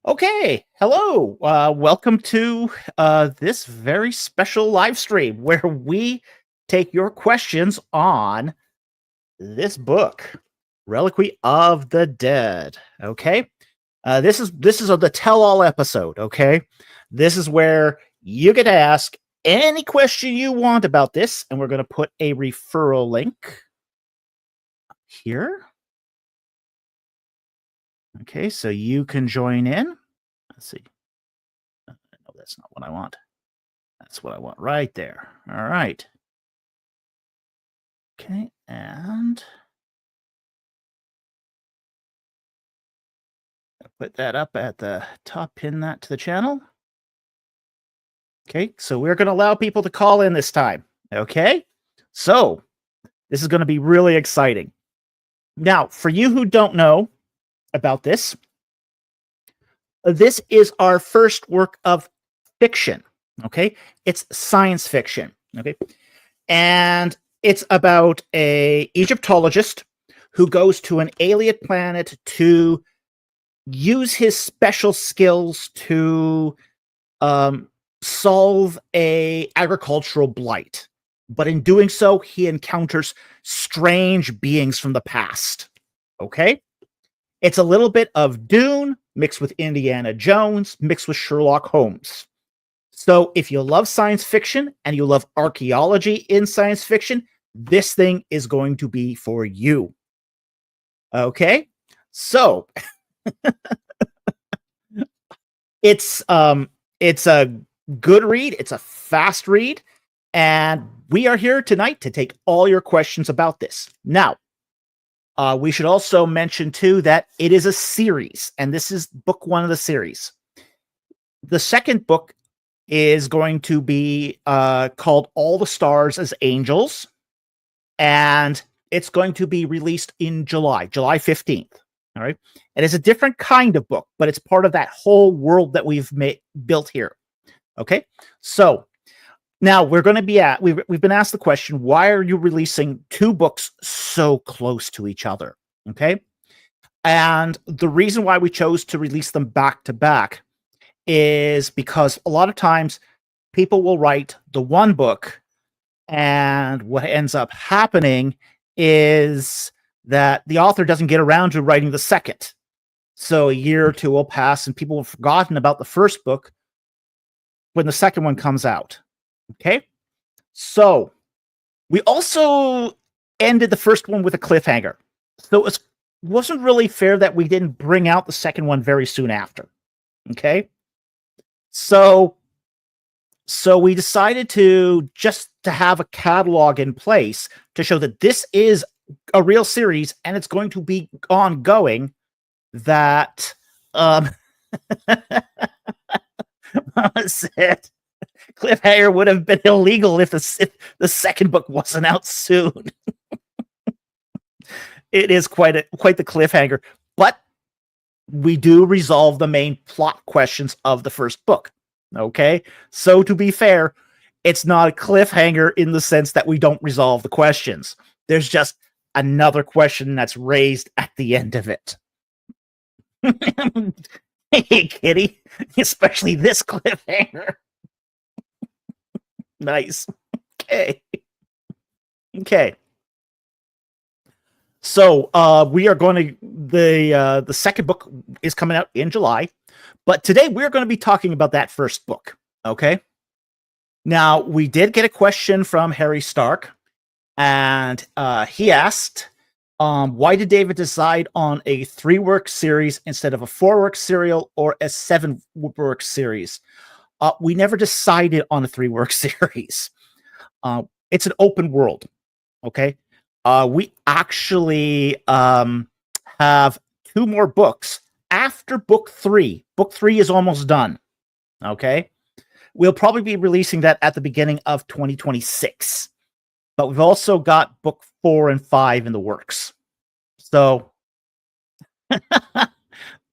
Okay, hello. Welcome to this very special live stream where we take your questions on this book, Reliquary of the Dead. Okay, this is the tell-all episode. Okay, this is where you get to ask any question you want about this, and we're going to put a referral link here. Okay, so you can join in. Let's see. No, that's not what I want. That's what I want right there. All right. Okay, and put that up at the top, pin that to the channel. Okay, so we're going to allow people to call in this time. Okay, so this is going to be really exciting. Now, for you who don't know about this, this is our first work of fiction. Okay, it's science fiction. Okay, and it's about a Egyptologist who goes to an alien planet to use his special skills to solve a agricultural blight. But in doing so, he encounters strange beings from the past. Okay? It's a little bit of Dune mixed with Indiana Jones, mixed with Sherlock Holmes. So if you love science fiction and you love archaeology in science fiction, this thing is going to be for you. Okay? So it's a good read, it's a fast read, and we are here tonight to take all your questions about this. Now, we should also mention too that it is a series, and this is book one of the series. The second book is going to be called All the Stars as Angels, and it's going to be released in July 15th. All right. And it's a different kind of book, but it's part of that whole world that we've built here. Okay. So now we're going to be we've been asked the question, why are you releasing two books so close to each other? Okay. And the reason why we chose to release them back to back is because a lot of times people will write the one book, and what ends up happening is that the author doesn't get around to writing the second. So a year or two will pass and people have forgotten about the first book when the second one comes out. Okay? So we also ended the first one with a cliffhanger. So it wasn't really fair that we didn't bring out the second one very soon after. Okay? So we decided to have a catalog in place to show that this is a real series and it's going to be ongoing. That said, cliffhanger would have been illegal if the second book wasn't out soon. It is quite the cliffhanger, but we do resolve the main plot questions of the first book. Okay, so to be fair, it's not a cliffhanger in the sense that we don't resolve the questions. There's just another question that's raised at the end of it. Hey, kitty, especially this cliffhanger. Nice. Okay. So we are going to the second book is coming out in July, but today we're going to be talking about that first book. Okay. Now we did get a question from Harry Stark, and he asked, why did David decide on a 3-work series instead of a 4-work serial or a 7-work series? We never decided on a 3-work series. It's an open world. Okay. We actually have 2 more books after book 3. Book 3 is almost done. Okay. We'll probably be releasing that at the beginning of 2026. But we've also got book 4 and 5 in the works. So,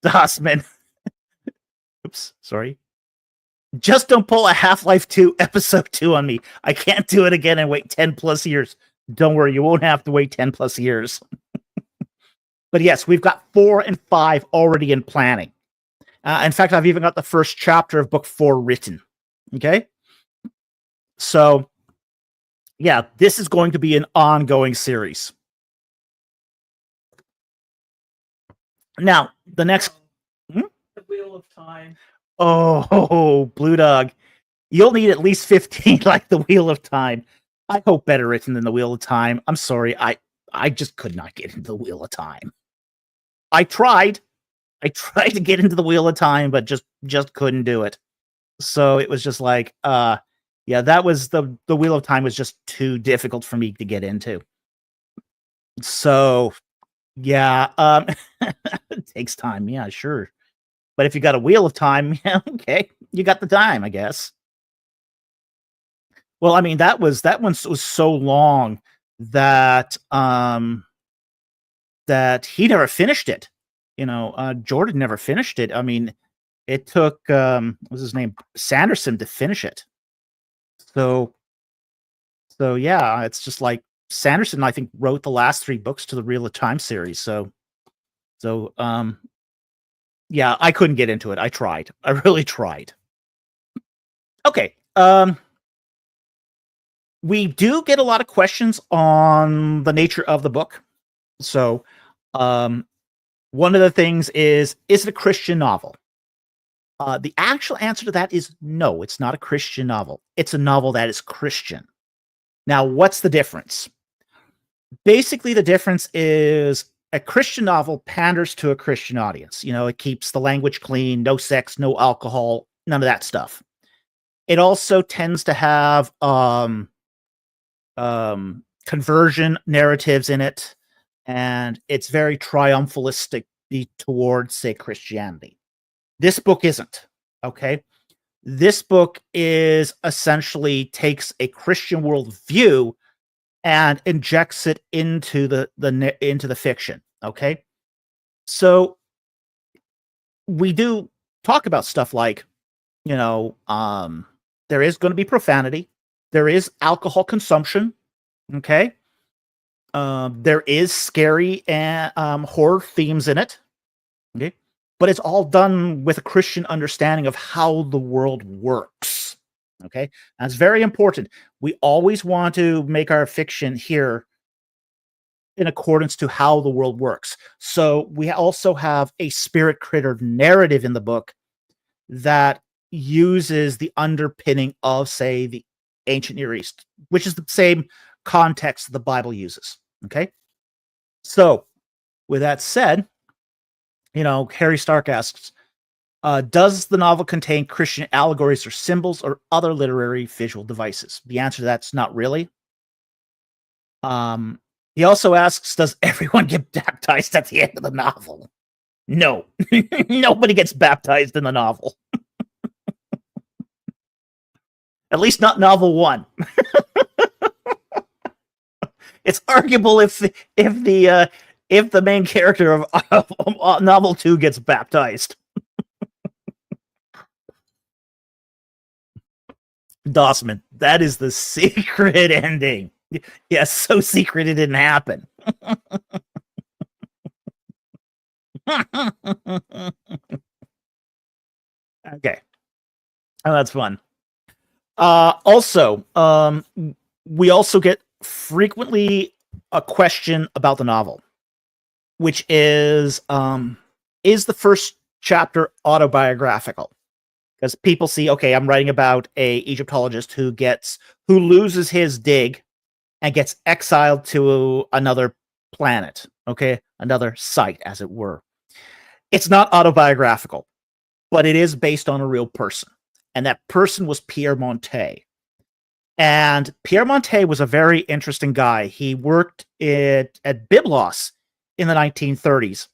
Dossman, oops, sorry. Just don't pull a Half-Life 2 episode 2 on me. I can't do it again and wait 10 plus years. Don't worry, you won't have to wait 10 plus years. But yes, we've got 4 and 5 already in planning. In fact, I've even got the first chapter of book 4 written. Okay. So, yeah, this is going to be an ongoing series. Now, the next... The Wheel of Time. Oh, Blue Dog. You'll need at least 15 like the Wheel of Time. I hope better written than the Wheel of Time. I'm sorry. I just could not get into the Wheel of Time. I tried to get into the Wheel of Time, but just couldn't do it. So it was just like, yeah, that was the Wheel of Time was just too difficult for me to get into. So, yeah, it takes time. Yeah, sure. But if you got a Wheel of Time, yeah, okay, you got the time, I guess. Well, I mean, that one was so long that that he never finished it. You know, Jordan never finished it. I mean, it took what was his name, Sanderson, to finish it. So yeah, it's just like Sanderson, I think, wrote the last 3 books to the Wheel of Time series. So yeah, I couldn't get into it. I tried. I really tried. Okay. We do get a lot of questions on the nature of the book. So, one of the things is it a Christian novel? The actual answer to that is no, it's not a Christian novel. It's a novel that is Christian. Now, what's the difference? Basically, the difference is a Christian novel panders to a Christian audience. You know, it keeps the language clean, no sex, no alcohol, none of that stuff. It also tends to have conversion narratives in it, and it's very triumphalistic towards, say, Christianity. This book isn't, okay? This book is essentially takes a Christian worldview and injects it into the fiction, okay? So we do talk about stuff like, you know, there is going to be profanity, there is alcohol consumption, okay? There is scary and horror themes in it, okay? But it's all done with a Christian understanding of how the world works, okay? That's very important. We always want to make our fiction here in accordance to how the world works. So we also have a spirit critter narrative in the book that uses the underpinning of, say, the ancient Near East, which is the same context the Bible uses, okay? So, with that said, you know, Harry Stark asks, does the novel contain Christian allegories or symbols or other literary visual devices? The answer to that's not really. He also asks, does everyone get baptized at the end of the novel? No. Nobody gets baptized in the novel. At least not novel 1. It's arguable if the main character of novel 2 gets baptized. Dossman, that is the secret ending. Yes, so secret it didn't happen. Okay. Oh, that's fun. Also, we also get frequently a question about the novel, which is the first chapter autobiographical? Because people see, okay, I'm writing about a Egyptologist who loses his dig and gets exiled to another planet, okay, another site, as it were. It's not autobiographical, but it is based on a real person, and that person was Pierre Montet. And Pierre Montet was a very interesting guy. He worked at Byblos in the 1930s,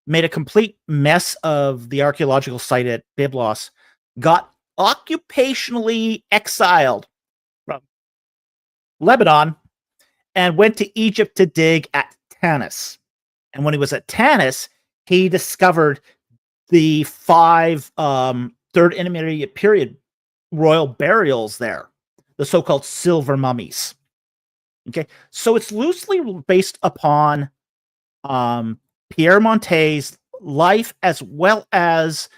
made a complete mess of the archaeological site at Byblos, got occupationally exiled from Lebanon, and went to Egypt to dig at Tanis. And when he was at Tanis, he discovered the 5 Third Intermediate Period royal burials there, the so-called silver mummies. Okay, so it's loosely based upon Pierre Montet's life, as well as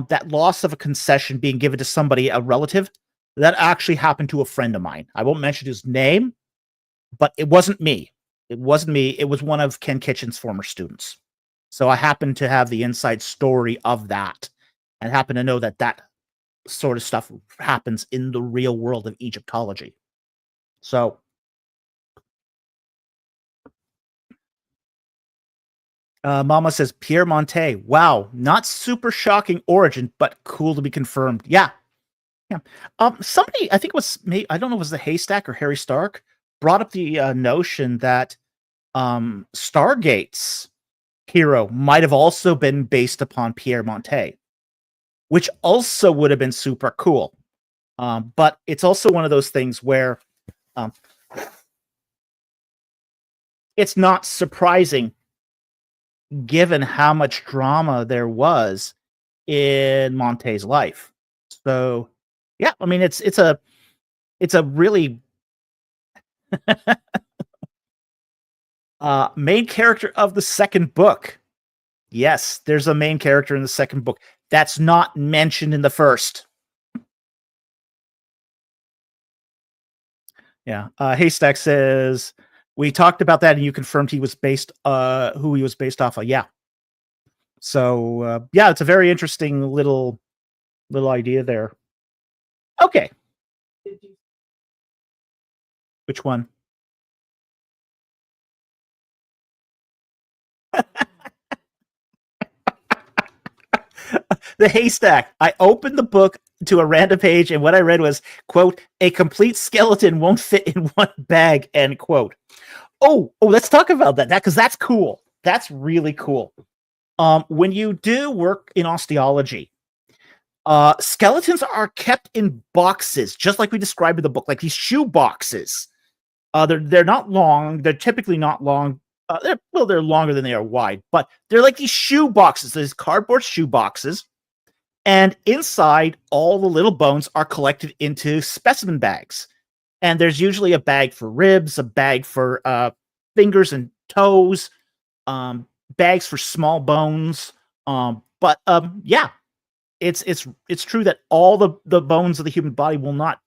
that loss of a concession being given to somebody, a relative, that actually happened to a friend of mine. I won't mention his name, but it wasn't me. It wasn't me. It was one of Ken Kitchen's former students. So I happen to have the inside story of that and happen to know that that sort of stuff happens in the real world of Egyptology. So Mama says Pierre Montet. Wow, not super shocking origin, but cool to be confirmed. Yeah, yeah. Somebody, I think it was me. I don't know, was the Haystack or Harry Stark brought up the notion that Stargate's hero might have also been based upon Pierre Montet, which also would have been super cool. But it's also one of those things where it's not surprising given how much drama there was in Monte's life. So yeah, I mean it's a really main character of the second book. Yes, there's a main character in the second book that's not mentioned in the first. Yeah. Haystack says we talked about that and you confirmed he was based who he was based off of. Yeah. So yeah, it's a very interesting little idea there. Okay. Which one? The Haystack. I opened the book to a random page, and what I read was, quote, a complete skeleton won't fit in one bag, end quote. Oh, let's talk about that because that's cool. That's really cool. When you do work in osteology, skeletons are kept in boxes, just like we described in the book, like these shoe boxes. They're not long. They're typically not long. They're longer than they are wide, but they're like these shoe boxes, these cardboard shoe boxes. And inside, all the little bones are collected into specimen bags. And there's usually a bag for ribs, a bag for fingers and toes, bags for small bones. But yeah, it's true that all the bones of the human body will not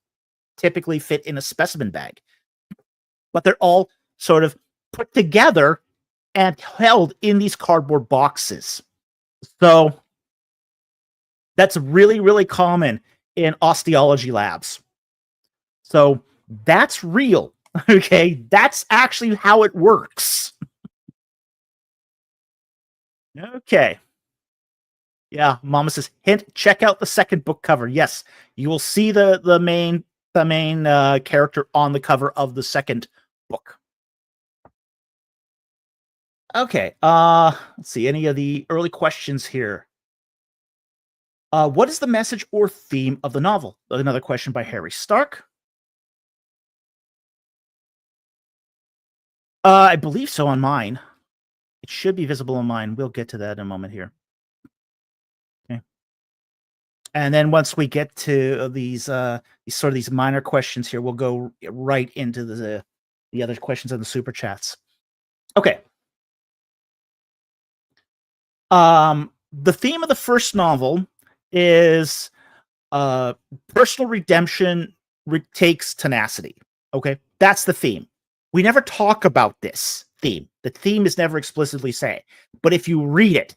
typically fit in a specimen bag. But they're all sort of put together and held in these cardboard boxes. So that's really, really common in osteology labs. So that's real. Okay. That's actually how it works. Okay. Yeah. Mama says, hint, check out the second book cover. Yes. You will see the main character on the cover of the second book. Okay. Let's see. Any of the early questions here? What is the message or theme of the novel? Another question by Harry Stark. I believe so on mine. It should be visible on mine. We'll get to that in a moment here. Okay. And then once we get to these sort of these minor questions here, we'll go right into the other questions in the super chats. Okay. The theme of the first novel is personal redemption takes tenacity. Okay, that's the theme. We never talk about this theme. The theme is never explicitly said, but if you read it,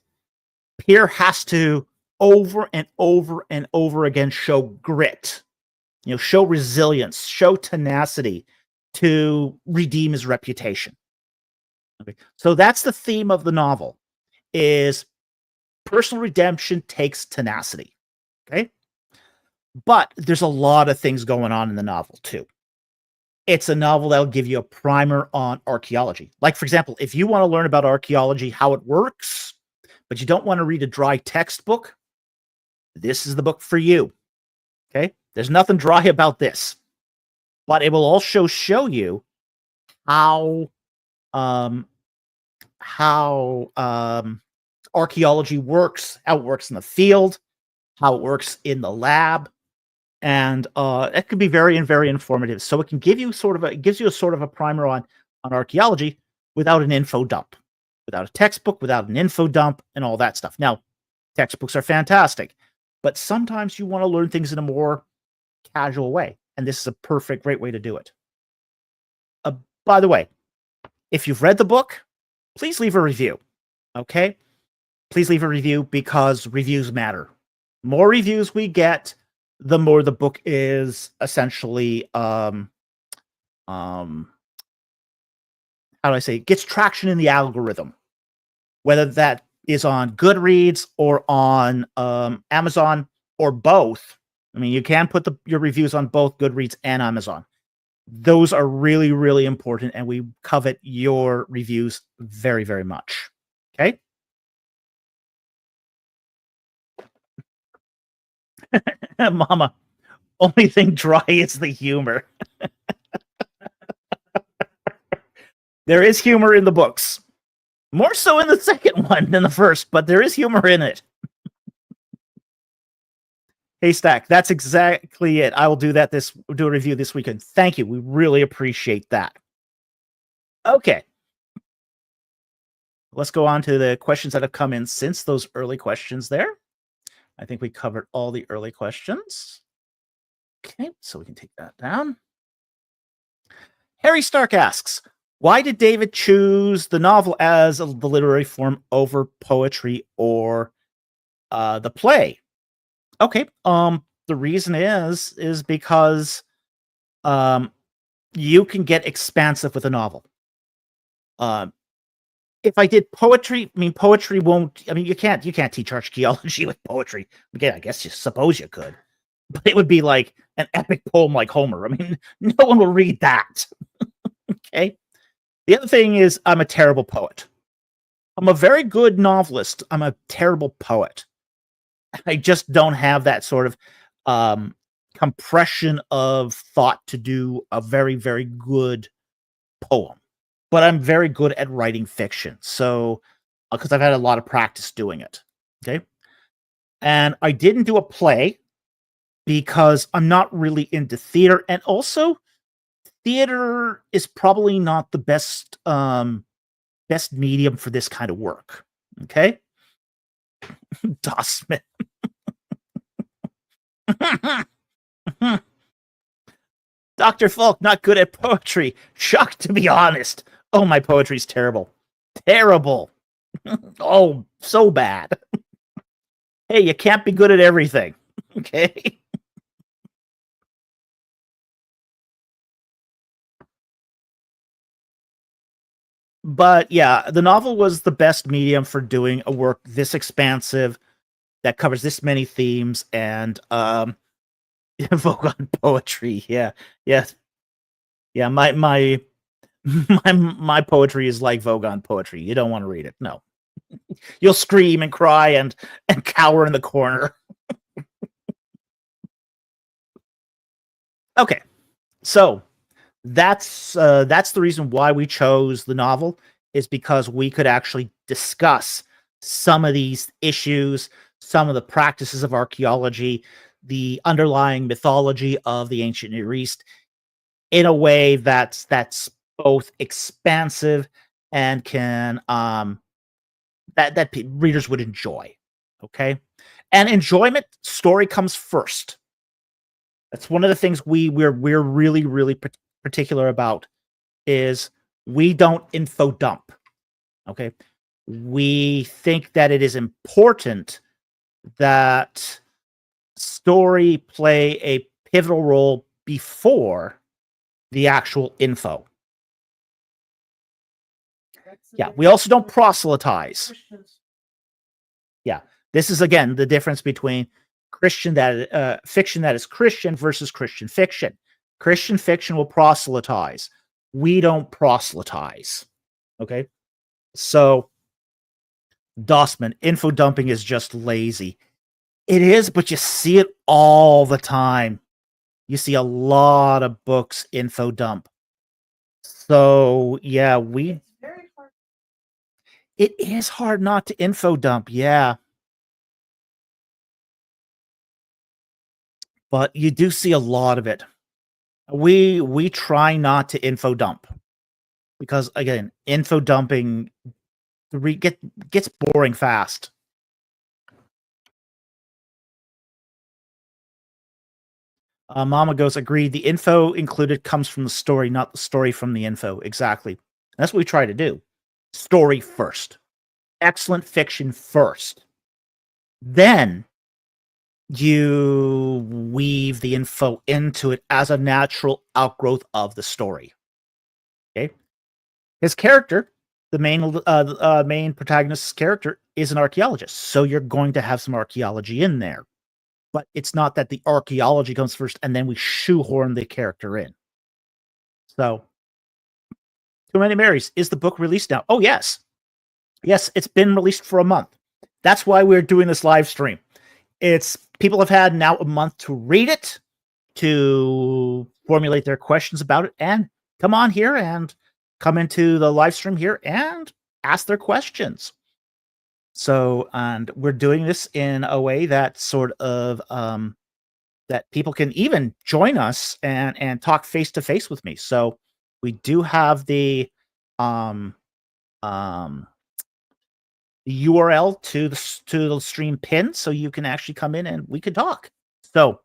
Pierre has to over and over and over again show grit, show resilience, show tenacity to redeem his reputation. Okay, so that's the theme of the novel: is personal redemption takes tenacity. Okay. But there's a lot of things going on in the novel too. It's a novel that'll give you a primer on archaeology. Like, for example, if you want to learn about archaeology, how it works, but you don't want to read a dry textbook, this is the book for you. Okay. There's nothing dry about this, but it will also show you how archaeology works, how it works in the field, how it works in the lab, and it can be very informative. So it can give you gives you a sort of a primer on archaeology without an info dump, without a textbook, without an info dump, and all that stuff. Now, textbooks are fantastic, but sometimes you want to learn things in a more casual way, and this is a great way to do it. By the way, if you've read the book, please leave a review. Okay? Please leave a review because reviews matter. More reviews we get, the more the book is essentially how do I say, gets traction in the algorithm. Whether that is on Goodreads or on Amazon or both. I mean, you can put your reviews on both Goodreads and Amazon. Those are really, really important, and we covet your reviews very, very much. Okay? Mama, only thing dry is the humor. There is humor in the books. More so in the second one than the first, but there is humor in it. Haystack, that's exactly it. I will do that do a review this weekend. Thank you. We really appreciate that. Okay. Let's go on to the questions that have come in since those early questions there. I think we covered all the early questions. Okay, so we can take that down. Harry Stark asks, why did David choose the novel as the literary form over poetry or the play? Okay, the reason is because you can get expansive with a novel. If I did poetry, I mean, poetry won't. I mean, you can't teach archaeology with poetry. Again, I guess you suppose you could, but it would be like an epic poem like Homer. I mean, no one will read that. Okay. The other thing is, I'm a terrible poet. I'm a very good novelist. I'm a terrible poet. I just don't have that sort of compression of thought to do a very, very good poem. But I'm very good at writing fiction. So, because I've had a lot of practice doing it. Okay. And I didn't do a play because I'm not really into theater. And also, theater is probably not the best medium for this kind of work. Okay. Dossman. Dr. Falk, not good at poetry. Shocked, to be honest. Oh, my poetry's terrible. Terrible. Oh, so bad. Hey, you can't be good at everything. Okay. But yeah, the novel was the best medium for doing a work this expansive that covers this many themes and Vogon poetry. Yeah. Yes. Yeah, my poetry is like Vogon poetry. You don't want to read it. No. You'll scream and cry and cower in the corner. Okay. So, that's the reason why we chose the novel, is because we could actually discuss some of these issues, some of the practices of archaeology, the underlying mythology of the ancient Near East in a way that's both expansive and can that readers would enjoy. Okay? And enjoyment, story comes first. That's one of the things we're really, really particular about, is we don't info dump. Okay. We think that it is important that story play a pivotal role before the actual info. Yeah, we also don't proselytize. Yeah, this is again the difference between fiction that is Christian versus Christian fiction. Christian fiction will proselytize. We don't proselytize. Okay, so Dossman, info dumping is just lazy. It is, but you see it all the time. You see a lot of books info dump. So yeah, it is hard not to info dump, yeah. But you do see a lot of it. We try not to info dump because again, info dumping gets boring fast. Mama goes, agreed. The info included comes from the story, not the story from the info. Exactly. That's what we try to do. Story first. Excellent fiction first. Then you weave the info into it as a natural outgrowth of the story. Okay. His character, the main protagonist's character, is an archaeologist. So you're going to have some archaeology in there. But it's not that the archaeology comes first and then we shoehorn the character in. So, Too Many Marys, is the book released now? Oh, yes. Yes, it's been released for a month. That's why we're doing this live stream. People have had now a month to read it, to formulate their questions about it, and come on here and come into the live stream here and ask their questions. So, and we're doing this in a way that sort of that people can even join us and talk face to face with me. So we do have the URL to the stream pin, so you can actually come in and we can talk. So,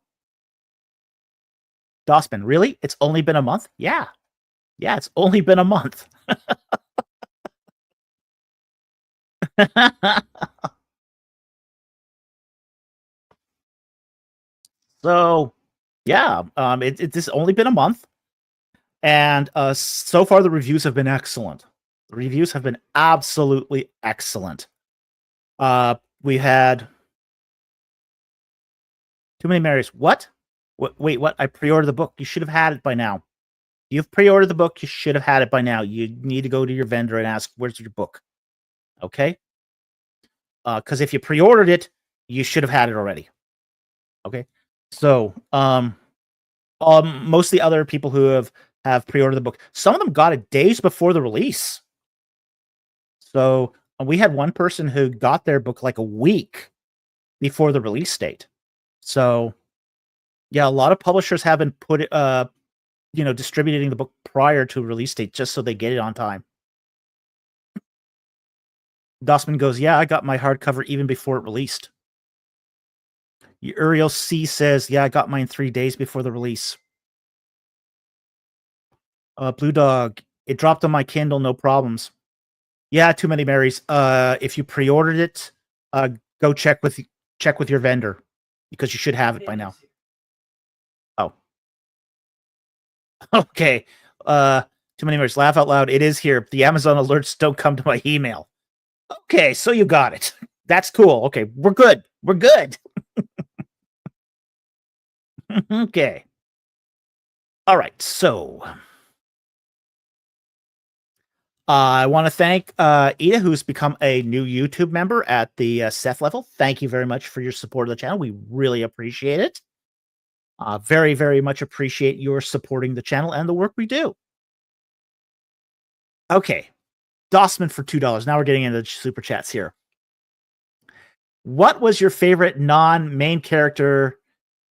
Dossman, really? It's only been a month? Yeah, it's only been a month. So, yeah, it's only been a month, and so far the reviews have been excellent. The reviews have been absolutely excellent. We had Too Many Marys. What? Wait, what? I pre-ordered the book. You should have had it by now. You've pre-ordered the book. You should have had it by now. You need to go to your vendor and ask, "Where's your book?" Okay? Because if you pre-ordered it, you should have had it already. Okay? So, most of the other people who have pre-ordered the book, some of them got it days before the release. So we had one person who got their book like a week before the release date. So yeah, a lot of publishers have been distributing the book prior to release date just so they get it on time. Dossman goes, yeah, I got my hardcover even before it released. Uriel C says, yeah, I got mine 3 days before the release. Blue Dog, it dropped on my Kindle, no problems. Yeah, Too Many Marys. If you pre-ordered it, go check with your vendor because you should have it by now. Oh, okay. Too Many Marys. Laugh out loud. It is here. The Amazon alerts don't come to my email. Okay, so you got it. That's cool. Okay, we're good. We're good. Okay. All right. So I want to thank Ida, who's become a new YouTube member at the Seth level. Thank you very much for your support of the channel. We really appreciate it. Very, very much appreciate your supporting the channel and the work we do. Okay. Dossman for $2. Now we're getting into the super chats here. What was your favorite non-main character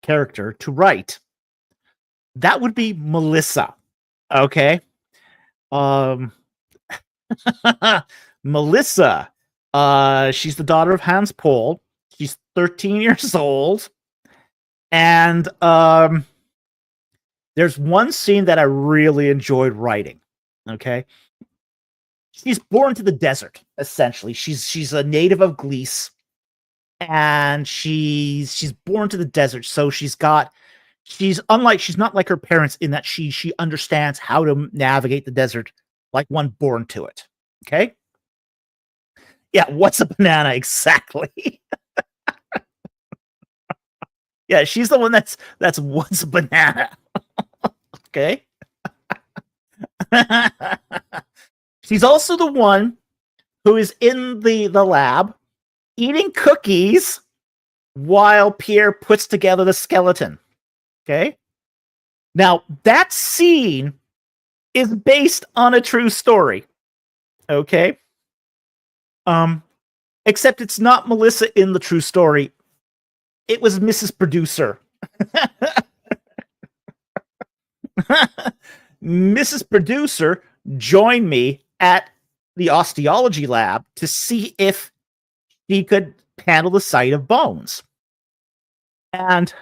to write? That would be Melissa. Okay. Melissa. She's the daughter of Hans Pohl. She's 13 years old. And there's one scene that I really enjoyed writing. Okay. She's born to the desert, essentially. She's a native of Greece, and she's born to the desert. So she's not like her parents in that she understands how to navigate the desert like one born to it. Okay? Yeah, what's a banana exactly? Yeah, she's the one that's what's a banana. Okay? She's also the one who is in the lab eating cookies while Pierre puts together the skeleton. Okay? Now, that scene is based on a true story. Okay? Except it's not Melissa in the true story. It was Mrs. Producer. Mrs. Producer joined me at the osteology lab to see if she could handle the sight of bones. And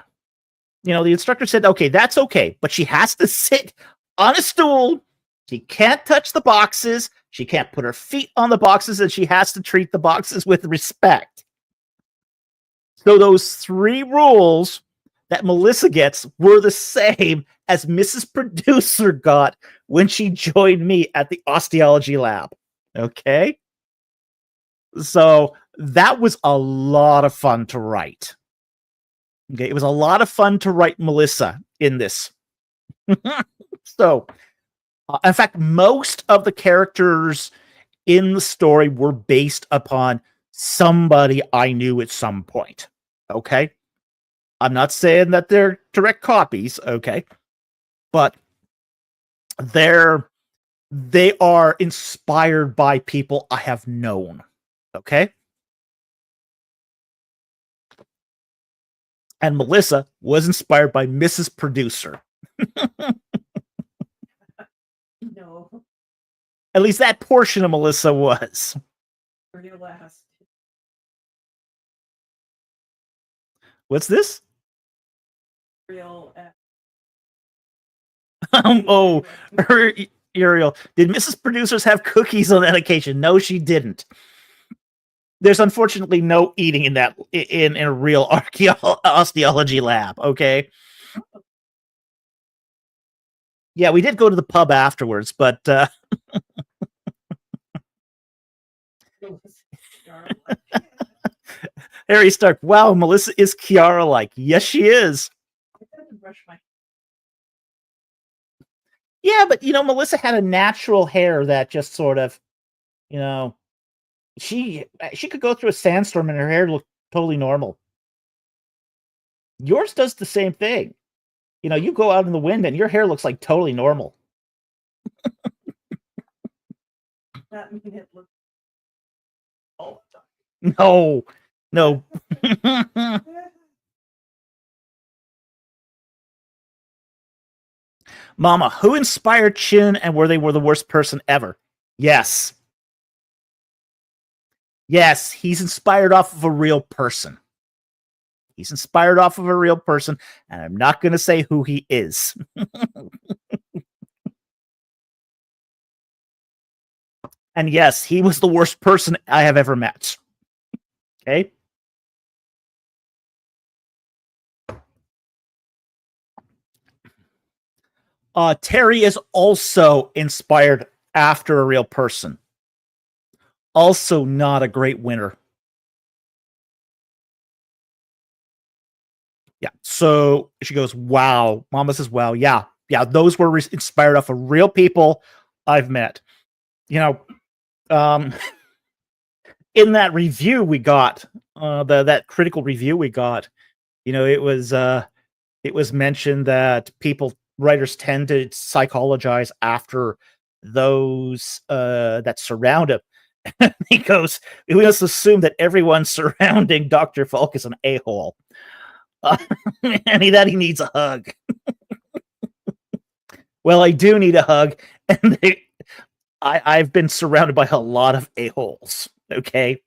the instructor said, okay, that's okay, but she has to sit on a stool. She can't touch the boxes. She can't put her feet on the boxes, and she has to treat the boxes with respect. So those 3 rules that Melissa gets were the same as Mrs. Producer got when she joined me at the osteology lab. Okay? So that was a lot of fun to write. Okay, it was a lot of fun to write Melissa in this. So, in fact, most of the characters in the story were based upon somebody I knew at some point. Okay? I'm not saying that they're direct copies, okay? But they are inspired by people I have known. Okay? And Melissa was inspired by Mrs. Producer. No. At least that portion of Melissa was. For your last. What's this? Real. Oh, Uriel. Did Mrs. Producers have cookies on that occasion? No, she didn't. There's unfortunately no eating in that in a real osteology lab. Okay. Yeah, we did go to the pub afterwards, but Harry Stark. Wow, Melissa is Kiara-like. Yes, she is. Yeah, but Melissa had a natural hair that just sort of, she could go through a sandstorm and her hair looked totally normal. Yours does the same thing. You go out in the wind and your hair looks like totally normal. That mean it looks all the time. No. Mama, who inspired Chin and were they the worst person ever? Yes. Yes, he's inspired off of a real person. He's inspired off of a real person, and I'm not going to say who he is. And yes, he was the worst person I have ever met. Okay? Terry is also inspired after a real person. Also not a great winner. Yeah. So she goes, wow. Mama says, wow. Yeah. Yeah. Those were inspired off of real people I've met. In that review we got, that critical review we got, it was mentioned that writers tend to psychologize after those that surround him. He goes, we must assume that everyone surrounding Dr. Falk is an a-hole. And that he needs a hug. Well, I do need a hug, and I've been surrounded by a lot of a-holes. Okay.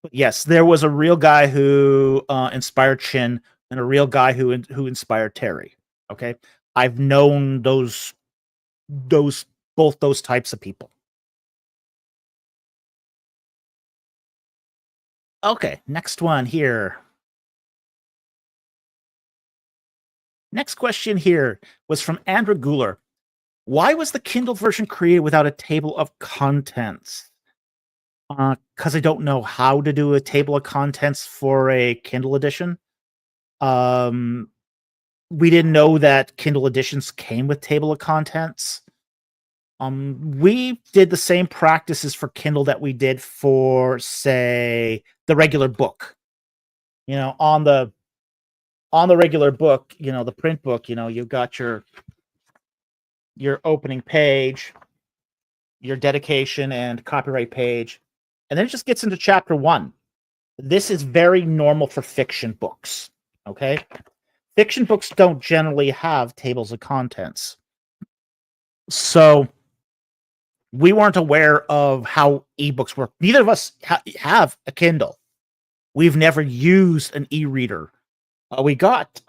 But yes, there was a real guy who inspired Chin, and a real guy who inspired Terry. Okay, I've known both those types of people. Okay, next one here. Next question here was from Andrew Guler. Why was the Kindle version created without a table of contents? Because I don't know how to do a table of contents for a Kindle edition. We didn't know that Kindle editions came with table of contents. We did the same practices for Kindle that we did for, say, the regular book. On the regular book, the print book, you've got your opening page, your dedication and copyright page, and then it just gets into chapter 1. This is very normal for fiction books. Okay. Fiction books don't generally have tables of contents. So we weren't aware of how ebooks work. Neither of us have a Kindle. We've never used an e-reader We got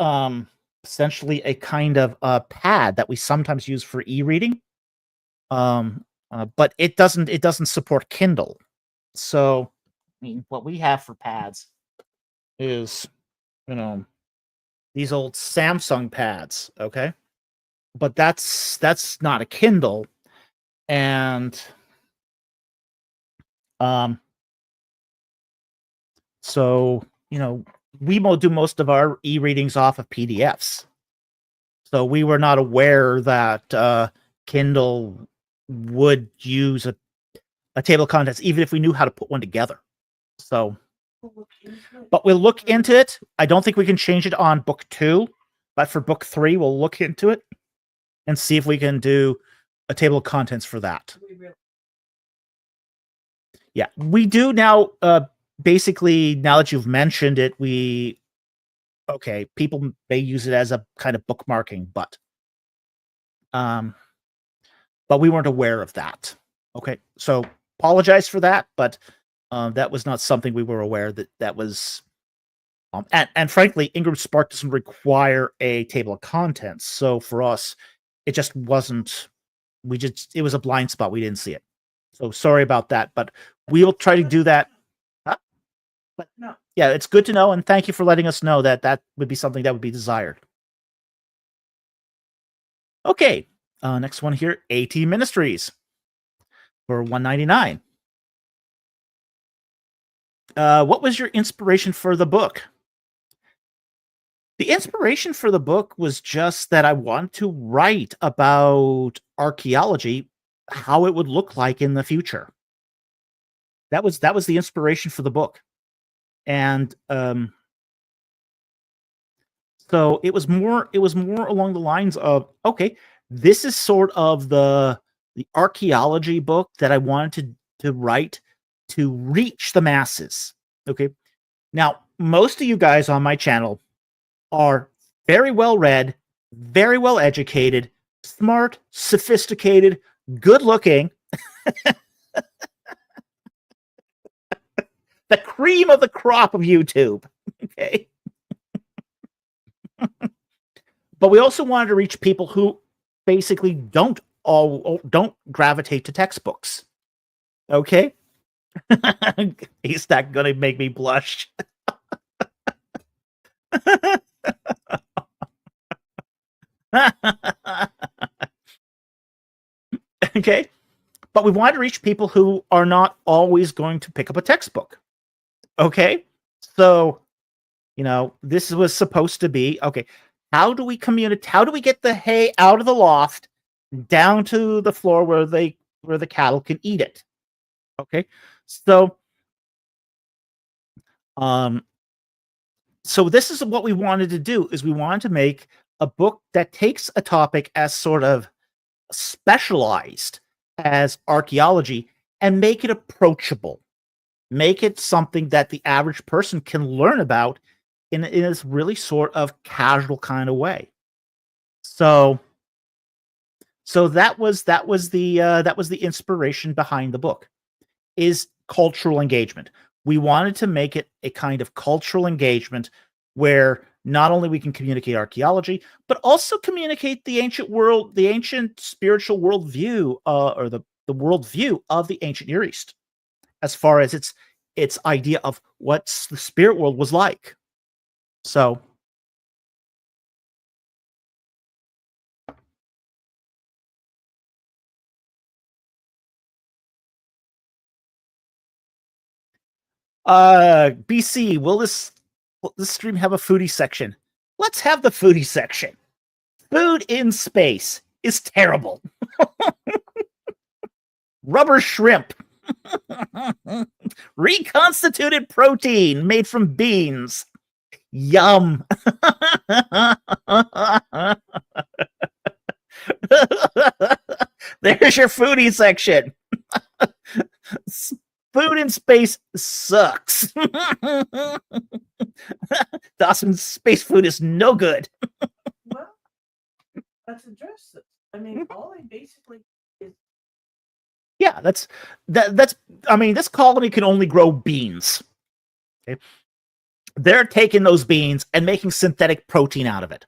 essentially a kind of pad that we sometimes use for e-reading, but it doesn't support Kindle. So, I mean, what we have for pads is, these old Samsung pads, okay? But that's not a Kindle, and so we do most of our e-readings off of PDFs. So we were not aware that Kindle would use a table of contents, even if we knew how to put one together. So, but we'll look into it. I don't think we can change it on book 2, but for book 3, we'll look into it and see if we can do a table of contents for that. Yeah, we do now. Basically, now that you've mentioned it, people may use it as a kind of bookmarking, but we weren't aware of that. Okay, so apologize for that, but that was not something we were aware that was. And frankly, Ingram Spark doesn't require a table of contents, so for us, it just wasn't. It was a blind spot. We didn't see it. So sorry about that, but we'll try to do that. Huh? But no. Yeah, it's good to know, and thank you for letting us know that would be something that would be desired. Okay, next one here, AT Ministries for $1.99. What was your inspiration for the book? The inspiration for the book was just that I wanted to write about archaeology, how it would look like in the future. That was the inspiration for the book. And so it was more along the lines of, okay, this is sort of the archaeology book that I wanted to write to reach the masses. Okay. Now, most of you guys on my channel are very well read, very well educated, smart, sophisticated, good looking. The cream of the crop of YouTube. Okay. But we also wanted to reach people who basically don't gravitate to textbooks. Okay. Is that gonna make me blush? Okay. But we wanted to reach people who are not always going to pick up a textbook. Okay. So, this was supposed to be, okay, how do we communicate? How do we get the hay out of the loft down to the floor where the cattle can eat it? Okay. So, so this is what we wanted to do, is we wanted to make a book that takes a topic as sort of specialized as archaeology and make it approachable. Make it something that the average person can learn about in this really sort of casual kind of way. So that was the inspiration behind the book, is cultural engagement. We wanted to make it a kind of cultural engagement where not only we can communicate archaeology, but also communicate the ancient spiritual worldview, or the worldview of the ancient Near East, as far as its idea of what the spirit world was like. So, BC, will this stream have a foodie section? Let's have the foodie section. Food in space is terrible. Rubber shrimp. Reconstituted protein made from beans. Yum. There's your foodie section. Food in space sucks. Dawson's space food is no good. Well, let's address this. I mean, all they basically is. Yeah, that's. I mean, this colony can only grow beans. Okay. They're taking those beans and making synthetic protein out of it.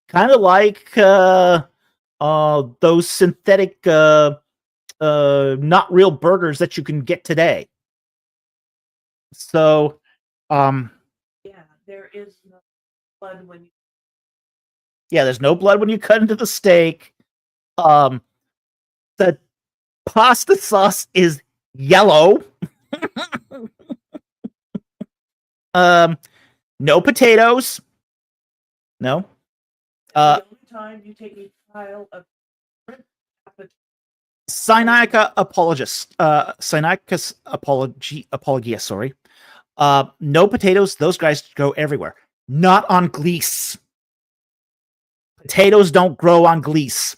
Kind of like those synthetic not real burgers that you can get today. So, Yeah, there is no blood when you. yeah, there's no blood when you cut into the steak. The pasta sauce is yellow. No potatoes. No. The only time you take a pile of Sinaica apologist. Sinaica's apologia, sorry. No potatoes. Those guys go everywhere. Not on Gleese. Potatoes don't grow on Gleese.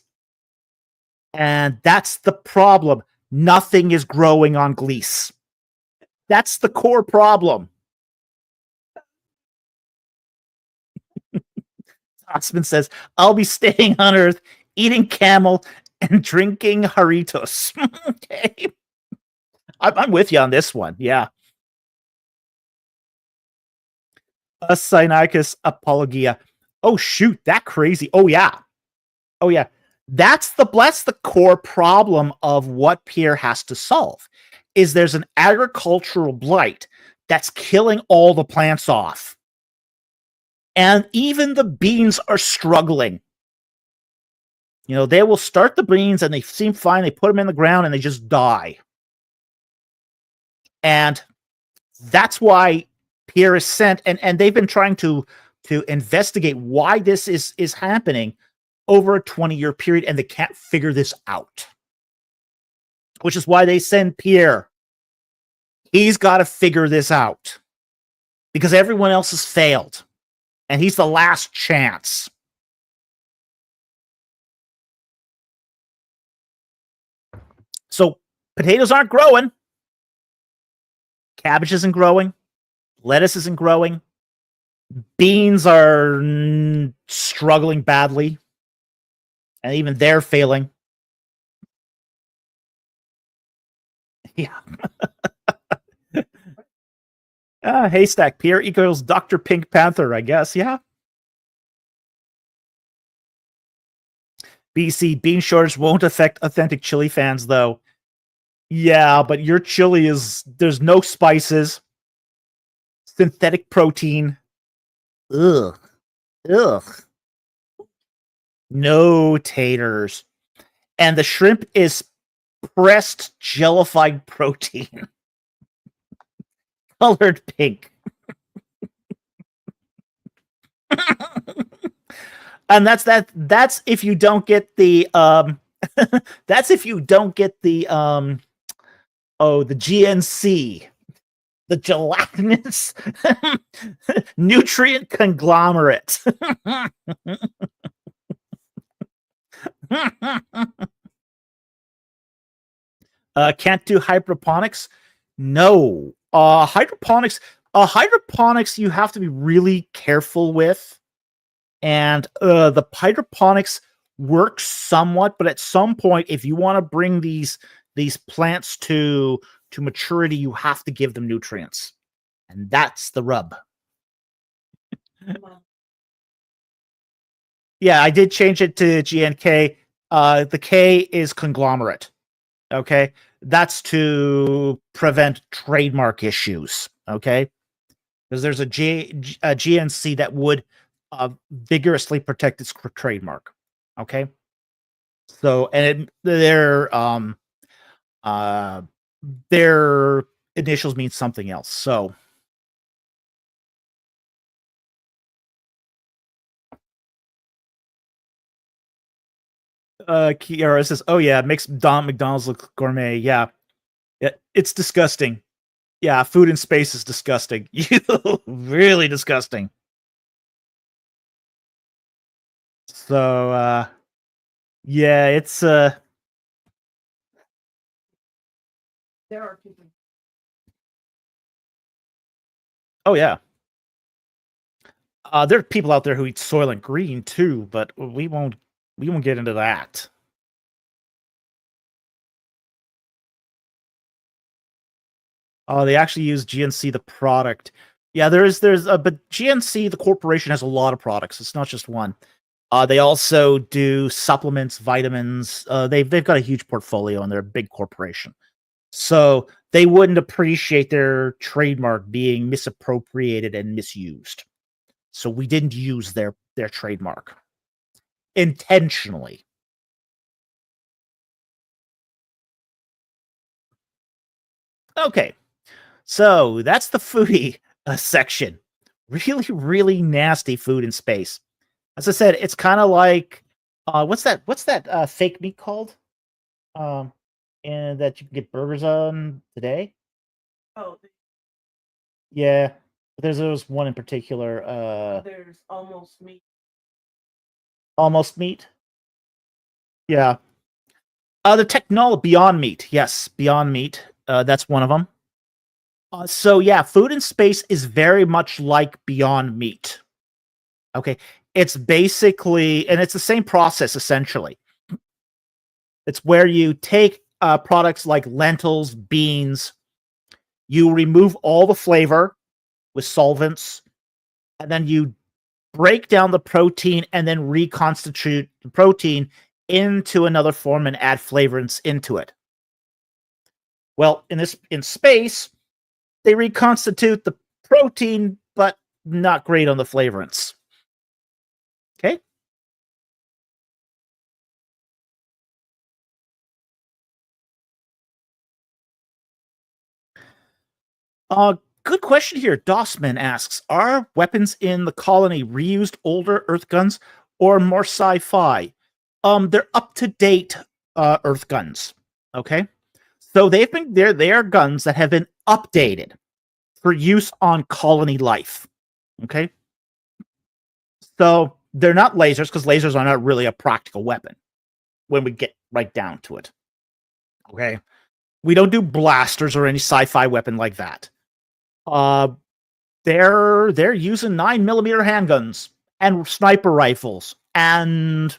And that's the problem. Nothing is growing on Gleese. That's the core problem. Osman says, I'll be staying on Earth, eating camel, and drinking Haritos. Okay. I'm with you on this one. Yeah. Sinaicus apologia. Oh, shoot. That crazy. Oh, yeah. Oh, yeah. That's the core problem of what Pierre has to solve. Is there's an agricultural blight that's killing all the plants off. And even the beans are struggling. You know, they will start the beans and they seem fine. They put them in the ground and they just die. And that's why Pierre is sent. And they've been trying to investigate why this is happening over a 20-year period. And they can't figure this out. Which is why they send Pierre. He's got to figure this out. Because everyone else has failed. And he's the last chance. So potatoes aren't growing. Cabbage isn't growing. Lettuce isn't growing. Beans are struggling badly. And even they're failing. Yeah. Haystack. Pierre equals Dr. Pink Panther, I guess. Yeah. BC, bean shortage won't affect authentic chili fans, though. Yeah, but your chili there's no spices. Synthetic protein. Ugh. Ugh. No taters. And the shrimp is pressed jellified protein. Colored pink. And that's if you don't get the that's if you don't get the the GNC, the gelatinous nutrient conglomerate. Can't do hydroponics? No. Hydroponics you have to be really careful with. And the hydroponics works somewhat, but at some point, if you want to bring these plants to maturity, you have to give them nutrients. And that's the rub. Yeah, I did change it to GNK. The K is conglomerate. Okay? That's to prevent trademark issues. Okay? Because there's a GNC that would vigorously protect its trademark. Okay? So, and their initials mean something else. So, Kiara says, "Oh yeah, makes McDonald's look gourmet." Yeah, it's disgusting. Yeah, food in space is disgusting. Really disgusting. So, yeah, it's There are people. Oh yeah. There are people out there who eat Soylent Green too, but we won't get into that. Oh, they actually use GNC the product. Yeah, but GNC, the corporation, has a lot of products. It's not just one. They also do supplements, vitamins. They've got a huge portfolio, and they're a big corporation. So they wouldn't appreciate their trademark being misappropriated and misused. So we didn't use their trademark intentionally. Okay, so that's the foodie section. Really, really nasty food in space. As I said, it's kind of like what's that fake meat called? Um, and that you can get burgers on today. Oh, Yeah, but there was one in particular. there's almost meat. Almost meat. Yeah. The technology Beyond Meat. Yes, Beyond Meat. That's one of them. So yeah, food in space is very much like Beyond Meat. Okay, it's basically, and it's the same process essentially. It's where you take products like lentils, beans, you remove all the flavor with solvents, and then you break down the protein and then reconstitute the protein into another form and add flavorants into it. Well, in space, they reconstitute the protein, but not great on the flavorants. Okay. Good question here. Dossman asks, are weapons in the colony reused older Earth guns or more sci-fi? They're up-to-date Earth guns. Okay. So they are guns that have been updated for use on colony life. Okay. So they're not lasers, because lasers are not really a practical weapon when we get right down to it. Okay. We don't do blasters or any sci-fi weapon like that. They're using 9mm handguns and sniper rifles and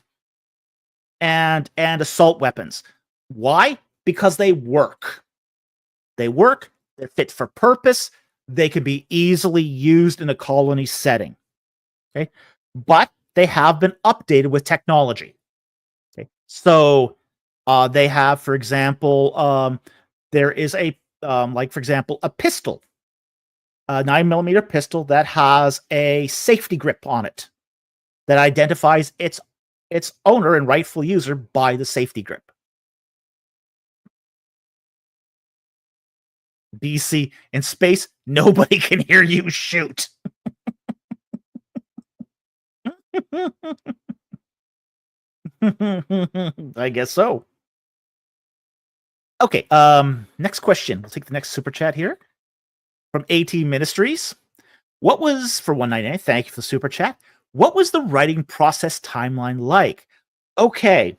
assault weapons. Why? Because they work. They work. They're fit for purpose. They can be easily used in a colony setting. Okay, but they have been updated with technology. Okay, so they have, for example, there is like for example, a pistol, a 9mm pistol that has a safety grip on it that identifies its owner and rightful user by the safety grip. BC, in space, nobody can hear you shoot. I guess so. Okay, next question. We'll take the next super chat here from AT Ministries. What was, for 199, thank you for the super chat. What was the writing process timeline like? Okay.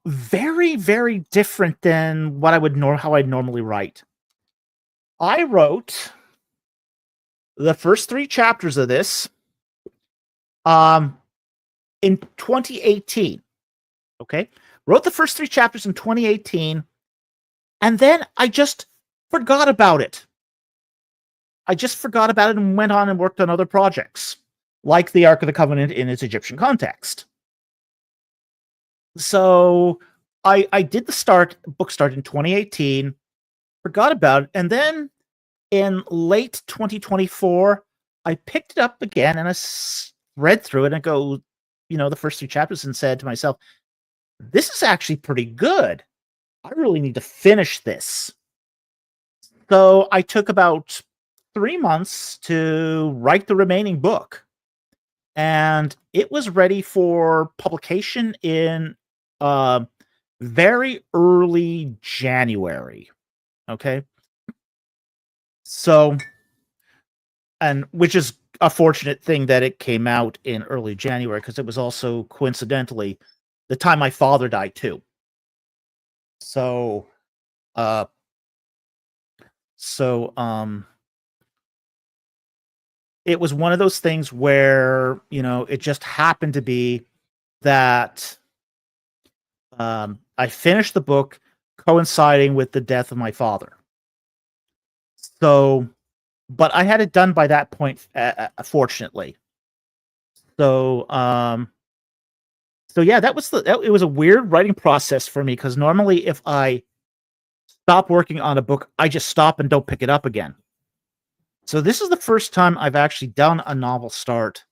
Very, very different than what how I'd normally write. I wrote the first 3 chapters of this in 2018. Okay. Wrote the first 3 chapters in 2018, and then I just forgot about it. And went on and worked on other projects, like the Ark of the Covenant in its Egyptian context. So I did the book start in 2018, forgot about it, and then in late 2024, I picked it up again and I read through it and go, the first 3 chapters, and said to myself, this is actually pretty good. I really need to finish this. So I took about 3 months to write the remaining book, and it was ready for publication in very early January. Okay. So, and which is a fortunate thing that it came out in early January, because it was also coincidentally the time my father died too. So, it was one of those things where, it just happened to be that I finished the book coinciding with the death of my father. So but I had it done by that point, fortunately. So, so yeah, it was a weird writing process for me, because normally if I stop working on a book, I just stop and don't pick it up again. So this is the first time I've actually done a novel start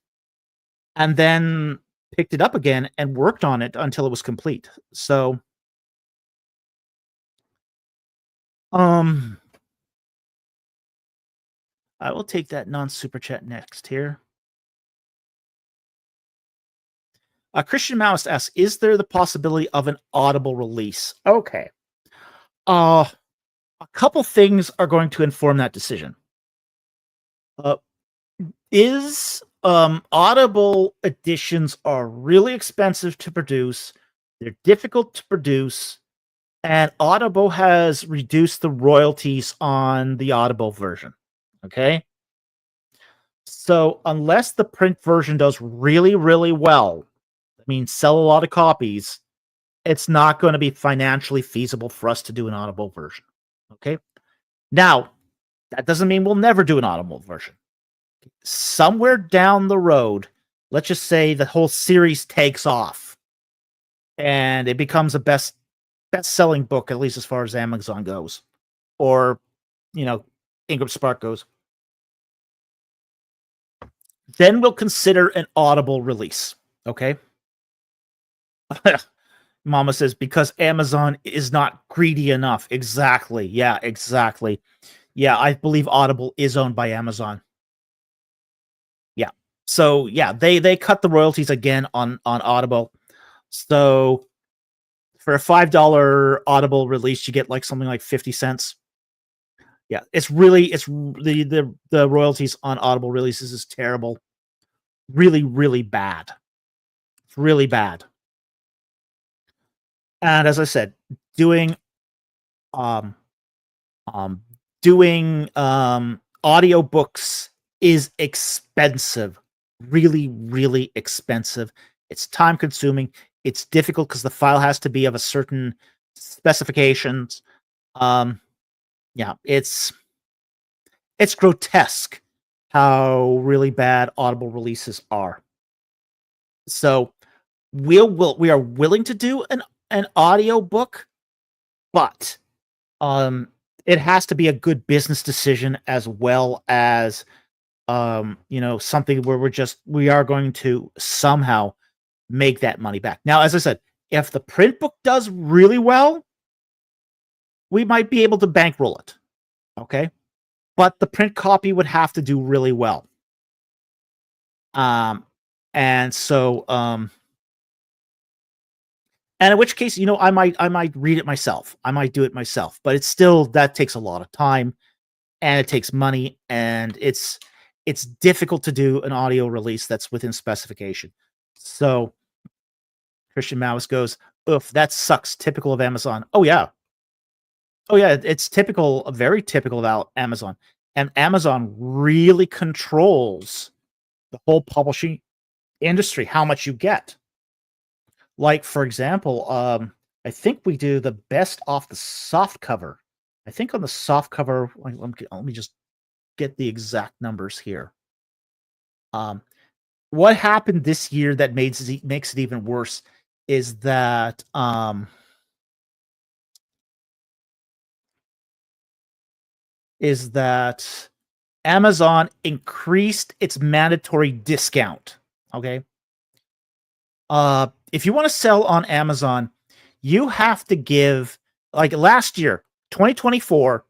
and then picked it up again and worked on it until it was complete. So, I will take that non-super chat next here. Christian Mouse asks, is there the possibility of an Audible release? Okay. A couple things are going to inform that decision. Audible editions are really expensive to produce. They're difficult to produce, and Audible has reduced the royalties on the Audible version. Okay. So unless the print version does really, really well, I mean, sell a lot of copies, it's not going to be financially feasible for us to do an Audible version. Okay. Now, that doesn't mean we'll never do an Audible version. Somewhere down the road, let's just say the whole series takes off and it becomes a best-selling book, at least as far as Amazon goes, or, Ingram Spark goes. Then we'll consider an Audible release. Okay. Mama says, because Amazon is not greedy enough. Exactly. Yeah, exactly. Yeah, I believe Audible is owned by Amazon. Yeah. So yeah, they cut the royalties again on Audible. So for a $5 Audible release, you get like something like 50 cents. Yeah, it's the royalties on Audible releases is terrible. Really, really bad. It's really bad. And as I said, doing audiobooks is expensive. Really, really expensive. It's time consuming. It's difficult because the file has to be of a certain specifications. Yeah, it's grotesque how really bad Audible releases are. So we are willing to do an audio book, but it has to be a good business decision, as well as something where we are going to somehow make that money back. Now, as I said, if the print book does really well, we might be able to bankroll it. Okay. But the print copy would have to do really well. And so, and in which case, I might read it myself. I might do it myself, but it's still, that takes a lot of time and it takes money, and it's difficult to do an audio release that's within specification. So Christian Mouse goes, oof, that sucks. Typical of Amazon. Oh yeah. Oh yeah. It's typical, very typical about Amazon. And Amazon really controls the whole publishing industry, how much you get. Like, for example, I think we do the best off the soft cover. I think on the soft cover, let me just get the exact numbers here. What happened this year that makes it even worse is that Amazon increased its mandatory discount. Okay. If you want to sell on Amazon, you have to give, like last year, 2024,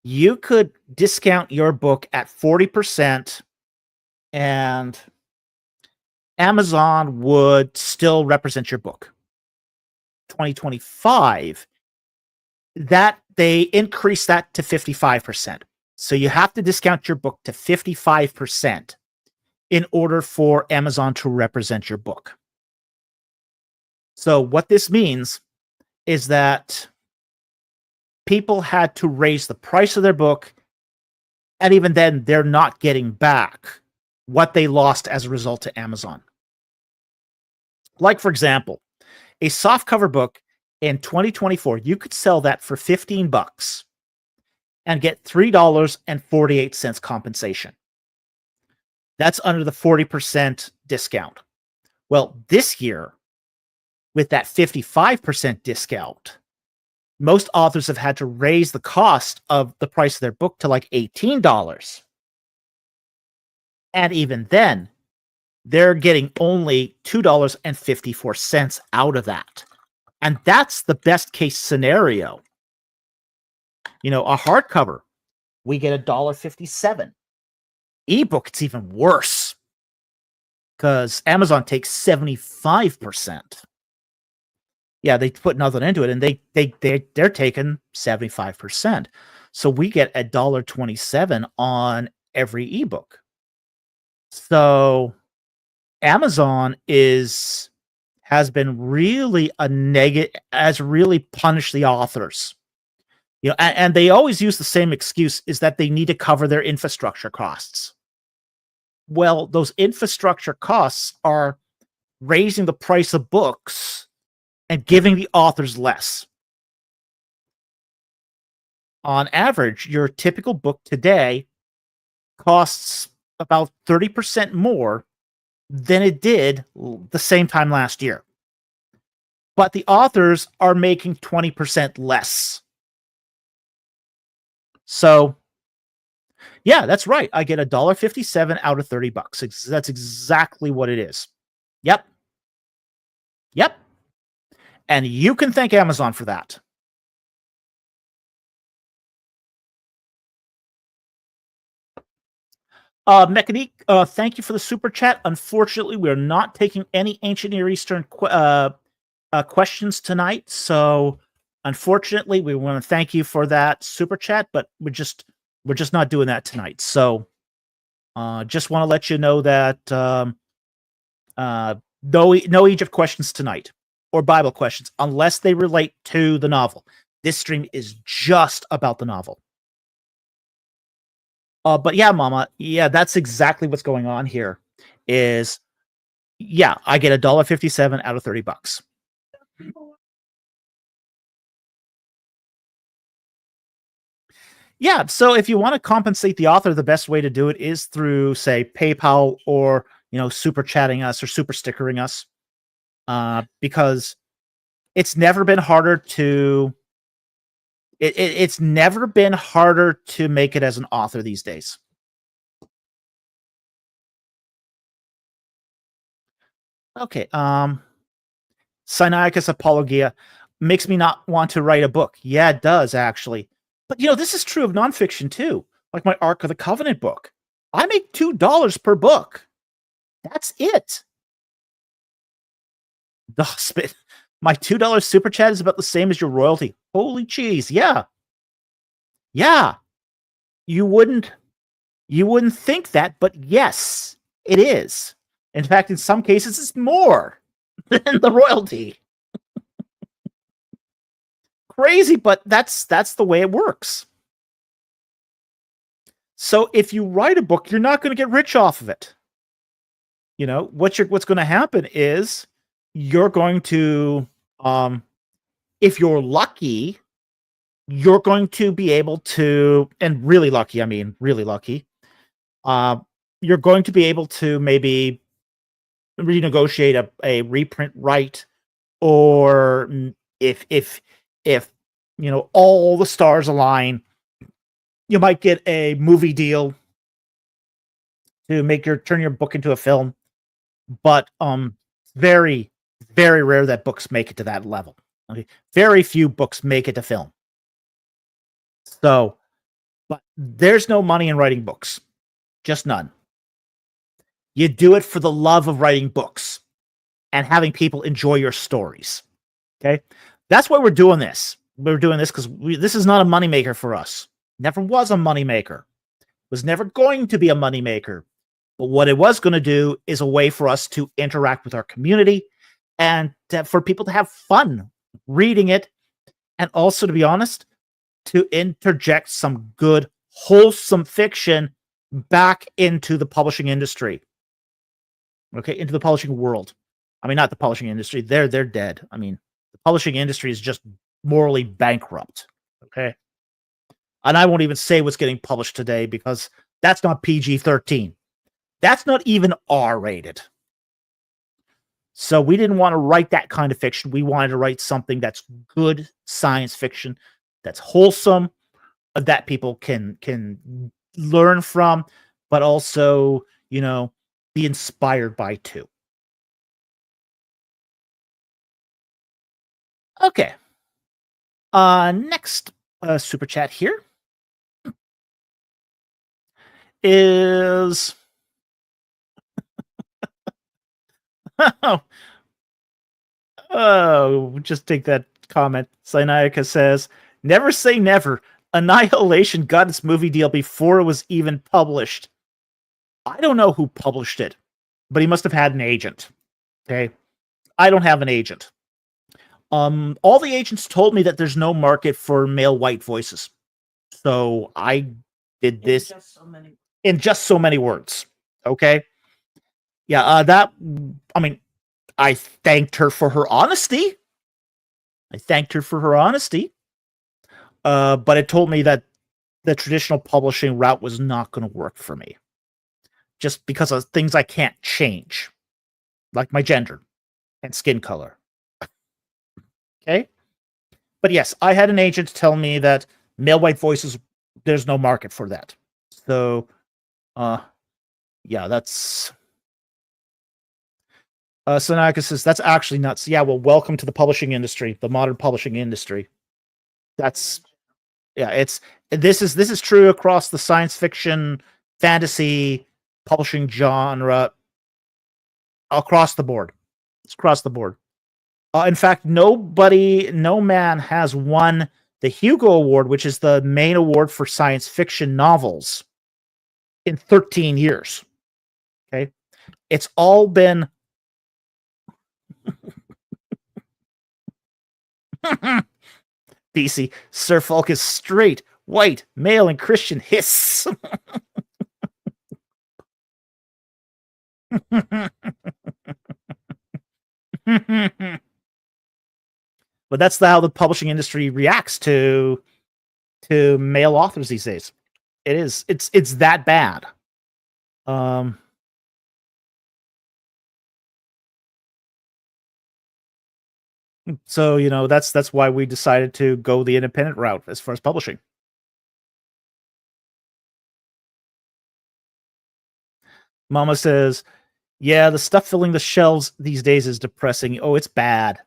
you could discount your book at 40%, and Amazon would still represent your book. 2025, that they increased that to 55%. So you have to discount your book to 55% in order for Amazon to represent your book. So what this means is that people had to raise the price of their book, and even then, they're not getting back what they lost as a result to Amazon. Like, for example, a softcover book in 2024, you could sell that for $15. and get $3.48 compensation. That's under the 40% discount. Well, this year, with that 55% discount, most authors have had to raise the cost of the price of their book to like $18. And even then, they're getting only $2.54 out of that. And that's the best case scenario. You know, a hardcover, we get $1.57. Ebook, it's even worse because Amazon takes 75%. Yeah, they put nothing into it, and they're taking 75%. So we get $1.27 on every ebook. So Amazon has been really has really punished the authors. You know, and they always use the same excuse, is that they need to cover their infrastructure costs. Well, those infrastructure costs are raising the price of books and giving the authors less. On average, your typical book today costs about 30% more than it did the same time last year. But the authors are making 20% less. So, yeah, that's right. I get $1.57 out of $30. That's exactly what it is. Yep. And you can thank Amazon for that. Mechanique, thank you for the super chat. Unfortunately, we're not taking any Ancient Near Eastern questions tonight. So, unfortunately, we want to thank you for that super chat, but we're just not doing that tonight. So, just want to let you know that no Egypt questions tonight or Bible questions unless they relate to the novel. This stream is just about the novel. But yeah, Mama, yeah, that's exactly what's going on here. Is yeah, I get $1.57 out of $30. Yeah, so if you want to compensate the author, the best way to do it is through, say, PayPal or super chatting us or super stickering us, because it's never been harder to. It's never been harder to make it as an author these days. Okay. Sinaiacus Apologia makes me not want to write a book. Yeah, it does, actually. But, this is true of nonfiction, too. Like my Ark of the Covenant book. I make $2 per book. That's it. My $2 super chat is about the same as your royalty. Holy cheese. Yeah. Yeah. You wouldn't think that, but yes, it is. In fact, in some cases, it's more than the royalty. Crazy, but that's the way it works. So if you write a book, you're not going to get rich off of it. What's going to happen is you're going to, if you're lucky, you're going to be able to, and really lucky, I mean, really lucky, you're going to be able to maybe renegotiate a reprint right, or if all the stars align, you might get a movie deal to turn your book into a film. But very, very rare that books make it to that level. Okay, very few books make it to film. So, but there's no money in writing books, just none. You do it for the love of writing books and having people enjoy your stories. Okay, that's why we're doing this. We're doing this because this is not a moneymaker for us. Never was a moneymaker. Was never going to be a moneymaker. But what it was going to do is a way for us to interact with our community and for people to have fun reading it. And also, to be honest, to interject some good, wholesome fiction back into the publishing industry. Okay, into the publishing world. I mean, not the publishing industry. They're dead. I mean, the publishing industry is just morally bankrupt. Okay. And I won't even say what's getting published today because that's not PG-13. That's not even R-rated. So we didn't want to write that kind of fiction. We wanted to write something that's good science fiction, that's wholesome, that people can learn from, but also, be inspired by too. Okay. Next super chat here is just take that comment. Sinaica says, "Never say never. Annihilation got its movie deal before it was even published." I don't know who published it, but he must have had an agent. Okay. I don't have an agent. All the agents told me that there's no market for male white voices. So I did this in just so many words. Okay. Yeah, I thanked her for her honesty. But it told me that the traditional publishing route was not going to work for me. Just because of things I can't change, like my gender and skin color. Okay? But yes, I had an agent tell me that male white voices, there's no market for that. So, yeah, that's... Sonaka says, that's actually nuts. Yeah, well, welcome to the publishing industry, the modern publishing industry. This is true across the science fiction, fantasy, publishing genre, across the board. It's across the board. In fact, no man has won the Hugo Award, which is the main award for science fiction novels, in 13 years. Okay? It's all been... DC, Sir Falk is straight, white, male, and Christian. Hiss. But that's how the publishing industry reacts to male authors these days. It's that bad. So that's why we decided to go the independent route as far as publishing. Mama says, "Yeah, the stuff filling the shelves these days is depressing. Oh, it's bad.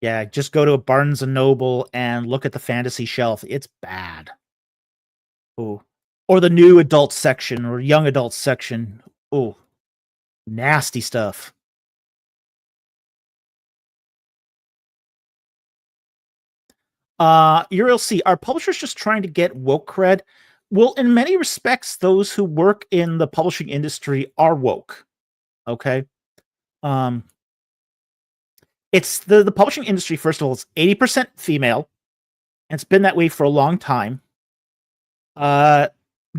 Yeah, just go to a Barnes and Noble and look at the fantasy shelf. It's bad. Oh, or the new adult section or young adult section. Oh, nasty stuff." Uriel C, are publishers just trying to get woke cred? Well, in many respects, those who work in the publishing industry are woke. Okay. It's the publishing industry, first of all, it's 80% female, and it's been that way for a long time.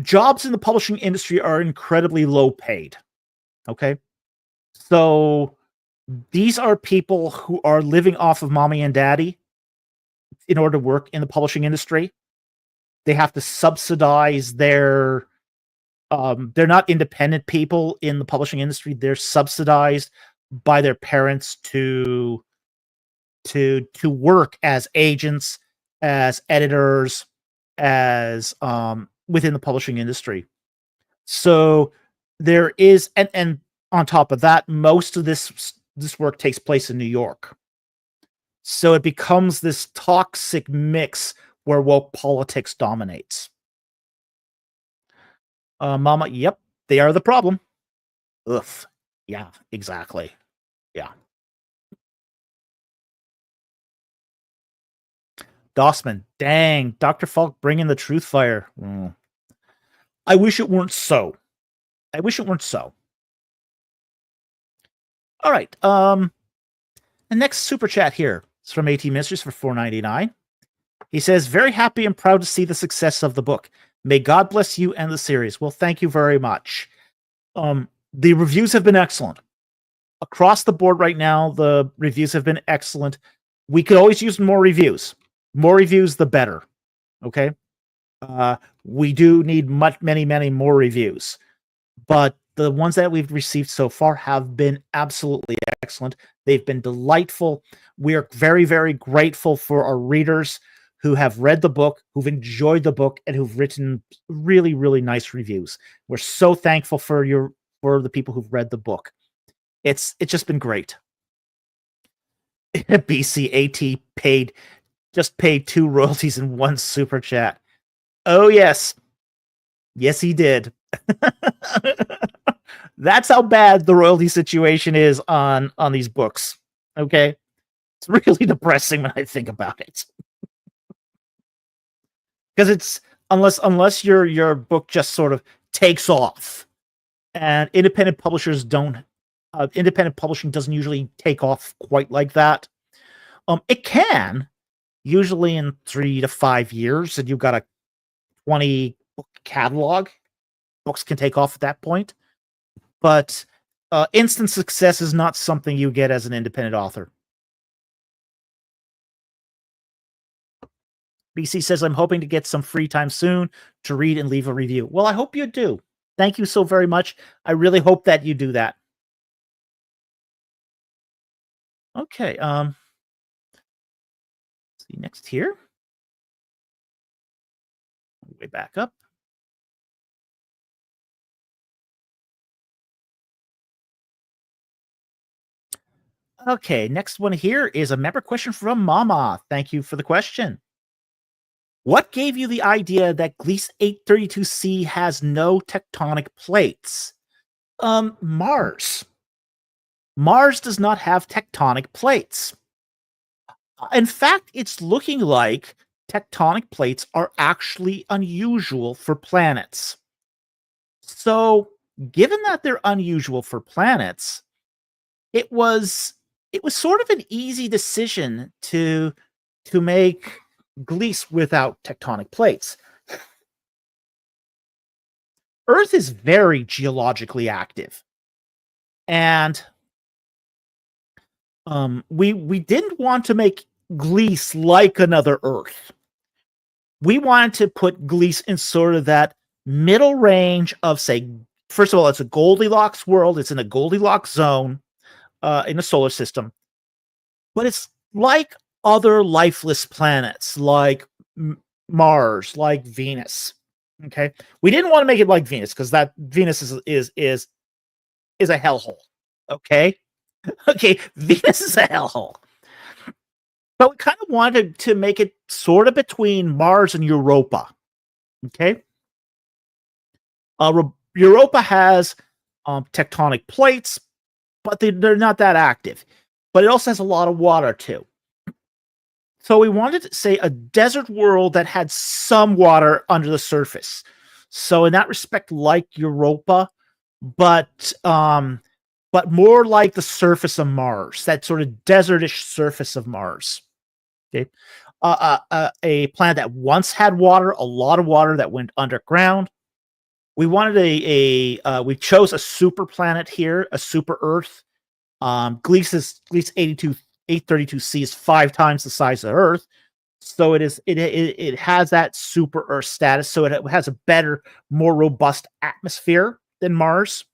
Jobs in the publishing industry are incredibly low paid. Okay. So these are people who are living off of mommy and daddy in order to work in the publishing industry. They have to subsidize their... they're not independent people in the publishing industry. They're subsidized by their parents to work as agents, as editors, as within the publishing industry. So there is, and on top of that, most of this work takes place in New York. So it becomes this toxic mix where woke politics dominates. Mama, yep, they are the problem. Ugh. Yeah, exactly. Yeah. Dossman, dang, Dr. Falk bringing the truth fire. I wish it weren't so. All right. The next super chat here is from AT Mysteries for $4.99. He says, "Very happy and proud to see the success of the book. May God bless you and the series." Well, thank you very much. The reviews have been excellent. Across the board right now, the reviews have been excellent. We could always use more reviews. More reviews, the better. Okay? We do need many more reviews, but the ones that we've received so far have been absolutely excellent. They've been delightful. We are very grateful for our readers who have read the book, who've enjoyed the book, and who've written really nice reviews. We're so thankful for the people who've read the book. It's just been great. BCAT paid 2 royalties in 1 super chat. Oh yes. Yes, he did. That's how bad the royalty situation is on these books. Okay? It's really depressing when I think about it. Because it's unless your book just sort of takes off, and independent publishers don't independent publishing doesn't usually take off quite like that. It can, usually in 3 to 5 years, and you've got a 20 book catalog. Books can take off at that point, but instant success is not something you get as an independent author. BC says, I'm hoping to get some free time soon to read and leave a review. Well, I hope you do. Thank you so very much. I really hope that you do that. Okay. See next here. Way back up. Okay, next one here is a member question from Mama. Thank you for the question. What gave you the idea that Gliese 832c has no tectonic plates? Mars. Mars does not have tectonic plates. In fact, it's looking like tectonic plates are actually unusual for planets. So, given that they're unusual for planets, it was sort of an easy decision to make Gliese without tectonic plates. Earth is very geologically active, and we didn't want to make Gliese like another Earth. We wanted to put Gliese in sort of that middle range of, say, first of all, it's a Goldilocks world. It's in a Goldilocks zone in the solar system, but it's like other lifeless planets, like Mars, like Venus. Okay, we didn't want to make it like Venus because that Venus is a hellhole. Okay, okay, Venus is a hellhole. But we kind of wanted to make it sort of between Mars and Europa. Okay, Europa has tectonic plates, but they're not that active. But it also has a lot of water too. So we wanted to say a desert world that had some water under the surface. So in that respect, like Europa, but more like the surface of Mars, that sort of desertish surface of Mars. Okay, a planet that once had water, a lot of water that went underground. We wanted we chose a super planet here, a super Earth. Gliese 832c is 5 times the size of Earth, so it has that super Earth status. So it has a better, more robust atmosphere than Mars.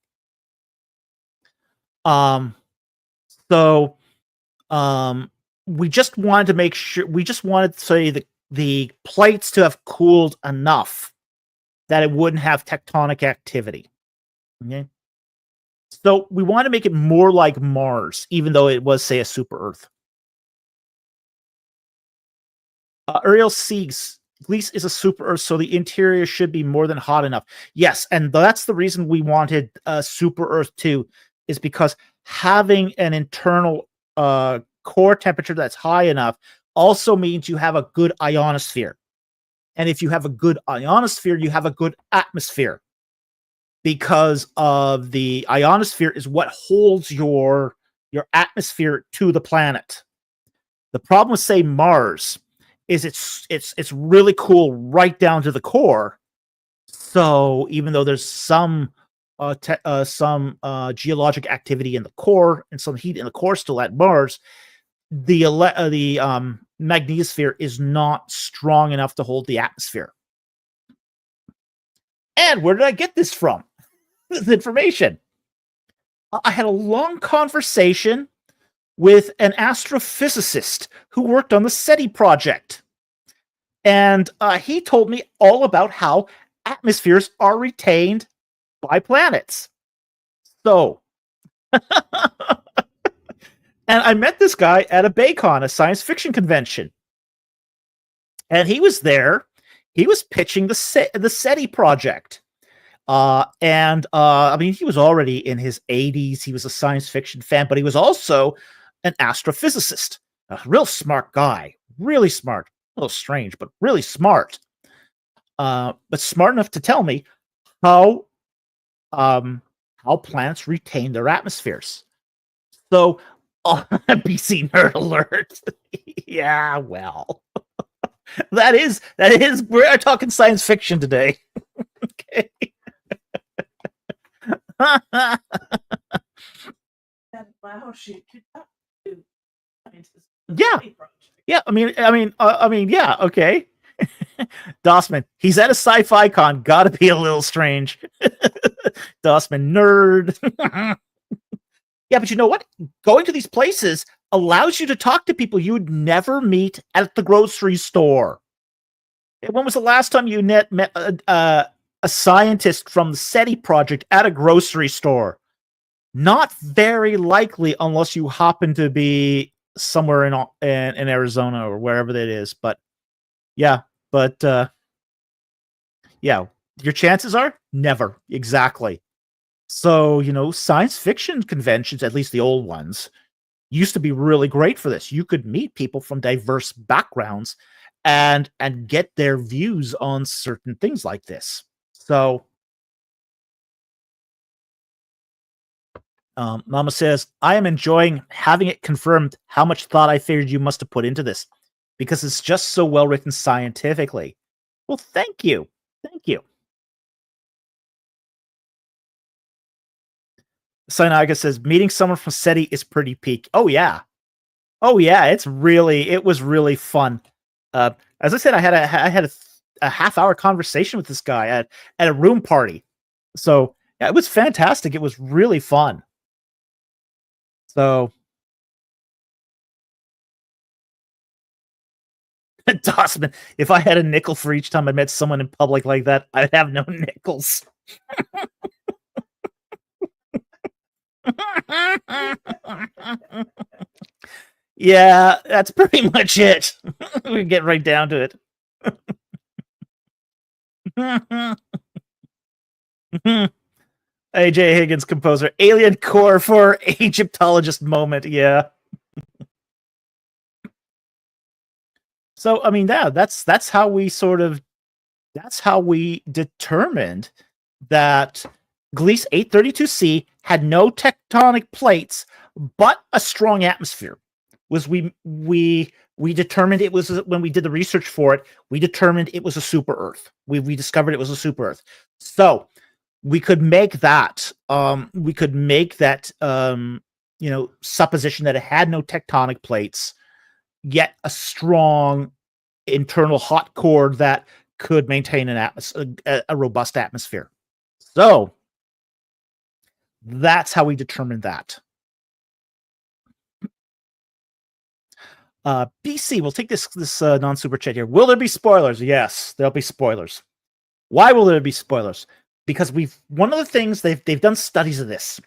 We just wanted to make sure. We just wanted to say the plates to have cooled enough that it wouldn't have tectonic activity. Okay. So we want to make it more like Mars, even though it was, say, a super Earth. Ariel Siegs, Gliese is a super Earth, so the interior should be more than hot enough. Yes, and that's the reason we wanted super Earth too, is because having an internal core temperature that's high enough also means you have a good ionosphere. And if you have a good ionosphere, you have a good atmosphere. Because of the ionosphere is what holds your atmosphere to the planet. The problem with, say, Mars is it's really cool right down to the core. So even though there's some geologic activity in the core and some heat in the core still at Mars, the magnetosphere is not strong enough to hold the atmosphere. And where did I get this from? This information. I had a long conversation with an astrophysicist who worked on the SETI project. And he told me all about how atmospheres are retained by planets. So, and I met this guy at a Baycon, a science fiction convention. And he was there. He was pitching the SETI project. I mean, he was already in his 80s. He was a science fiction fan, but he was also an astrophysicist. A real smart guy. Really smart. A little strange, but really smart. But smart enough to tell me how planets retain their atmospheres. So, BC nerd alert. Yeah, well, that is we're talking science fiction today. Okay. And wow, she could talk to scientists. Yeah. Yeah, I mean, yeah, okay. Dossman, he's at a sci-fi con. Gotta be a little strange. Dossman, nerd. Yeah, but you know what? Going to these places allows you to talk to people you would never meet at the grocery store. When was the last time you met a scientist from the SETI project at a grocery store? Not very likely, unless you happen to be somewhere in Arizona or wherever that is. But yeah, yeah, your chances are never. Exactly. So, science fiction conventions, at least the old ones, used to be really great for this. You could meet people from diverse backgrounds and get their views on certain things like this. So, Mama says, I am enjoying having it confirmed how much thought I figured you must have put into this, because it's just so well written scientifically. Well, thank you. Thank you. Sinaga says, meeting someone from SETI is pretty peak. Oh, yeah. Oh, yeah. It was really fun. As I said, I had a half-hour conversation with this guy at a room party. So, yeah, it was fantastic. It was really fun. So, Dossman, if I had a nickel for each time I met someone in public like that, I'd have no nickels. Yeah, that's pretty much it. We get right down to it. AJ Higgins, composer, alien core for Egyptologist moment. Yeah. So, I mean, yeah, that's how we determined that Gliese 832c had no tectonic plates, but a strong atmosphere. We determined it was, when we did the research for it, we determined it was a super Earth. We discovered it was a super Earth. So we could make that supposition that it had no tectonic plates, yet a strong internal hot core that could maintain a robust atmosphere. So that's how we determined that. BC, we'll take this non-super chat here. Will there be spoilers? Yes, there'll be spoilers. Why will there be spoilers? Because one of the things they've done studies of this.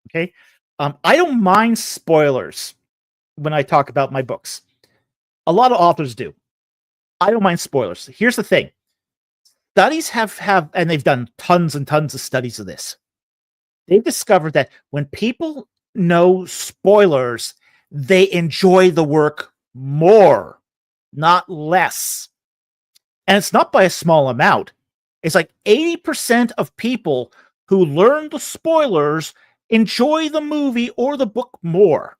Okay, I don't mind spoilers when I talk about my books. A lot of authors do. I don't mind spoilers. Here's the thing: studies have, and they've done tons and tons of studies of this. They've discovered that when people know spoilers, they enjoy the work more, not less. And it's not by a small amount. It's like 80% of people who learn the spoilers enjoy the movie or the book more.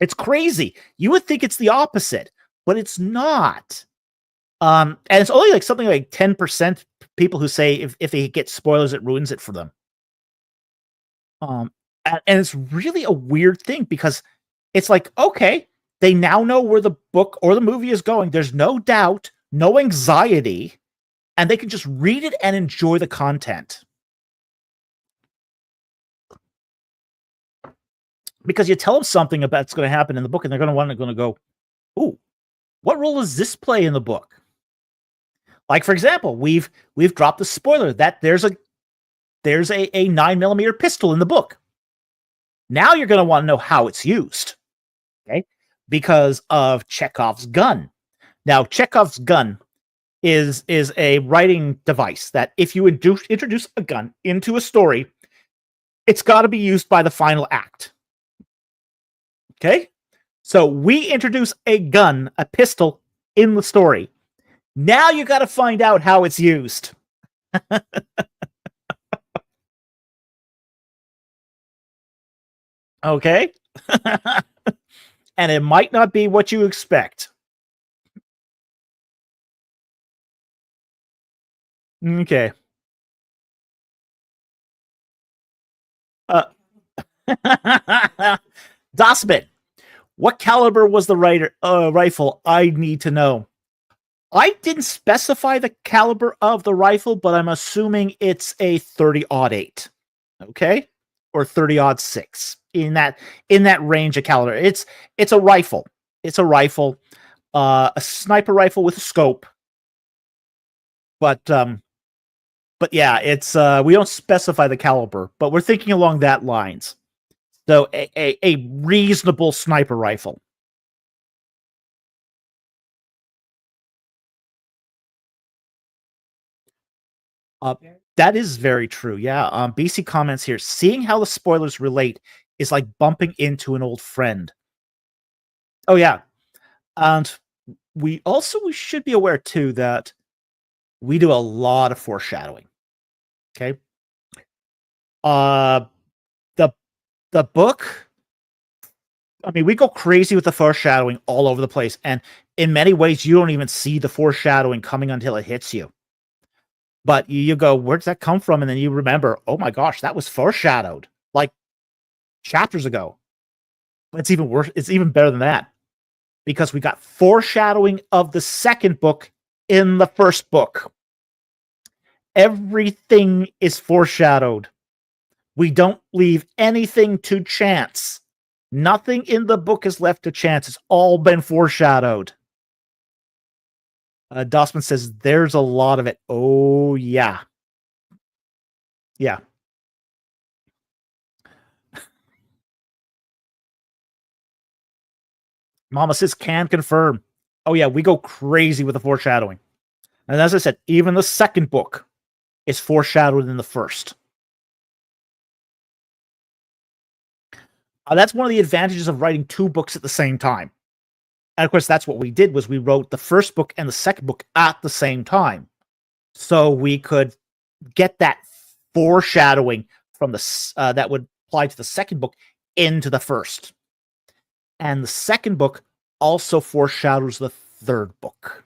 It's crazy. You would think it's the opposite, but it's not. And it's only like something like 10% people who say if they get spoilers, it ruins it for them. And it's really a weird thing, because it's like, okay, they now know where the book or the movie is going. There's no doubt, no anxiety, and they can just read it and enjoy the content. Because you tell them something about what's going to happen in the book, and they're going to go, "Ooh, what role does this play in the book?" Like, for example, we've dropped the spoiler that there's a 9mm pistol in the book. Now you're going to want to know how it's used, okay? Because of Chekhov's gun. Now, Chekhov's gun is a writing device that if you introduce a gun into a story, it's got to be used by the final act. Okay? So we introduce a gun, a pistol, in the story. Now you got to find out how it's used. Okay? And it might not be what you expect. Okay. Dosman, what caliber was the rifle? I need to know. I didn't specify the caliber of the rifle, but I'm assuming it's a 30-08. Okay? Or 30-06. In that range of caliber. It's a rifle. It's a rifle. A sniper rifle with a scope. But yeah, it's we don't specify the caliber, but we're thinking along that lines. So a reasonable sniper rifle. That is very true. Yeah. BC comments here. Seeing how the spoilers relate is like bumping into an old friend. Oh yeah. And we should be aware too that we do a lot of foreshadowing. Okay. The book, I mean, we go crazy with the foreshadowing all over the place. And in many ways, you don't even see the foreshadowing coming until it hits you. But you go, where does that come from? And then you remember, oh my gosh, that was foreshadowed like chapters ago. It's even worse. It's even better than that because we got foreshadowing of the second book in the first book. Everything is foreshadowed. We don't leave anything to chance. Nothing in the book is left to chance. It's all been foreshadowed. Dossman says there's a lot of it. Oh, yeah. Yeah. Mama says can confirm. Oh, yeah. We go crazy with the foreshadowing. And as I said, even the second book is foreshadowed in the first. That's one of the advantages of writing two books at the same time. And of course, that's what we did was we wrote the first book and the second book at the same time. So we could get that foreshadowing from the that would apply to the second book into the first. And the second book also foreshadows the third book.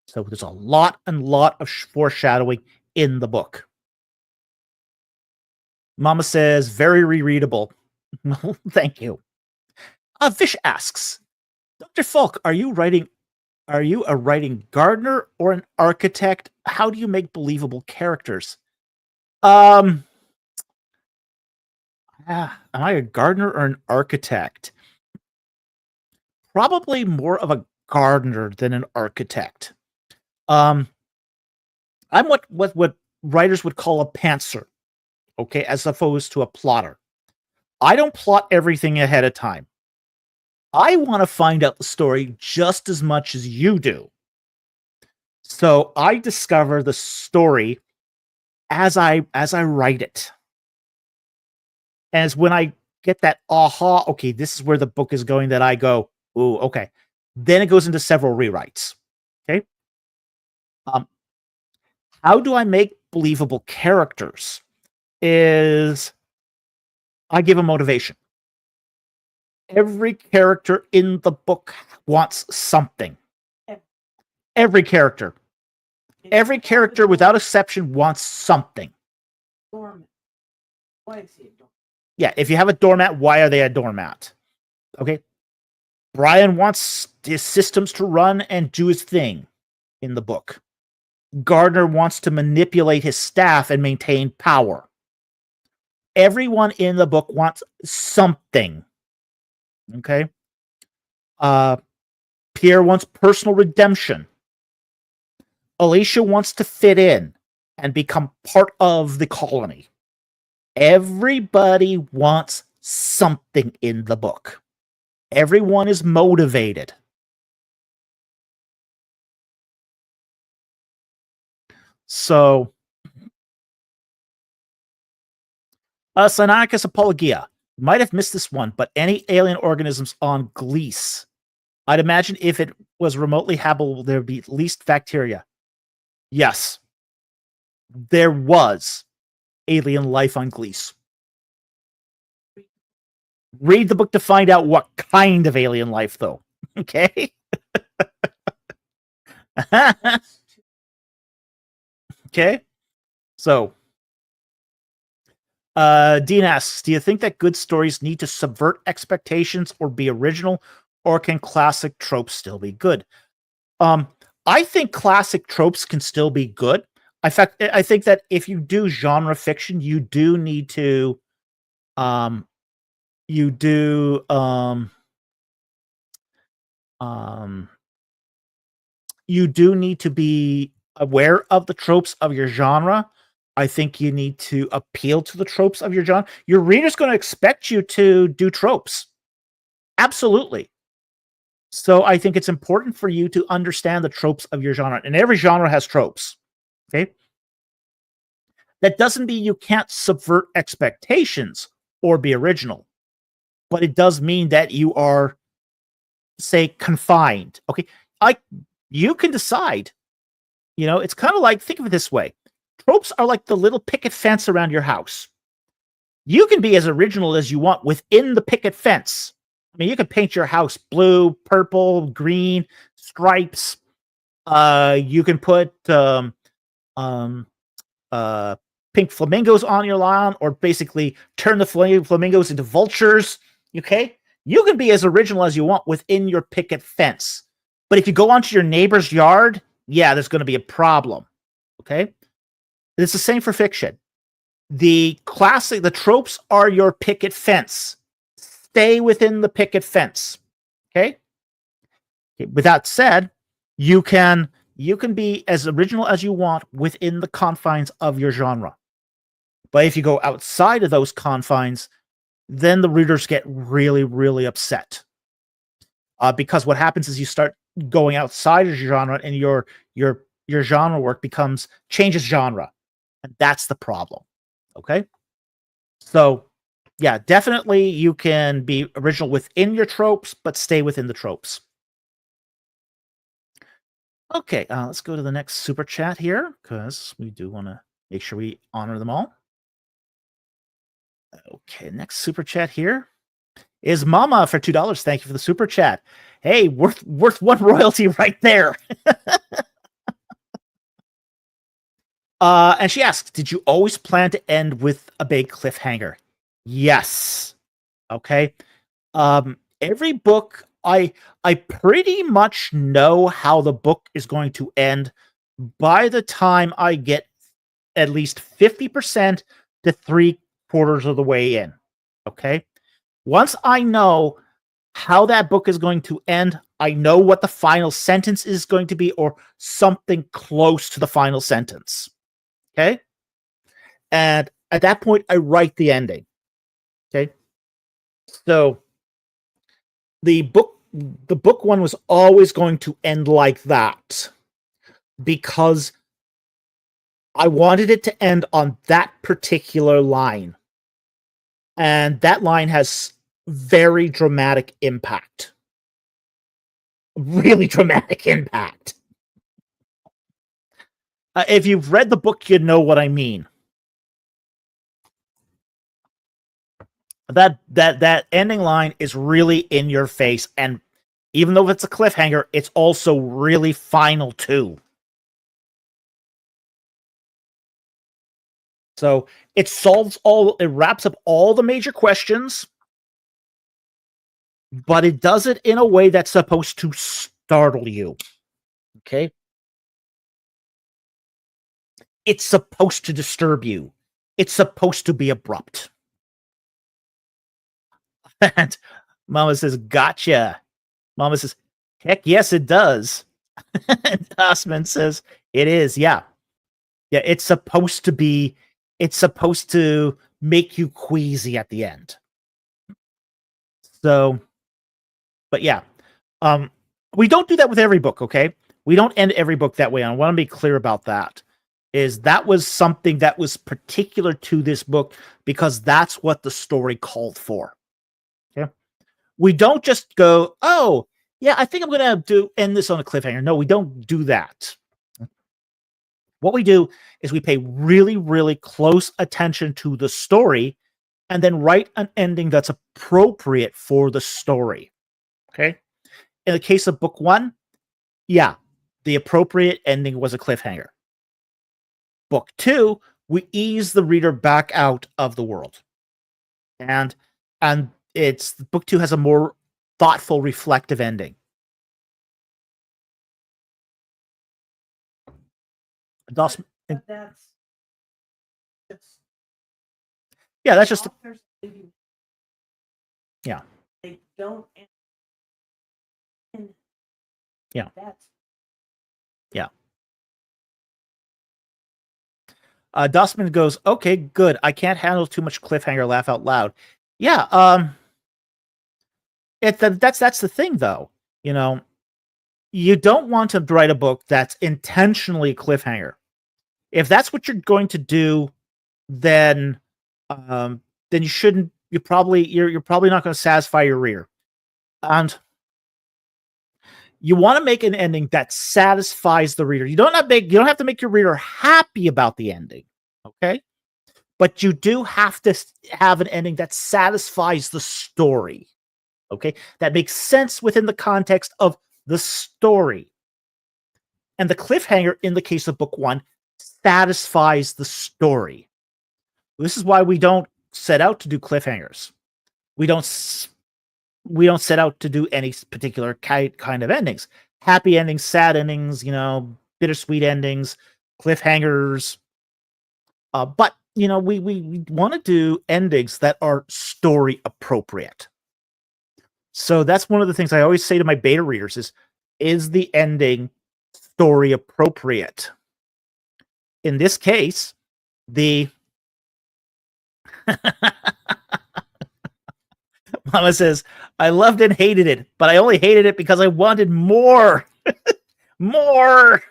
So there's a lot of foreshadowing in the book. Mama says, very rereadable. Thank you. Vish asks, Dr. Falk, are you a writing gardener or an architect? How do you make believable characters? Am I a gardener or an architect? Probably more of a gardener than an architect. I'm what writers would call a pantser, okay, as opposed to a plotter. I don't plot everything ahead of time. I want to find out the story just as much as you do. So I discover the story as I write it. As when I get that aha, okay, this is where the book is going, that I go, ooh, okay. Then it goes into several rewrites. Okay. How do I make believable characters? Is I give a motivation. Every character in the book wants something. Every character. Every character, without exception, wants something. Dormant. Why is he a dormant? Yeah, if you have a doormat, why are they a doormat? Okay. Brian wants his systems to run and do his thing in the book. Gardner wants to manipulate his staff and maintain power. Everyone in the book wants something. Okay. Pierre wants personal redemption. Alicia wants to fit in and become part of the colony. Everybody wants something in the book. Everyone is motivated. So, Sinaiticus Apologia. Might have missed this one, but any alien organisms on Gliese? I'd imagine if it was remotely habitable, there would be at least bacteria. Yes. There was alien life on Gliese. Read the book to find out what kind of alien life, though. Okay? Okay? So, Dean asks, do you think that good stories need to subvert expectations or be original, or can classic tropes still be good? I think classic tropes can still be good. In fact, I think that if you do genre fiction, you do need to, you do need to be aware of the tropes of your genre. I think you need to appeal to the tropes of your genre. Your reader's going to expect you to do tropes. Absolutely. So I think it's important for you to understand the tropes of your genre. And every genre has tropes. Okay? That doesn't mean you can't subvert expectations or be original. But it does mean that you are, say, confined. Okay? You can decide. You know, it's kind of like, think of it this way. Tropes are like the little picket fence around your house. You can be as original as you want within the picket fence. I mean, you can paint your house blue, purple, green, stripes. You can put pink flamingos on your lawn, or basically turn the flamingos into vultures. Okay? You can be as original as you want within your picket fence. But if you go onto your neighbor's yard, yeah, there's going to be a problem. Okay? It's the same for fiction. The tropes are your picket fence. Stay within the picket fence. Okay? With that said, you can be as original as you want within the confines of your genre. But if you go outside of those confines, then the readers get really, really upset. Because what happens is you start going outside of your genre, and your genre work changes genre. And that's the problem. Okay? So, yeah, definitely you can be original within your tropes, but stay within the tropes. Okay, let's go to the next super chat here, because we do want to make sure we honor them all. Okay, next super chat here is Mama for $2. Thank you for the super chat. Hey, worth one royalty right there. And she asks, did you always plan to end with a big cliffhanger? Yes. Okay. Every book, I pretty much know how the book is going to end by the time I get at least 50% to 3/4 of the way in. Okay. Once I know how that book is going to end, I know what the final sentence is going to be, or something close to the final sentence. Okay. And at that point, I write the ending. Okay. So the book one was always going to end like that, because I wanted it to end on that particular line. And that line has very dramatic impact. Really dramatic impact. If you've read the book, you know what I mean. That ending line is really in your face, and even though it's a cliffhanger, it's also really final too. So it wraps up all the major questions, but it does it in a way that's supposed to startle you. Okay? it's supposed to disturb you. It's supposed to be abrupt. And Mama says, gotcha. Mama says, heck yes, it does. And Osman says, it is, yeah. Yeah, it's supposed to make you queasy at the end. So, but yeah. We don't do that with every book, okay? We don't end every book that way. I want to be clear about that. That was something that was particular to this book because that's what the story called for. Okay? We don't just go, oh, yeah, I think I'm going to end this on a cliffhanger. No, we don't do that. What we do is we pay really, really close attention to the story and then write an ending that's appropriate for the story. Okay? In the case of book 1, yeah, the appropriate ending was a cliffhanger. Book 2, we ease the reader back out of the world. And it's book 2 has a more thoughtful, reflective ending. That's just yeah, that's just yeah. They don't. Yeah. That's yeah. Dossman goes, okay, good. I can't handle too much cliffhanger. Laugh out loud. Yeah. That's the thing, though. You know, you don't want to write a book that's intentionally a cliffhanger. If that's what you're going to do, then you shouldn't. You're probably not going to satisfy your reader, and you want to make an ending that satisfies the reader. You don't have to make your reader happy about the ending, okay? But you do have to have an ending that satisfies the story, okay? That makes sense within the context of the story. And the cliffhanger in the case of book 1 satisfies the story. This is why we don't set out to do cliffhangers. We don't set out to do any particular kind of endings. Happy endings, sad endings, bittersweet endings, cliffhangers. But, we want to do endings that are story appropriate. So that's one of the things I always say to my beta readers is the ending story appropriate? In this case, the Mama says, I loved and hated it, but I only hated it because I wanted more. More.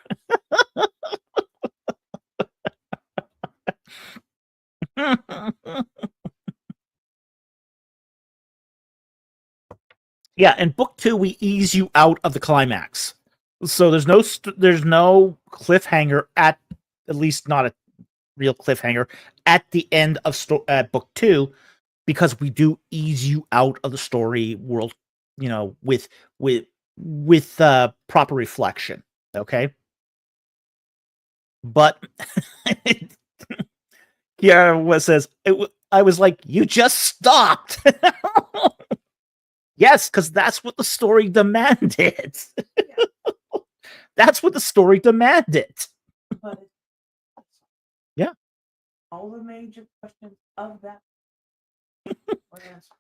Yeah, in book 2, we ease you out of the climax. So there's no cliffhanger at least not a real cliffhanger at the end of book 2, because we do ease you out of the story world, with proper reflection. Okay. But Kiara says, I was like, you just stopped. Yes, because that's what the story demanded. Yeah. That's what the story demanded. But yeah. All the major questions of that were answered.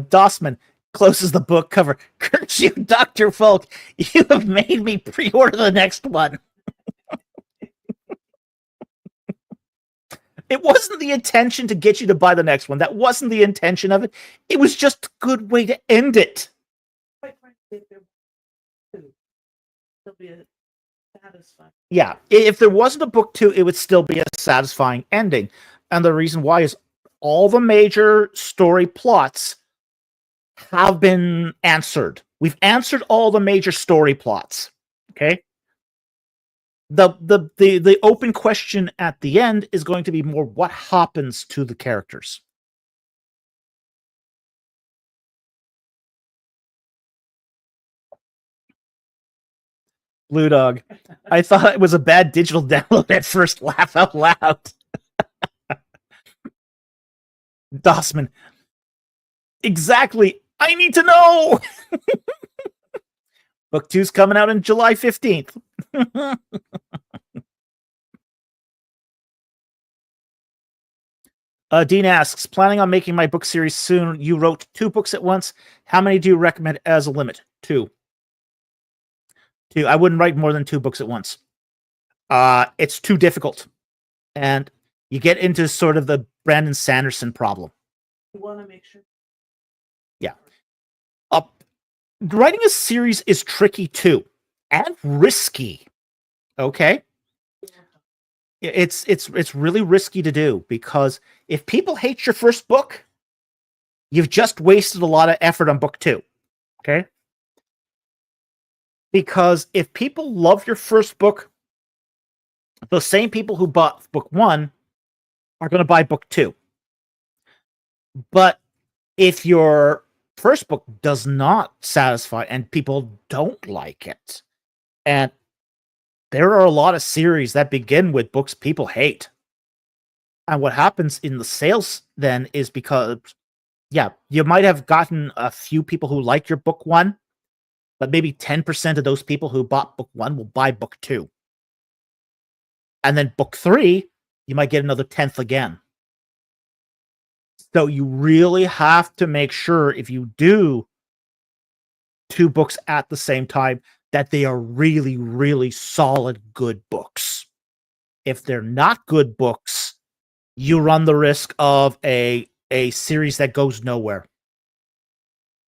Dossman closes the book cover. Curse you, Dr. Folk. You have made me pre-order the next one. It wasn't the intention to get you to buy the next one. That wasn't the intention of it. It was just a good way to end it. Yeah, if there wasn't a book 2, it would still be a satisfying ending. And the reason why is all the major story plots have been answered. We've answered all the major story plots. Okay? The open question at the end is going to be more what happens to the characters. Blue Dog. I thought it was a bad digital download at first. Laugh out loud. Dossman. Exactly. I need to know. Book 2's coming out on July 15th. Dean asks, planning on making my book series soon. You wrote 2 books at once. How many do you recommend as a limit? 2. 2. I wouldn't write more than 2 books at once. It's too difficult. And you get into sort of the Brandon Sanderson problem. You want to make sure. Yeah. Writing a series is tricky too. And risky. Okay? It's really risky to do, because if people hate your first book, you've just wasted a lot of effort on book 2. Okay? Because if people love your first book, the same people who bought book 1 are going to buy book 2. But if your first book does not satisfy and people don't like it, and there are a lot of series that begin with books people hate. And what happens in the sales then is, because, yeah, you might have gotten a few people who like your book 1, but maybe 10% of those people who bought book 1 will buy book 2. And then book 3, you might get another 10th again. So you really have to make sure, if you do 2 books at the same time, that they are really, really solid, good books. If they're not good books, you run the risk of a series that goes nowhere.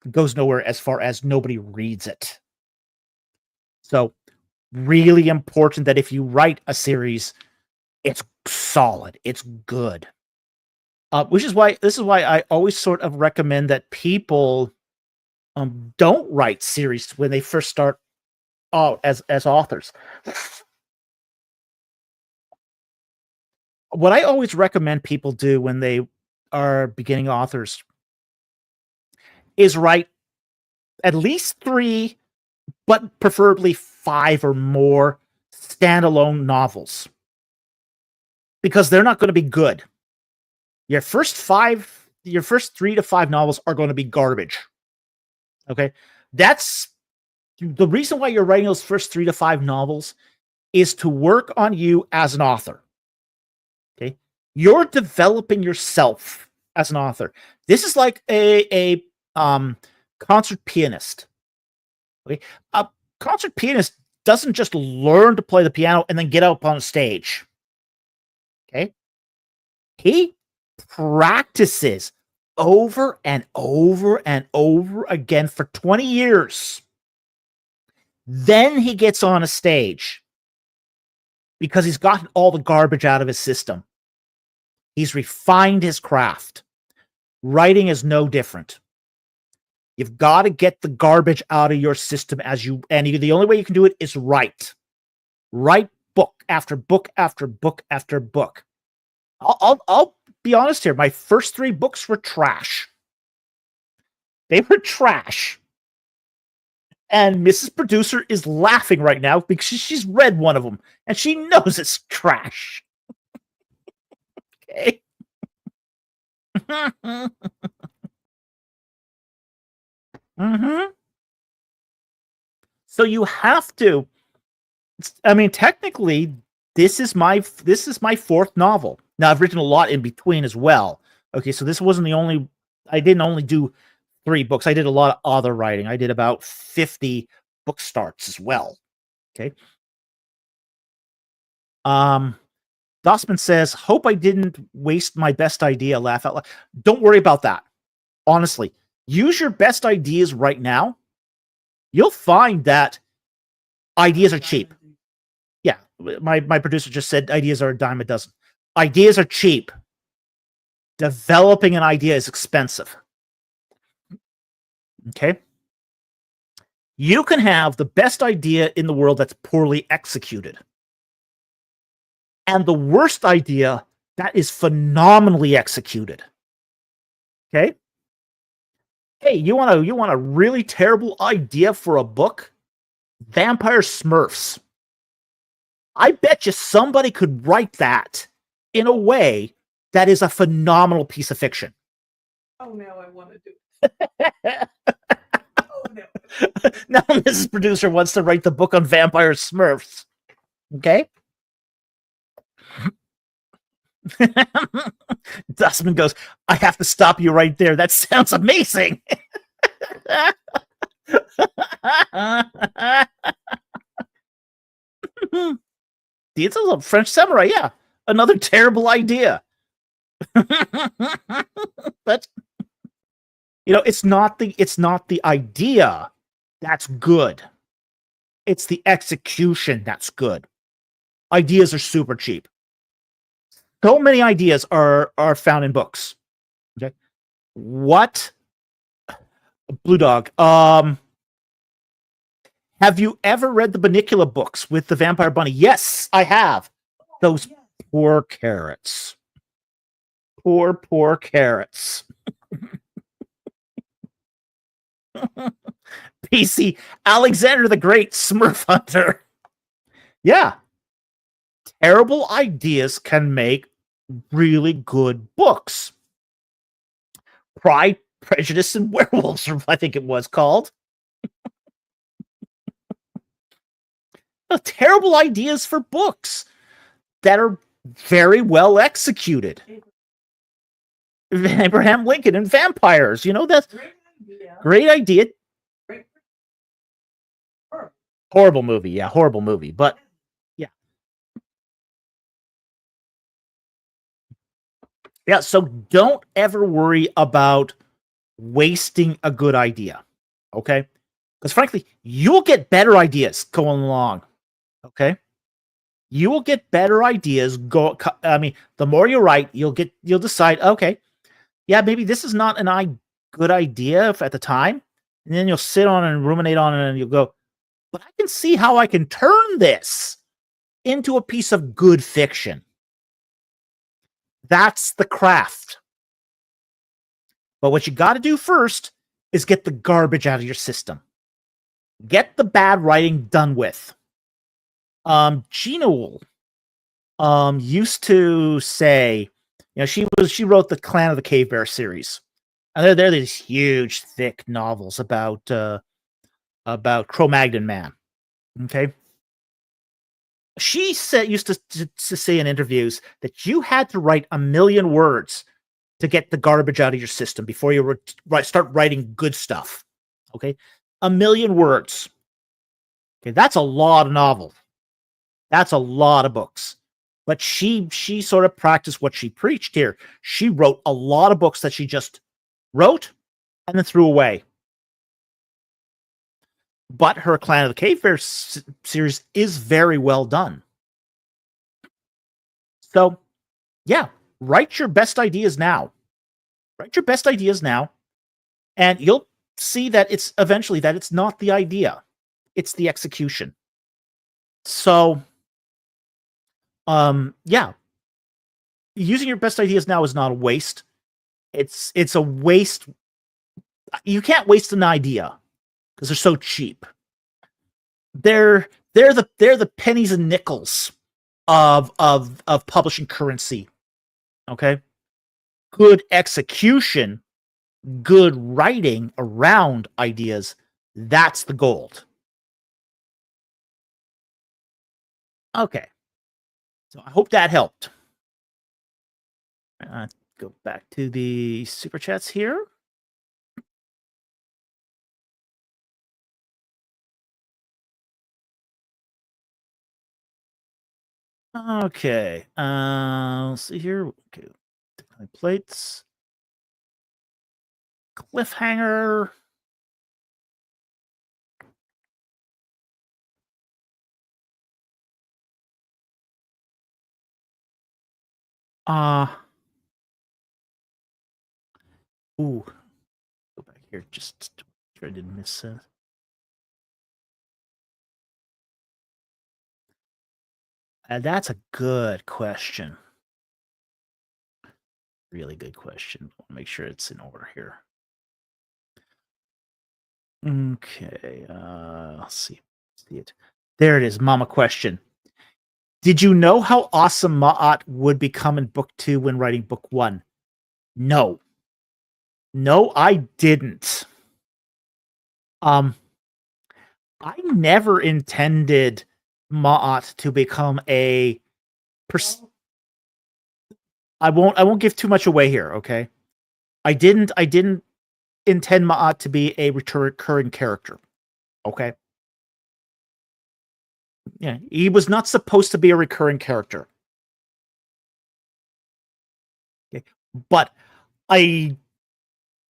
It goes nowhere as far as nobody reads it. So, really important that if you write a series, it's solid, it's good. This is why I always sort of recommend that people don't write series when they first start as authors. What I always recommend people do when they are beginning authors is write at least 3, but preferably 5 or more standalone novels, because they're not going to be good. Your first 3 to 5 novels are going to be garbage. Okay, that's the reason why you're writing those first 3 to 5 novels, is to work on you as an author. Okay, you're developing yourself as an author. This is like a concert pianist. Okay, a concert pianist doesn't just learn to play the piano and then get up on a stage. Okay, he practices over and over and over again for 20 years. Then he gets on a stage, because he's gotten all the garbage out of his system. He's refined his craft. Writing is no different. You've got to get the garbage out of your system the only way you can do it is write. Write book after book after book after book. I'll be honest here. My first 3 books were trash. They were trash. And Mrs. Producer is laughing right now because she's read one of them and she knows it's trash. Okay. So you have to. I mean, technically, this is my 4th novel. Now, I've written a lot in between as well. Okay, so this wasn't the only. I didn't only do 3 books. I did a lot of other writing. I did about 50 book starts as well. Okay. Dossman says, "Hope I didn't waste my best idea." Laugh out loud. Don't worry about that. Honestly, use your best ideas right now. You'll find that ideas are cheap. Yeah, my producer just said ideas are a dime a dozen. Ideas are cheap. Developing an idea is expensive. Okay? You can have the best idea in the world that's poorly executed, and the worst idea that is phenomenally executed. Okay? Hey, you want a really terrible idea for a book? Vampire Smurfs. I bet you somebody could write that in a way that is a phenomenal piece of fiction. Oh, now I want to do it. Oh, no. Now Mrs. Producer wants to write the book on Vampire Smurfs. Okay? Dustman goes, I have to stop you right there. That sounds amazing. It's a French samurai, yeah. Another terrible idea. But it's not the idea that's good. It's the execution that's good. Ideas are super cheap. So many ideas are found in books. Okay. What? Blue Dog. Have you ever read the Bunnicula books with the Vampire Bunny? Yes, I have. Those poor carrots. Poor carrots. PC Alexander the Great, Smurf Hunter. Yeah. Terrible ideas can make really good books. Pride, Prejudice, and Werewolves, I think it was called. Terrible ideas for books that are very well executed. Abraham Lincoln and vampires. That's great idea. Horrible movie. Yeah, horrible movie. But yeah. Yeah, so don't ever worry about wasting a good idea. Okay? Because frankly, you'll get better ideas going along. Okay? You will get better ideas. The more you write, you'll decide, okay, yeah, maybe this is not good idea at the time. And then you'll sit on it and ruminate on it and you'll go, but I can see how I can turn this into a piece of good fiction. That's the craft. But what you got to do first is get the garbage out of your system. Get the bad writing done with. Gina used to say, she wrote the Clan of the Cave Bear series. And they're these huge, thick novels about Cro-Magnon Man. Okay. She used to say in interviews that you had to write 1 million words to get the garbage out of your system before you start writing good stuff. Okay. 1 million words. Okay. That's a lot of novels. That's a lot of books. But she sort of practiced what she preached here. She wrote a lot of books that she just wrote and then threw away. But her Clan of the Cave Bear series is very well done. So, yeah, write your best ideas now. Write your best ideas now, and you'll see that it's not the idea. It's the execution. So, yeah. Using your best ideas now is not a waste. It's a waste. You can't waste an idea because they're so cheap. They're the pennies and nickels of publishing currency. Okay? Good execution, good writing around ideas, that's the gold. Okay. So I hope that helped. Go back to the super chats here. Okay. Let's see here. Okay. Plates. Cliffhanger. Ooh. Go back here just to make sure I didn't miss it. That's a good question. Really good question. I'll make sure it's in order here. Okay. Let's see it. There it is. Mama question. Did you know how awesome Ma'at would become in book 2 when writing book 1? No. No, I didn't. I never intended Ma'at to become a I won't give too much away here, okay? I didn't intend Ma'at to be a recurring character. Okay? Yeah, he was not supposed to be a recurring character. Okay? But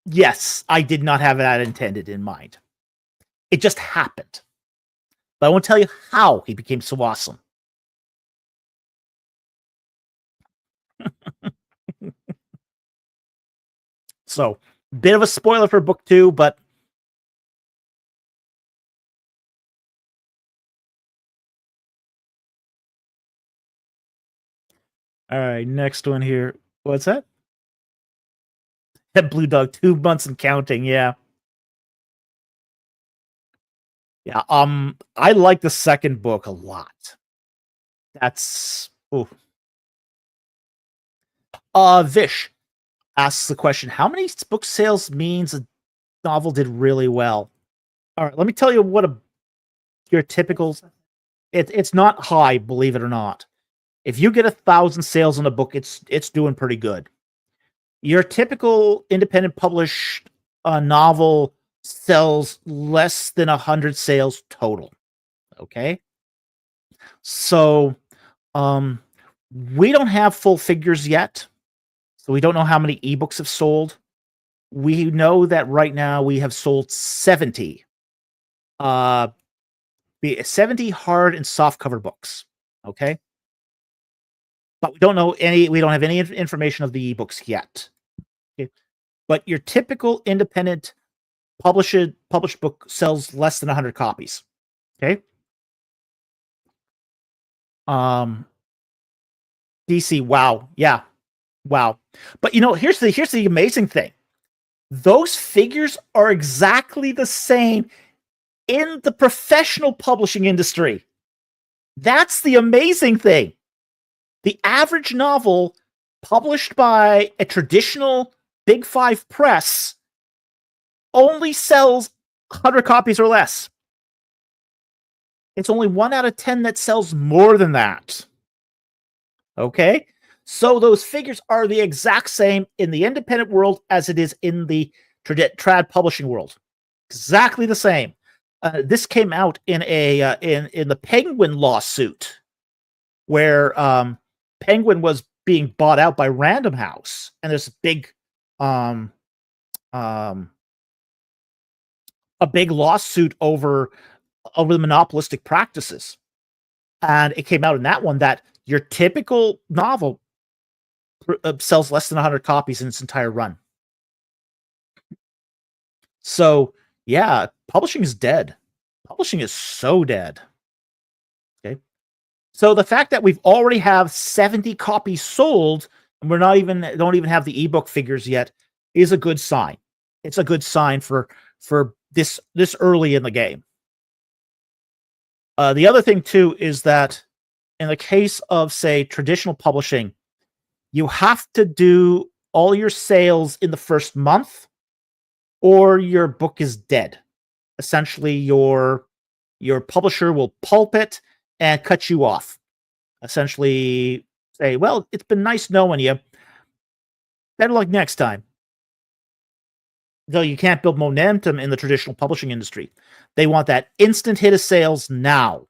yes, I did not have that intended in mind. It just happened. But I won't tell you how he became so awesome. So, bit of a spoiler for book 2, but all right, next one here. What's that? That Blue Dog, 2 months and counting, yeah. Yeah, I like the second book a lot. That's Vish asks the question, how many book sales means a novel did really well? All right, let me tell you what your typical it's not high, believe it or not. If you get 1,000 sales on a book, it's doing pretty good. Your typical independent published novel sells less than 100 sales total. Okay? So, we don't have full figures yet. So we don't know how many ebooks have sold. We know that right now we have sold 70. 70 hard and soft cover books. Okay? But we don't have any information of the ebooks yet. Okay? But your typical independent published book sells less than 100 copies. Okay? DC, wow. Yeah. Wow. But here's the amazing thing. Those figures are exactly the same in the professional publishing industry. That's the amazing thing. The average novel published by a traditional Big 5 press only sells 100 copies or less. It's only 1 out of 10 that sells more than that. Okay? So those figures are the exact same in the independent world as it is in the trad publishing world. Exactly the same. This came out in in the Penguin lawsuit, where Penguin was being bought out by Random House, and there's a big lawsuit over the monopolistic practices. And it came out in that one that your typical novel sells less than 100 copies in its entire run. So, yeah, publishing is dead. Publishing is so dead. Okay. So the fact that we've already have 70 copies sold and don't even have the ebook figures yet is a good sign. It's a good sign for this early in the game. The other thing too is that in the case of, say, traditional publishing, you have to do all your sales in the first month, or your book is dead. Essentially, your publisher will pulp it and cut you off. Essentially, say, well, it's been nice knowing you. Better luck next time. Though you can't build momentum in the traditional publishing industry. They want that instant hit of sales now.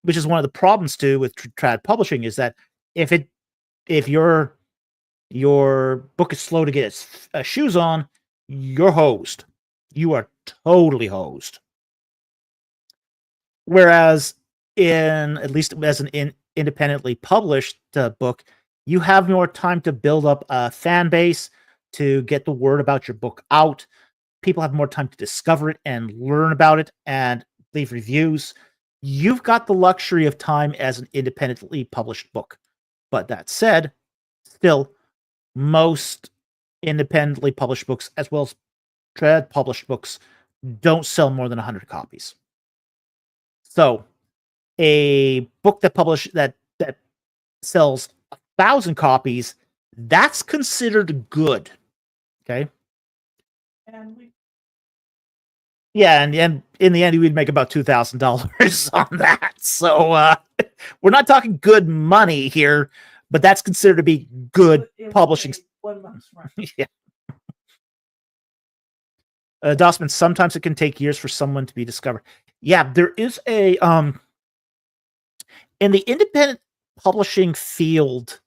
Which is one of the problems too with trad publishing, is that if your book is slow to get its shoes on, you're hosed. You are totally hosed. Whereas at least as an independently published book, you have more time to build up a fan base, to get the word about your book out. People have more time to discover it and learn about it and leave reviews. You've got the luxury of time as an independently published book. But that said, still, most independently published books, as well as trad published books, don't sell more than 100 copies. So a book that sells 1,000 copies, that's considered good. Okay. And in the end, we'd make about $2,000 on that. So we're not talking good money here, but that's considered to be good publishing. 1 month's run. Yeah. Dossman, sometimes it can take years for someone to be discovered. Yeah, there is a in the independent publishing field,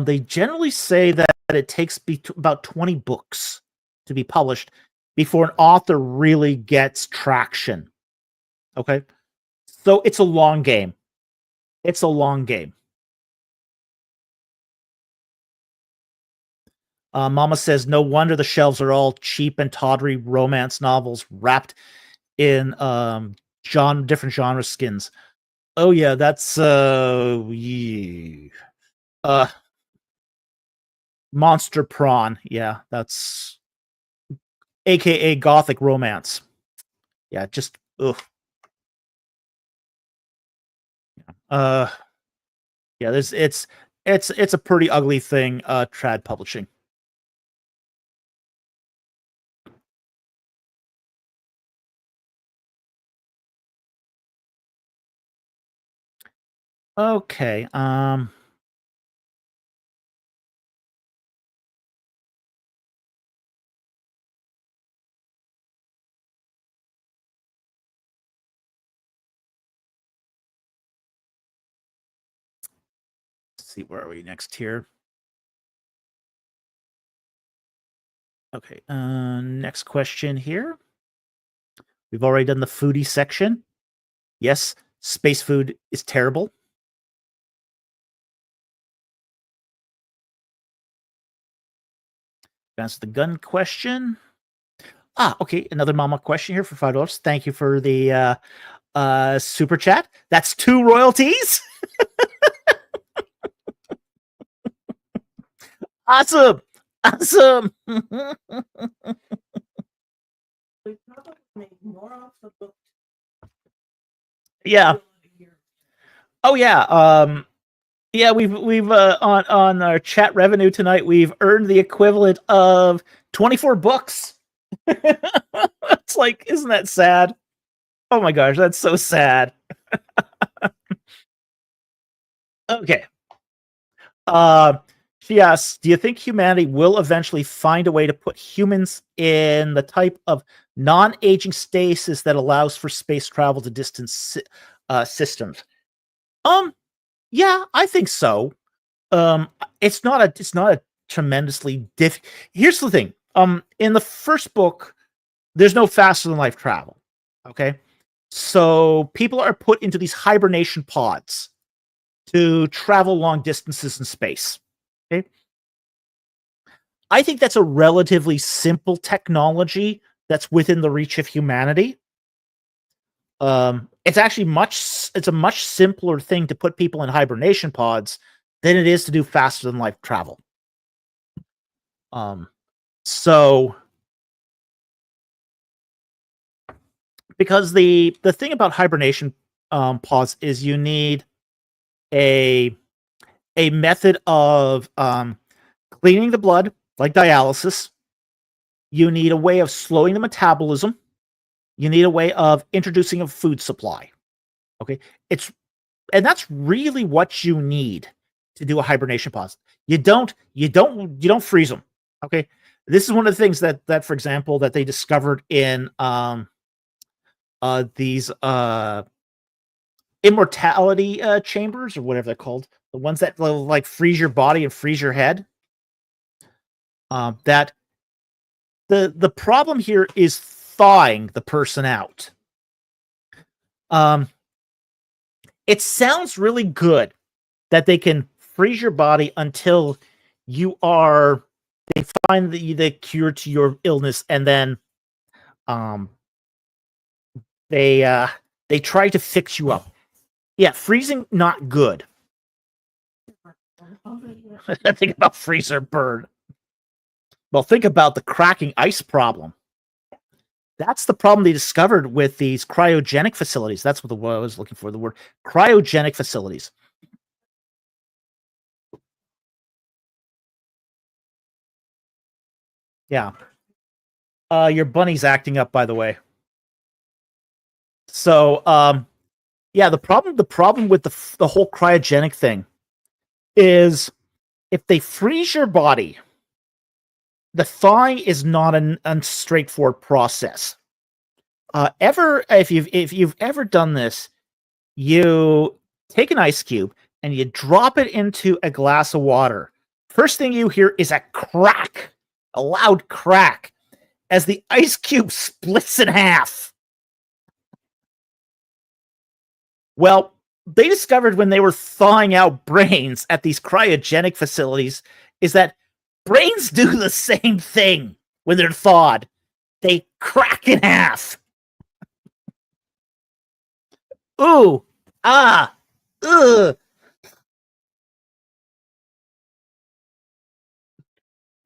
they generally say that it takes about 20 books to be published before an author really gets traction. Okay, so it's a long game. It's a long game. Mama says, no wonder the shelves are all cheap and tawdry romance novels wrapped in different genre skins. Oh yeah, that's Monster Prawn. Yeah, that's AKA gothic romance. Yeah, just ugh. Yeah, it's a pretty ugly thing, trad publishing. Okay, let's see, where are we next here? Okay, next question here. We've already done the foodie section. Yes, space food is terrible. Answer the gun question. Okay, another mama question here for $5. Thank you for the super chat. That's 2 royalties. Awesome. Awesome. We probably made more off the book. Yeah. Oh yeah. Yeah, we've on our chat revenue tonight, we've earned the equivalent of 24 books. It's like, isn't that sad? Oh my gosh, that's so sad. Okay. She asks, do you think humanity will eventually find a way to put humans in the type of non-aging stasis that allows for space travel to distant systems? Yeah, I think so. It's not a tremendously Here's the thing. In the first book, there's no faster than life travel. Okay, so people are put into these hibernation pods to travel long distances in space. Okay, I think that's a relatively simple technology that's within the reach of humanity. It's actually it's a much simpler thing to put people in hibernation pods than it is to do faster than light travel. So because the thing about hibernation pods is you need a method of cleaning the blood, like dialysis. You need a way of slowing the metabolism. You need a way of introducing a food supply. Okay, and that's really what you need to do a hibernation pause. You don't freeze them. Okay, this is one of the things that for example that they discovered in these immortality chambers, or whatever they're called, the ones that like freeze your body and freeze your head. That the problem here is thawing the person out. It sounds really good that they can freeze your body until they find the cure to your illness, and then they try to fix you up. Yeah, freezing, not good. Think about freezer burn. Well, think about the cracking ice problem. That's the problem they discovered with these cryogenic facilities. That's what I was looking for, the word cryogenic facilities. Yeah. Your bunny's acting up, by the way. So, yeah, the problem with the whole cryogenic thing is if they freeze your body, the thawing is not an unstraightforward process. If you've ever done this, you take an ice cube and you drop it into a glass of water. First thing you hear is a crack, a loud crack, as the ice cube splits in half. Well, they discovered when they were thawing out brains at these cryogenic facilities is that brains do the same thing when they're thawed. They crack in half. Ooh, ah, ugh.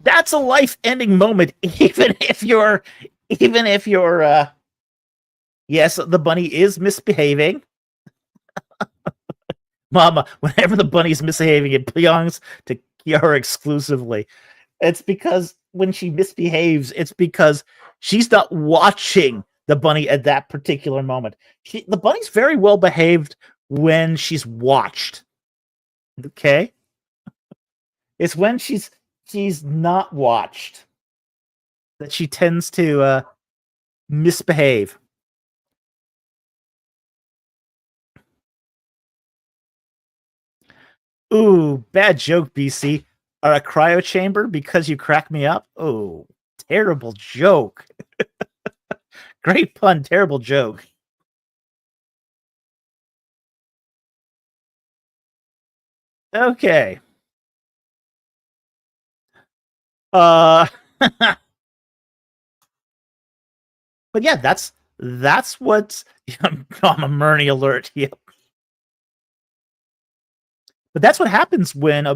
That's a life-ending moment, even if you're yes, the bunny is misbehaving. Mama, whenever the bunny's misbehaving, it belongs to Kiara exclusively. It's because when she misbehaves, it's because she's not watching the bunny at that particular moment. The bunny's very well behaved when she's watched. Okay? It's when she's not watched that she tends to misbehave. Ooh, bad joke, BC. Are a cryo chamber because you crack me up? Oh, terrible joke. Great pun, terrible joke. Okay. But yeah, that's what's I'm a Murney alert. Yep. But that's what happens when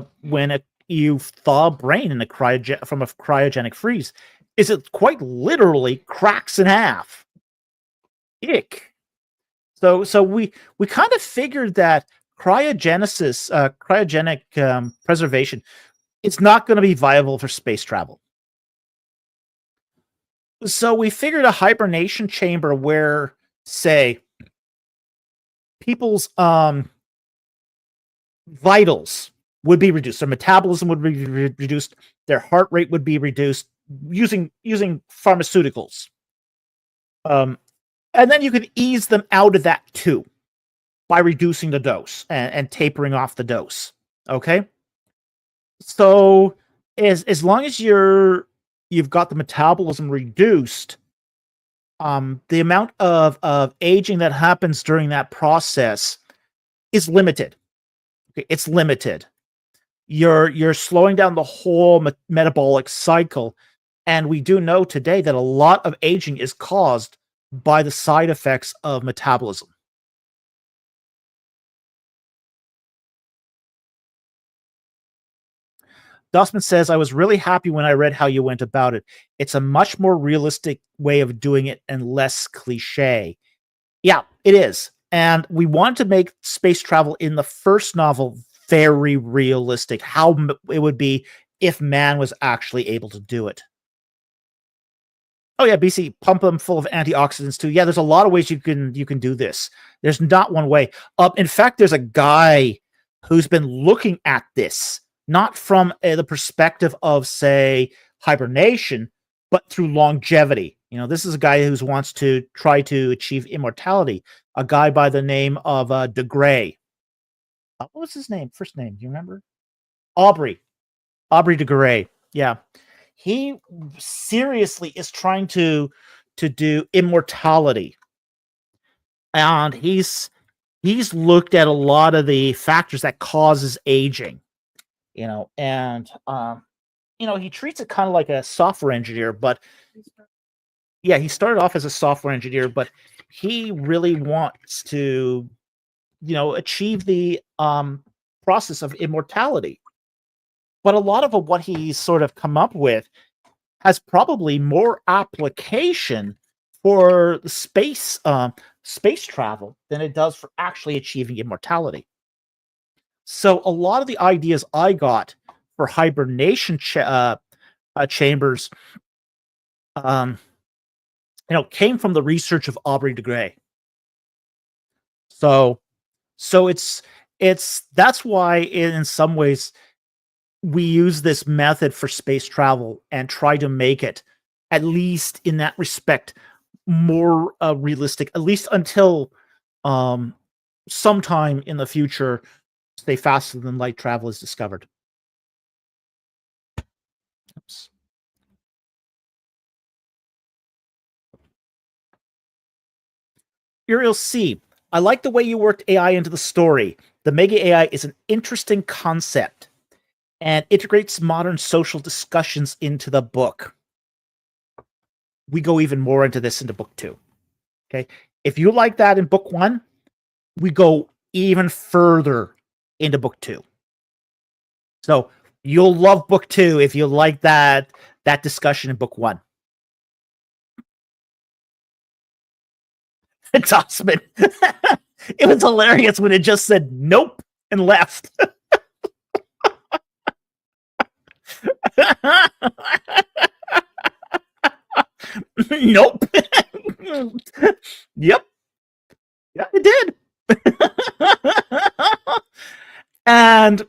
you thaw a brain in from a cryogenic freeze. Is it quite literally cracks in half? Ick. So we kind of figured that cryogenic preservation, it's not going to be viable for space travel. So we figured a hibernation chamber where, say, people's vitals would be reduced, their metabolism would be reduced, their heart rate would be reduced using pharmaceuticals. And then you could ease them out of that too by reducing the dose and tapering off the dose. Okay, so as long as you've got the metabolism reduced, the amount of aging that happens during that process is limited. Okay, it's limited. You're slowing down the whole metabolic cycle, and we do know today that a lot of aging is caused by the side effects of metabolism. Dossman says, I was really happy when I read how you went about it. It's a much more realistic way of doing it and less cliche. Yeah, it is. And we want to make space travel in the first novel very realistic, how it would be if man was actually able to do it. Oh yeah, BC, pump them full of antioxidants too. Yeah, there's a lot of ways you can do this. There's not one way. In fact, there's a guy who's been looking at this not from the perspective of, say, hibernation, but through longevity. You know, this is a guy who wants to try to achieve immortality. A guy by the name of de Grey. What was his name? First name? Do you remember? Aubrey de Grey. Yeah, he seriously is trying to do immortality, and he's looked at a lot of the factors that causes aging. You know, and he treats it kind of like a software engineer, but yeah, he started off as a software engineer, but he really wants to, achieve the process of immortality. But a lot of what he's sort of come up with has probably more application for space travel than it does for actually achieving immortality. So a lot of the ideas I got for hibernation chambers, came from the research of Aubrey de Grey. So That's why in some ways we use this method for space travel and try to make it, at least in that respect, more realistic, at least until sometime in the future, say faster than light travel is discovered. Oops. Uriel C. I like the way you worked AI into the story. The mega AI is an interesting concept and integrates modern social discussions into the book. We go even more into this into book 2. Okay. If you like that in book 1, we go even further into book 2. So you'll love book 2 if you like that discussion in book 1. Tossman. It was hilarious when it just said nope and left. Nope. Yep. Yeah, it did. And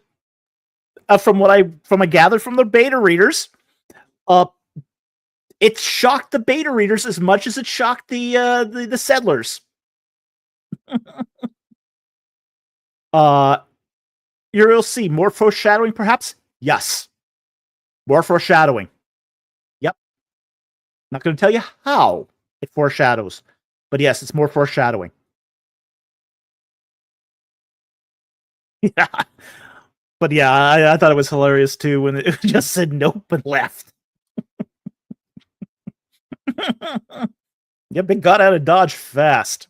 from I gathered from the beta readers, it shocked the beta readers as much as it shocked the settlers. You'll see more foreshadowing, perhaps. Yes, more foreshadowing. Yep. Not going to tell you how it foreshadows, but yes, it's more foreshadowing. Yeah. But yeah, I thought it was hilarious too when it just said nope and left. Yep, it got out of Dodge fast.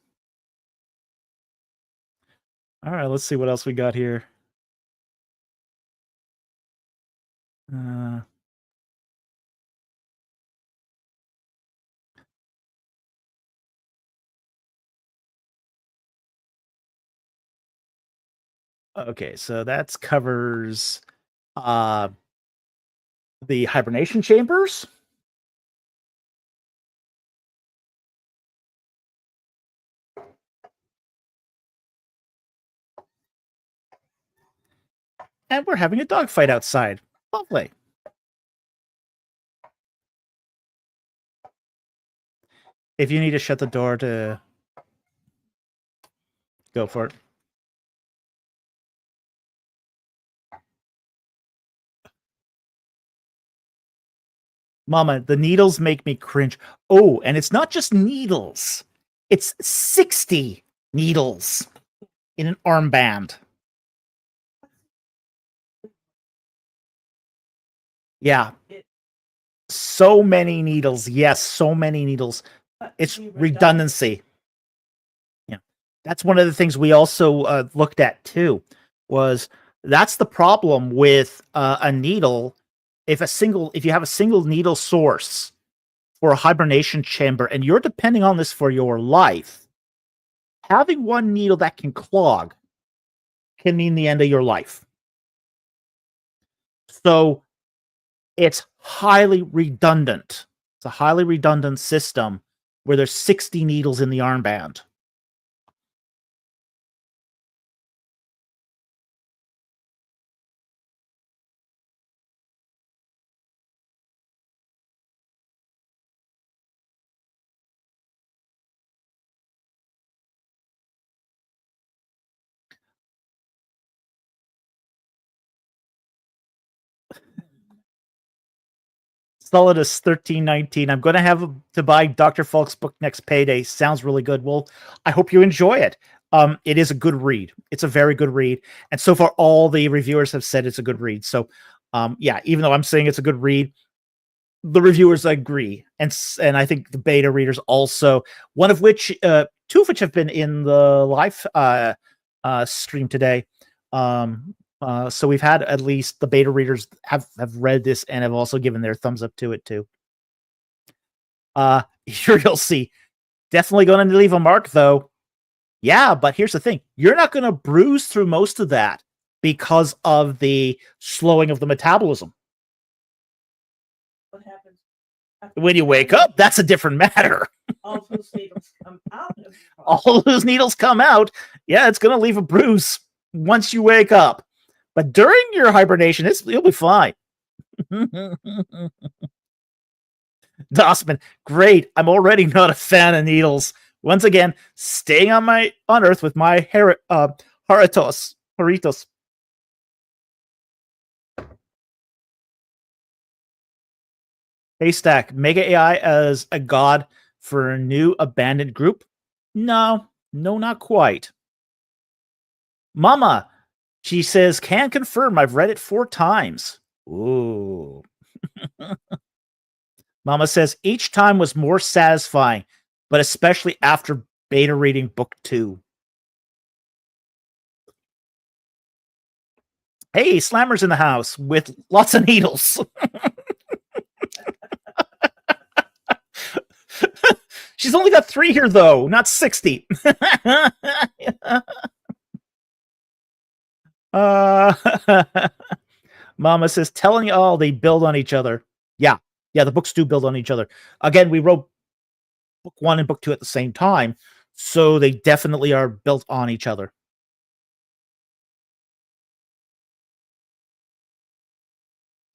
All right, let's see what else we got here. Okay, so that covers the hibernation chambers. And we're having a dogfight outside. Lovely. If you need to shut the door to go for it. Mama, the needles make me cringe. Oh, and it's not just needles. It's 60 needles in an armband. Yeah. So many needles. Yes, so many needles. It's redundancy. Yeah. That's one of the things we also looked at too, was that's the problem with a needle. If you have a single needle source for a hibernation chamber and you're depending on this for your life, having one needle that can clog can mean the end of your life. So it's highly redundant. It's a highly redundant system where there's 60 needles in the armband. Solidus 1319. I'm going to have to buy Dr. Falk's book next payday. Sounds really good. Well, I hope you enjoy it. It is a good read. It's a very good read. And so far, all the reviewers have said it's a good read. So, yeah, even though I'm saying it's a good read, the reviewers agree. And I think the beta readers also, two of which have been in the live stream today. So we've had at least the beta readers have read this and have also given their thumbs up to it too. You'll see. Definitely going to leave a mark though. Yeah, but here's the thing. You're not going to bruise through most of that because of the slowing of the metabolism. What happens? When you wake up, that's a different matter. All those needles come out. All those needles come out. Yeah, it's going to leave a bruise. once you wake up. But during your hibernation, you'll be fine. Dossman, great. I'm already not a fan of needles. Once again, staying on Earth with my Haritos. Haystack, Mega AI as a god for a new abandoned group? No, not quite. Mama, she says, can confirm I've read it 4 times. Ooh. Mama says, each time was more satisfying, but especially after beta reading book 2. Hey, Slammer's in the house with lots of needles. She's only got 3 here, though, not 60. Mama says, telling you all they build on each other. Yeah, the books do build on each other. Again, we wrote book 1 and book 2 at the same time, so they definitely are built on each other.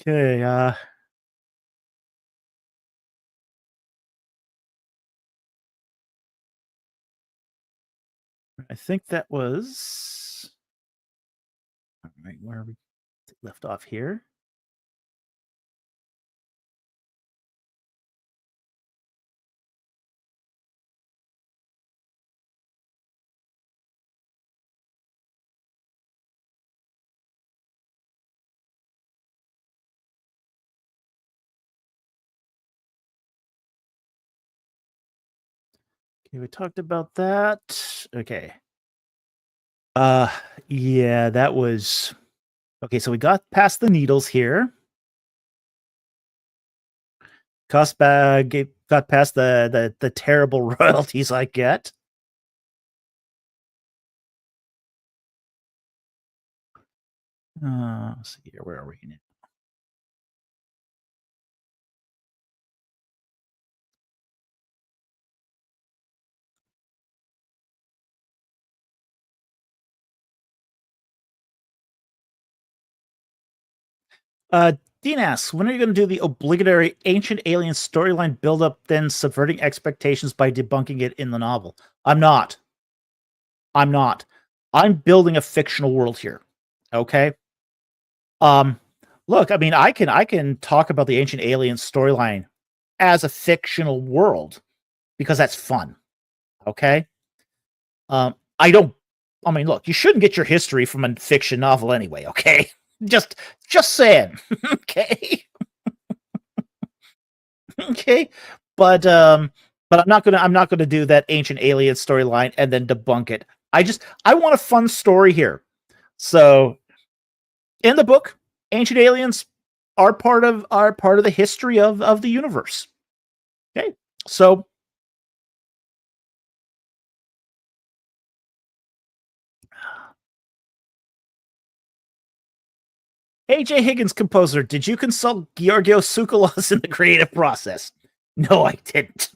Okay, I think that was... All right, where are we left off here? Okay, we talked about that. Okay. Yeah, that was... Okay, so we got past the needles here. Got past the terrible royalties I get. Let's see here. Where are we now? Dean asks, when are you going to do the obligatory ancient alien storyline build-up, then subverting expectations by debunking it in the novel? I'm not. I'm building a fictional world here. Okay. Look, I mean, I can talk about the ancient alien storyline as a fictional world because that's fun. Okay. I mean, look, you shouldn't get your history from a fiction novel anyway. Okay. Just saying. Okay. Okay. But I'm not gonna do that ancient alien storyline and then debunk it. I want a fun story here. So in the book, ancient aliens are part of the history of the universe. Okay. So AJ Higgins, composer, did you consult Georgios Tsoukalos in the creative process? No, I didn't.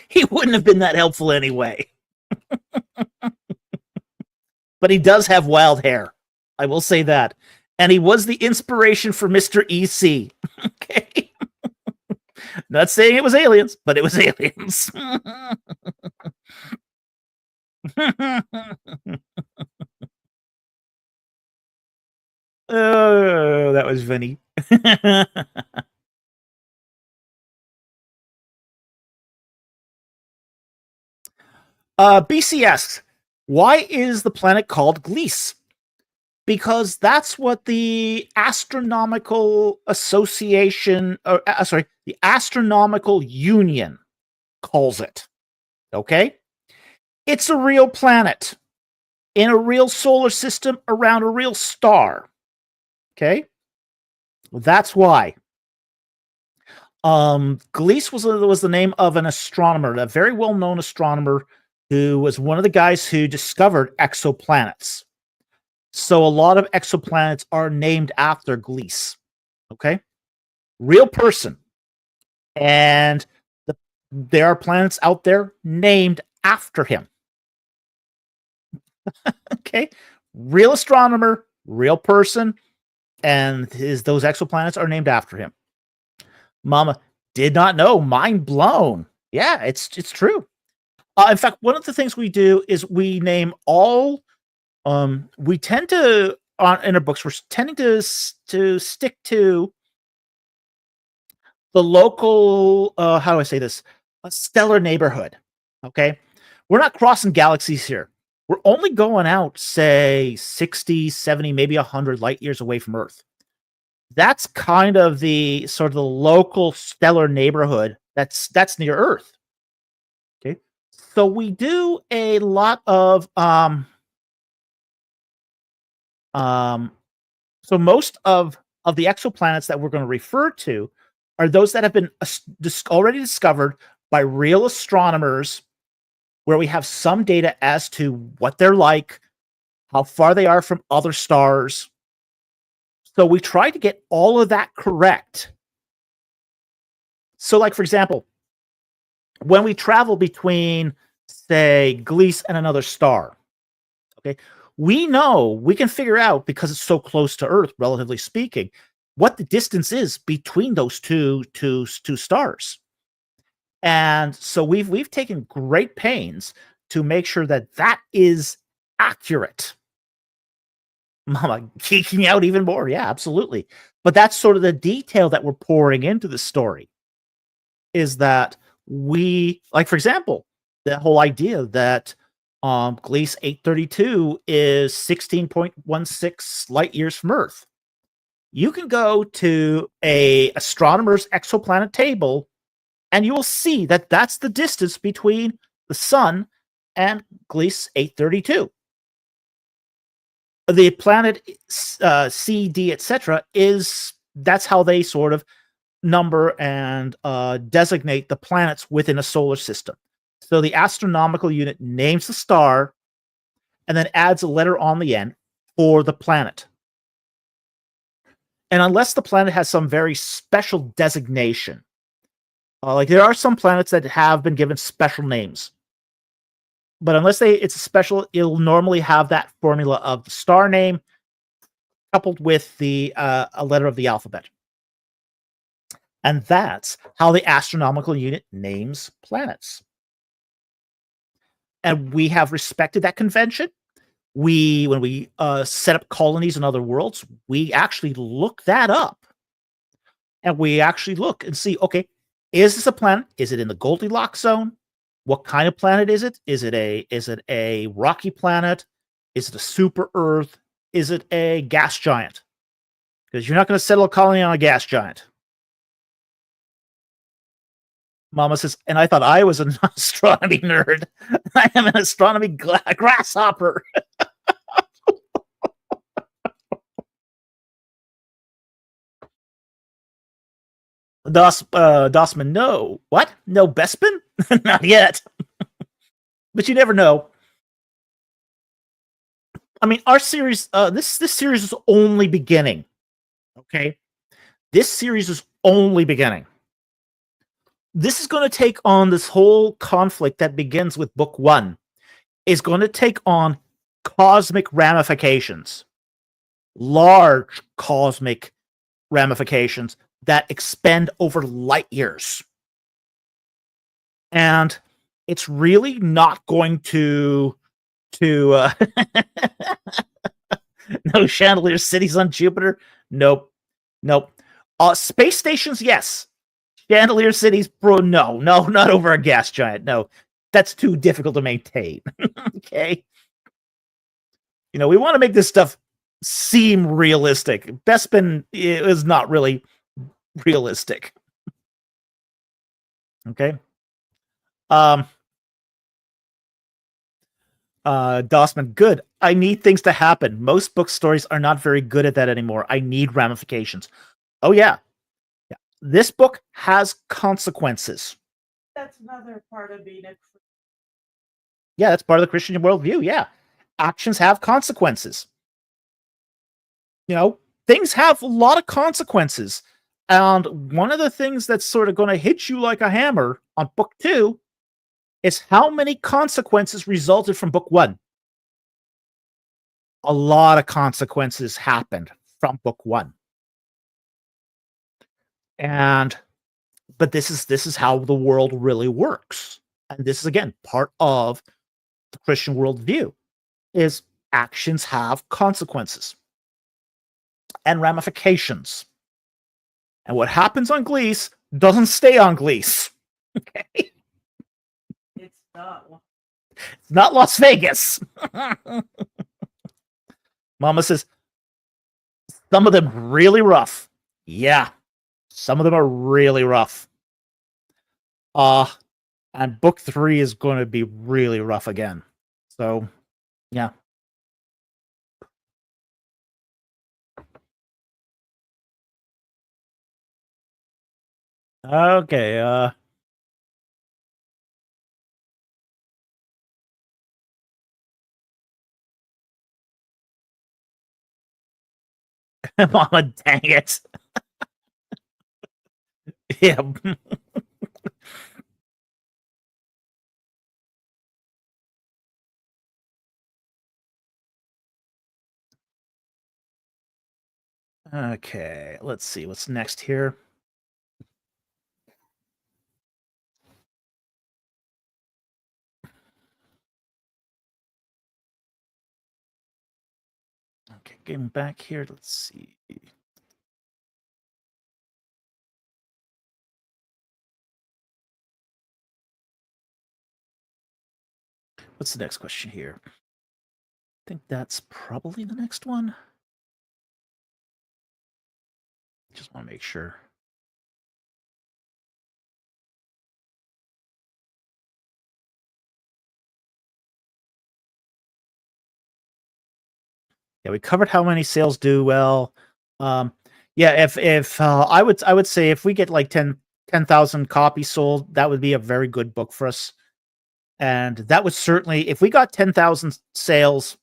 He wouldn't have been that helpful anyway. But he does have wild hair. I will say that. And he was the inspiration for Mr. EC. Okay. Not saying it was aliens, but it was aliens. Oh, that was funny. BC asks, why is the planet called Gliese? Because that's what the Astronomical Association, the Astronomical Union calls it. Okay? It's a real planet in a real solar system around a real star. Okay? Well, that's why. Gliese was the name of an astronomer, a very well-known astronomer who was one of the guys who discovered exoplanets. So a lot of exoplanets are named after Gliese. Okay? Real person. And there are planets out there named after him. Okay. Real astronomer, real person, and those exoplanets are named after him. Mama did not know. Mind blown. Yeah, it's true. In fact, one of the things we do is we name all. We tend to in our books we're tending to stick to the local. How do I say this? A stellar neighborhood. Okay, we're not crossing galaxies here. We're only going out, say, 60, 70, maybe 100 light years away from Earth. That's kind of the sort of the local stellar neighborhood that's near Earth. Okay. So we do a lot of so most of the exoplanets that we're going to refer to are those that have been already discovered by real astronomers, where we have some data as to what they're like, how far they are from other stars. So we try to get all of that correct. So, like, for example, when we travel between, say, Gliese and another star, okay, we know, we can figure out, because it's so close to Earth, relatively speaking, what the distance is between those two stars. And so we've taken great pains to make sure that that is accurate. Mama geeking out even more. Yeah, absolutely. But that's sort of the detail that we're pouring into the story, is that we, like, for example, the whole idea that Gliese 832 is 16.16 light years from Earth. You can go to a astronomer's exoplanet table and you will see that that's the distance between the sun and Gliese 832. The planet C, D, etc. That's how they sort of number and designate the planets within a solar system. So the astronomical unit names the star and then adds a letter on the end for the planet. And unless the planet has some very special designation, like there are some planets that have been given special names, but unless it's a special, it'll normally have that formula of the star name coupled with the a letter of the alphabet. And that's how the astronomical unit names planets. And we have respected that convention. When we set up colonies in other worlds, we actually look that up. And we actually look and see, okay, is this a planet? Is it in the Goldilocks zone? What kind of planet is it? Is it a rocky planet? Is it a super Earth? Is it a gas giant? Because you're not going to settle a colony on a gas giant. Mama says, and I thought I was an astronomy nerd. I am an astronomy grasshopper. Dossman, no. What? No Bespin? Not yet. But you never know. I mean, our series, this series is only beginning. Okay? This series is only beginning. This is going to take on this whole conflict that begins with book 1, is going to take on cosmic ramifications. Large cosmic ramifications that expand over light years. And it's really not going to no chandelier cities on Jupiter. Nope. Space stations, yes. Chandelier cities, bro, no, not over a gas giant. No, that's too difficult to maintain. Okay. We want to make this stuff seem realistic. Bespin is not really realistic. Okay. Dossman, good. I need things to happen. Most book stories are not very good at that anymore. I need ramifications. Oh, yeah. This book has consequences. That's another part of being a... Yeah, that's part of the Christian worldview. Yeah. Actions have consequences. Things have a lot of consequences. And one of the things that's sort of going to hit you like a hammer on book 2 is how many consequences resulted from book 1. a lot of consequences happened from book one. But this is how the world really works. And this is again part of the Christian worldview is actions have consequences and ramifications. And what happens on Glees doesn't stay on Glees. Okay. It's not. It's not Las Vegas. Mama says, some of them really rough. Yeah. Some of them are really rough. And book 3 is going to be really rough again. So, yeah. Okay, Mama, dang it. Yeah. Okay, let's see what's next here. Okay, getting back here. Let's see. What's the next question here? I think that's probably the next one. Just want to make sure. Yeah, we covered how many sales do well. Yeah, if I would say if we get like 10,000 copies sold, that would be a very good book for us. And that would certainly, if we got 10,000 sales,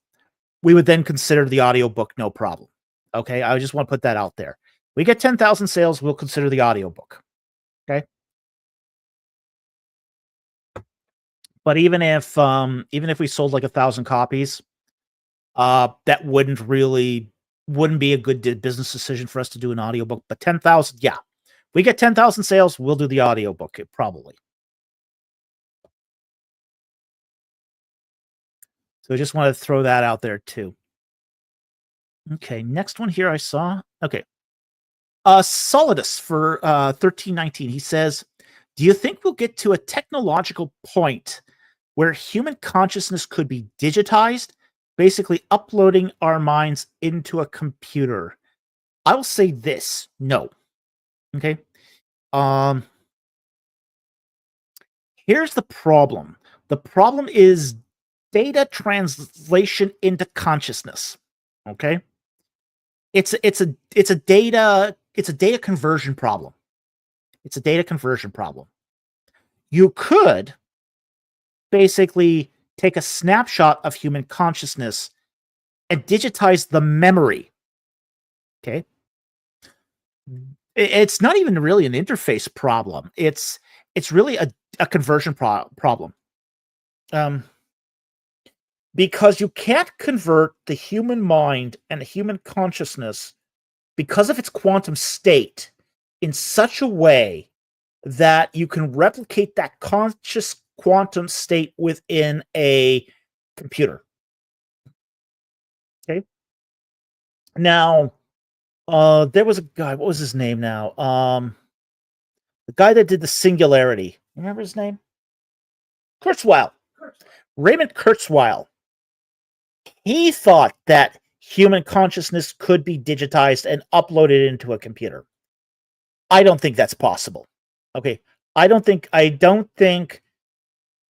we would then consider the audiobook no problem. Okay, I just want to put that out there. We get 10,000 sales, we'll consider the audiobook. Okay. But even if we sold like 1,000 copies, that wouldn't be a good business decision for us to do an audiobook. But 10,000, yeah. We get 10,000 sales, we'll do the audiobook, probably. So I just want to throw that out there too. Okay, next one here I saw. Okay. Solidus for 1319. He says, do you think we'll get to a technological point where human consciousness could be digitized, basically uploading our minds into a computer? I will say this, no. Okay. Here's the problem. The problem is data translation into consciousness. Okay. It's a data conversion problem. It's a data conversion problem. You could basically take a snapshot of human consciousness and digitize the memory. Okay. It's not even really an interface problem. It's really a conversion problem. Because you can't convert the human mind and the human consciousness because of its quantum state in such a way that you can replicate that conscious quantum state within a computer. Okay. Now, there was a guy, what was his name now? The guy that did the singularity. Remember his name? Kurzweil. Raymond Kurzweil. He thought that human consciousness could be digitized and uploaded into a computer. I don't think that's possible. Okay. I don't think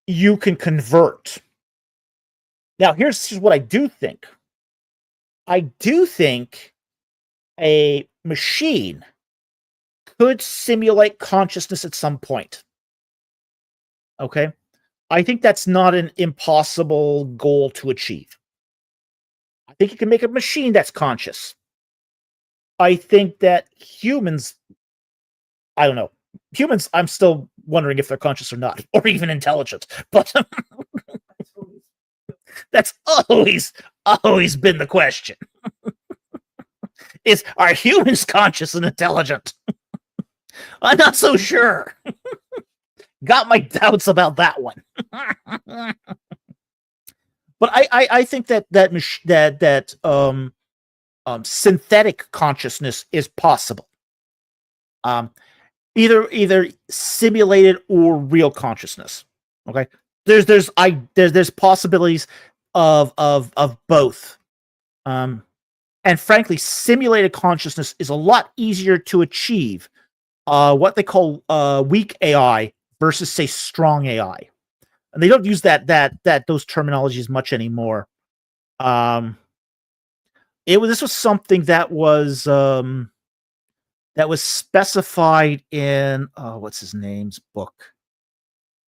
you can convert. Now, here's what I do think. I do think a machine could simulate consciousness at some point. Okay. I think that's not an impossible goal to achieve. I think you can make a machine that's conscious. I think that humans, I don't know. Humans, I'm still wondering if they're conscious or not, or even intelligent. But that's always always been the question. Are humans conscious and intelligent? I'm not so sure. Got my doubts about that one. But I think that synthetic consciousness is possible. Either simulated or real consciousness. Okay, there's possibilities of both. And frankly, simulated consciousness is a lot easier to achieve. What they call weak AI versus, say, strong AI, and they don't use those terminologies much anymore. This was something that was specified in what's his name's book.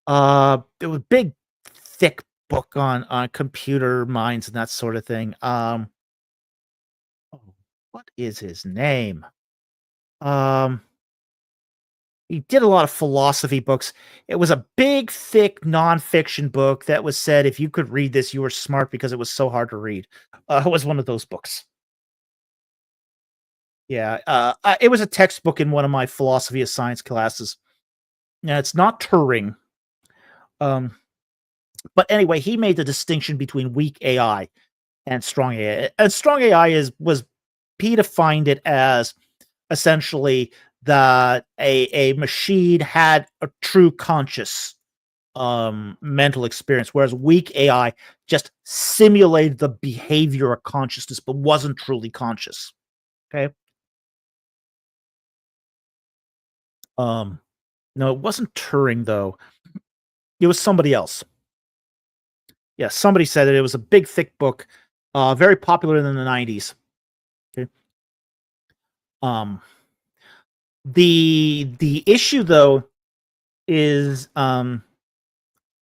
It was a big, thick book on computer minds and that sort of thing. What is his name? He did a lot of philosophy books. It was a big, thick nonfiction book that was said if you could read this, you were smart because it was so hard to read. It was one of those books. Yeah, it was a textbook in one of my philosophy of science classes. Now, it's not Turing. But anyway, he made the distinction between weak AI and strong AI. And strong AI he defined it as essentially that a machine had a true conscious mental experience, whereas weak AI just simulated the behavior of consciousness but wasn't truly conscious. Okay. No, it wasn't Turing though. It was somebody else. Yeah, somebody said it was a big, thick book, very popular in the 90s. Okay. The issue though is and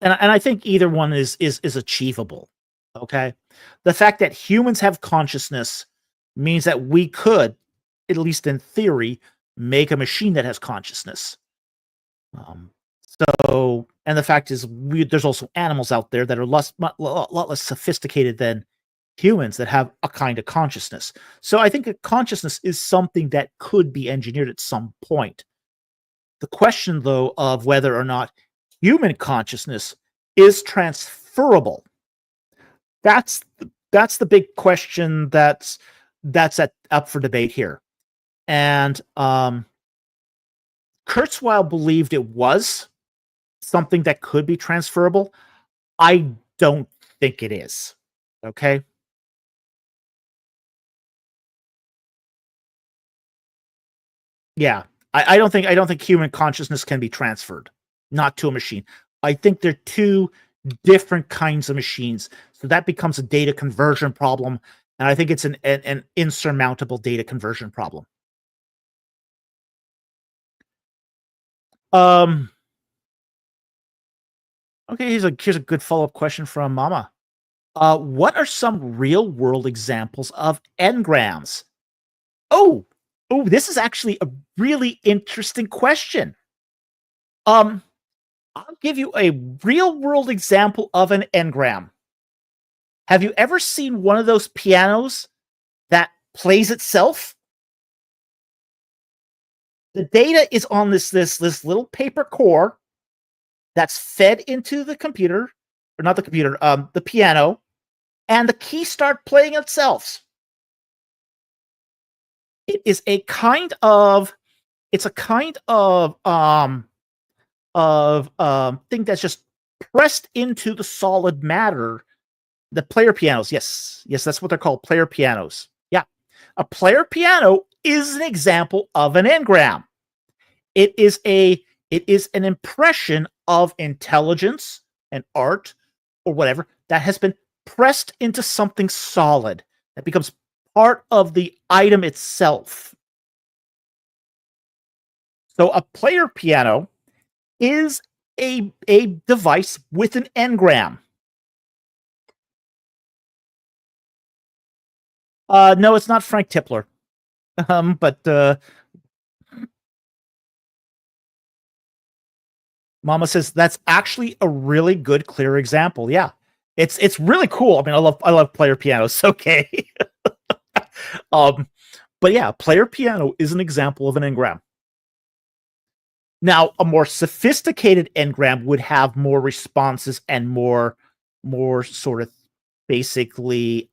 I think either one is achievable. Okay. The fact that humans have consciousness means that we could, at least in theory, make a machine that has consciousness. And the fact is, there's also animals out there that are a lot less sophisticated than humans that have a kind of consciousness. So I think a consciousness is something that could be engineered at some point. The question, though, of whether or not human consciousness is transferable, that's the big question that's up for debate here. And Kurzweil believed it was something that could be transferable. I don't think it is. Okay. Yeah. I don't think human consciousness can be transferred, not to a machine. I think they're two different kinds of machines. So that becomes a data conversion problem. And I think it's an insurmountable data conversion problem. Okay, here's a good follow-up question from Mama. What are some real-world examples of engrams? Oh, this is actually a really interesting question. I'll give you a real-world example of an engram. Have you ever seen one of those pianos that plays itself? The data is on this little paper core that's fed into the computer, or not the computer, the piano, and the keys start playing itself. It is a kind of thing that's just pressed into the solid matter. The player pianos, yes, that's what they're called, player pianos. Yeah, a player piano is an example of an engram. It is an impression of intelligence and art or whatever that has been pressed into something solid that becomes part of the item itself. So a player piano is a device with an engram. No, it's not Frank Tipler. But Mama says that's actually a really good, clear example. Yeah. It's really cool. I mean, I love player pianos. Okay. But yeah, player piano is an example of an engram. Now, a more sophisticated engram would have more responses and more sort of basically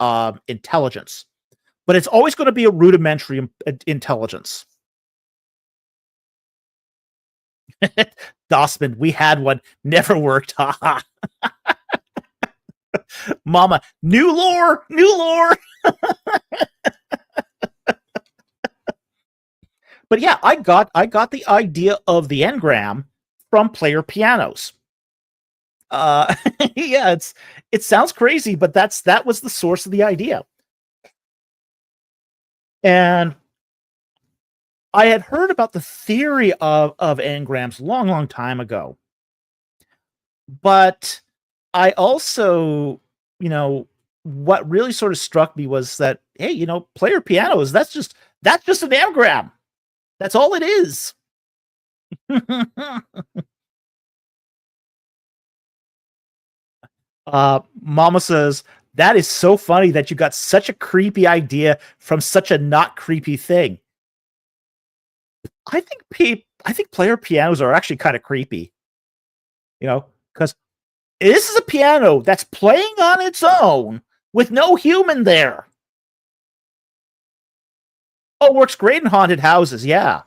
intelligence. But it's always going to be a rudimentary intelligence. Dossman, we had one, never worked. Haha. Mama, new lore. But yeah, I got the idea of the engram from player pianos. Yeah, it sounds crazy, but that was the source of the idea. And I had heard about the theory of engrams long time ago. But I also, what really sort of struck me was that, hey, player pianos, that's just an engram. That's all it is. Mama says, that is so funny that you got such a creepy idea from such a not creepy thing. I think player pianos are actually kind of creepy. Because this is a piano that's playing on its own with no human there. Oh, works great in haunted houses, yeah.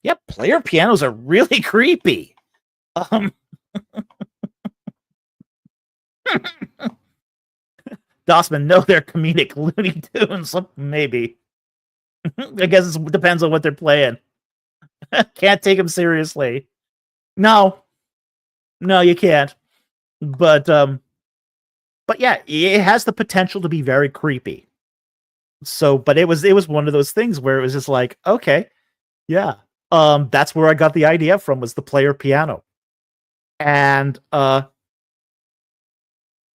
Yep, player pianos are really creepy. Dossman, no, they're comedic Looney Tunes. Maybe. I guess it depends on what they're playing. Can't take them seriously. No, you can't. But yeah, it has the potential to be very creepy. So, but it was one of those things where it was just like, okay, yeah. That's where I got the idea from, was the player piano. And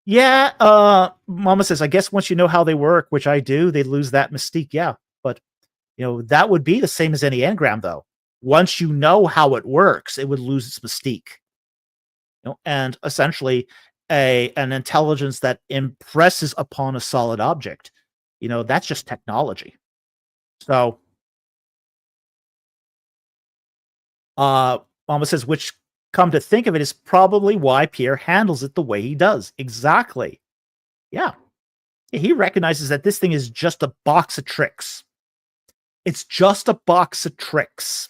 yeah, Mama says, I guess once you know how they work, which I do, they lose that mystique. Yeah, but that would be the same as any engram, though. Once you know how it works, it would lose its mystique. And essentially, an intelligence that impresses upon a solid object, that's just technology. So, Mama says, which, come to think of it, is probably why Pierre handles it the way he does. Exactly. Yeah. He recognizes that this thing is just a box of tricks. It's just a box of tricks.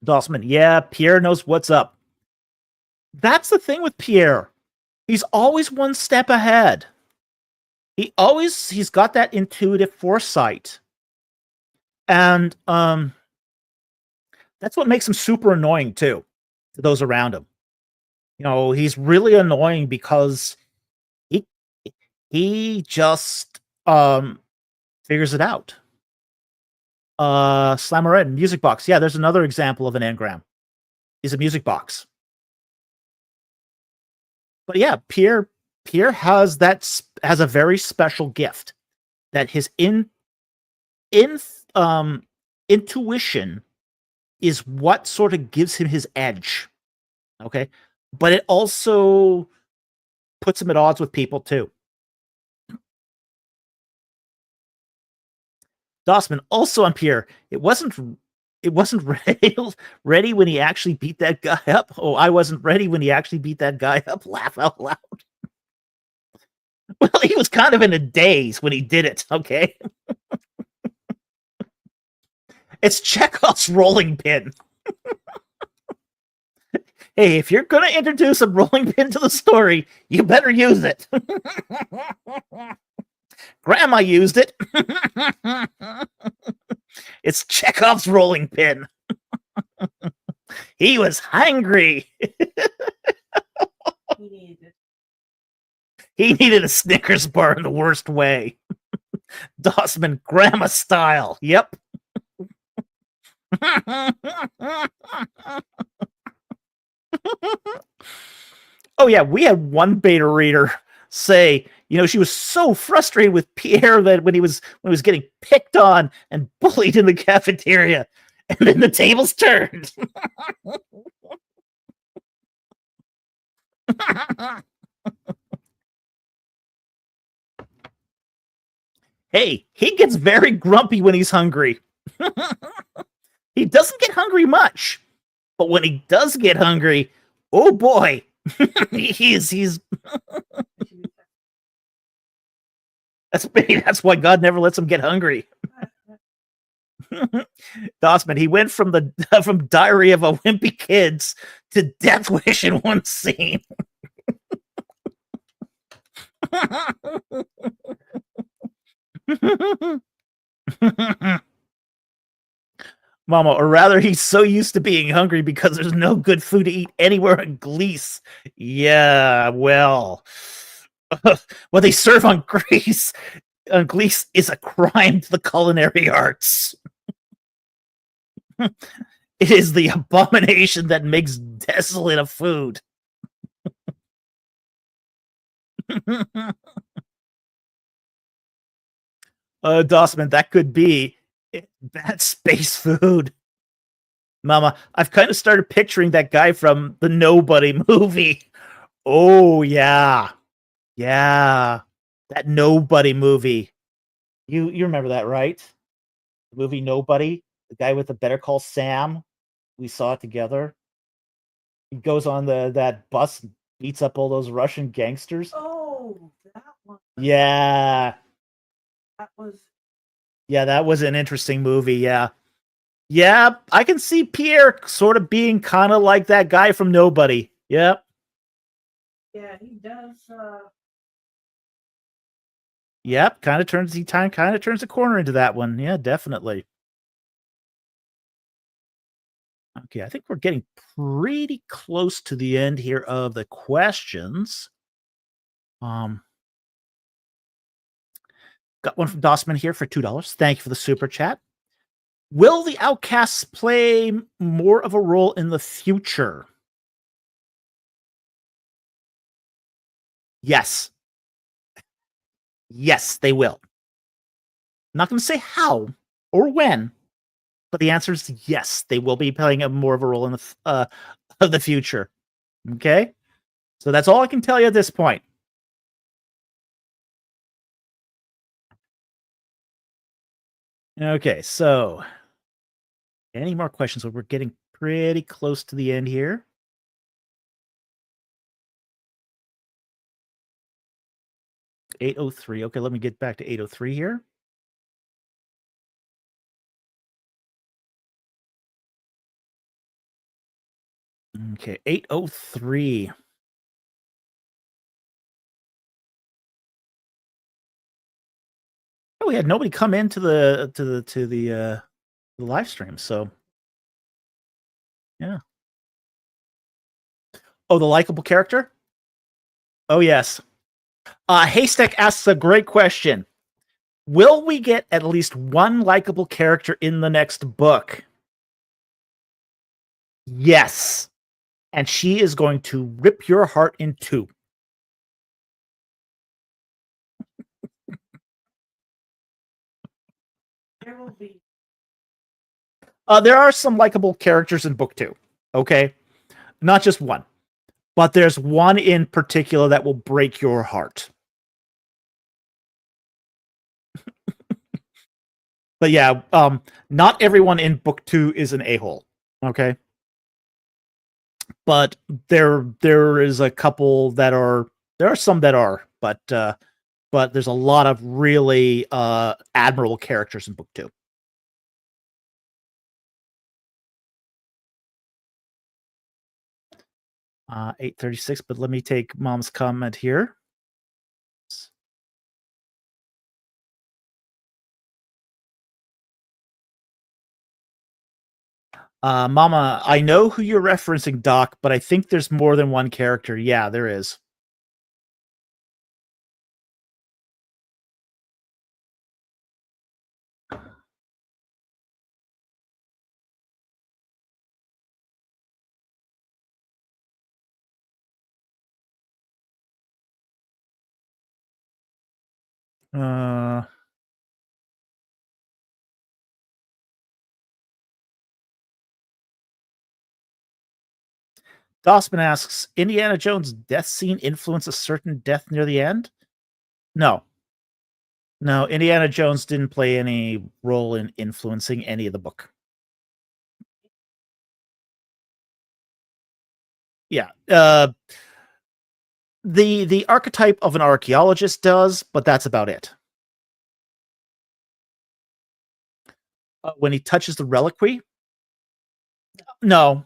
Dossman, yeah, Pierre knows what's up. That's the thing with Pierre. He's always one step ahead. He's got that intuitive foresight. And that's what makes him super annoying too, to those around him. He's really annoying because he just figures it out. Slammer Red, music box. Yeah, there's another example of an engram. Is a music box. But yeah, Pierre has a very special gift, that his intuition is what sort of gives him his edge. Okay, but it also puts him at odds with people too. Dossman, also on Pierre, it wasn't ready when he actually beat that guy up. Oh, I wasn't ready when he actually beat that guy up. Laugh out loud. Well, he was kind of in a daze when he did it, okay? It's Chekhov's rolling pin. Hey, if you're going to introduce a rolling pin to the story, you better use it. Grandma used it. It's Chekhov's rolling pin. He was hungry. He needed a Snickers bar in the worst way. Dossman, grandma style. Yep. Oh yeah, we had one beta reader say, she was so frustrated with Pierre that when he was getting picked on and bullied in the cafeteria, And then the tables turned. Hey, he gets very grumpy when he's hungry. He doesn't get hungry much, but when he does get hungry, oh boy, he's that's why God never lets him get hungry. Dossman, he went from the from Diary of a Wimpy Kids to Death Wish in one scene. Mama, or rather, he's so used to being hungry because there's no good food to eat anywhere in Greece. Yeah, well, what they serve on Greece is a crime to the culinary arts. It is the abomination that makes desolate a food. Dossman, that could be bad space food. Mama, I've kind of started picturing that guy from the Nobody movie. Oh, yeah. Yeah. That Nobody movie. You remember that, right? The movie Nobody? The guy with the Better Call Sam. We saw it together. He goes on that bus and beats up all those Russian gangsters. Oh, that one. Yeah. That was. Yeah, that was an interesting movie. Yeah. Yeah, I can see Pierre sort of being kind of like that guy from Nobody. Yep. Yeah, he does. Yep, kind of turns the corner into that one. Yeah, definitely. Okay, I think we're getting pretty close to the end here of the questions. Got one from Dossman here for $2. Thank you for the super chat. Will the Outcasts play more of a role in the future? Yes. Yes, they will. I'm not going to say how or when, but the answer is yes. They will be playing more of a role in the future. Okay, so that's all I can tell you at this point. Okay, so any more questions? We're getting pretty close to the end here. $803. Okay, let me get back to $803 here. Okay, $803. Oh, we had nobody come into the live stream, so yeah. Oh, the likable character? Oh, yes. Haystack asks a great question. Will we get at least one likable character in the next book? Yes. And she is going to rip your heart in two. There will be. There are some likable characters in book 2. Okay. Not just one, but there's one in particular that will break your heart. But yeah, not everyone in book 2 is an a-hole. Okay. But there is a couple that are, there are some that are, but there's a lot of really admirable characters in book 2. Uh, 836, but let me take Mom's comment here. Mama, I know who you're referencing, Doc, but I think there's more than one character. Yeah, there is. Uh, Dossman asks, Indiana Jones' death scene influence a certain death near the end? No. No, Indiana Jones didn't play any role in influencing any of the book. Yeah. The archetype of an archaeologist does, but that's about it. When he touches the reliquary? No.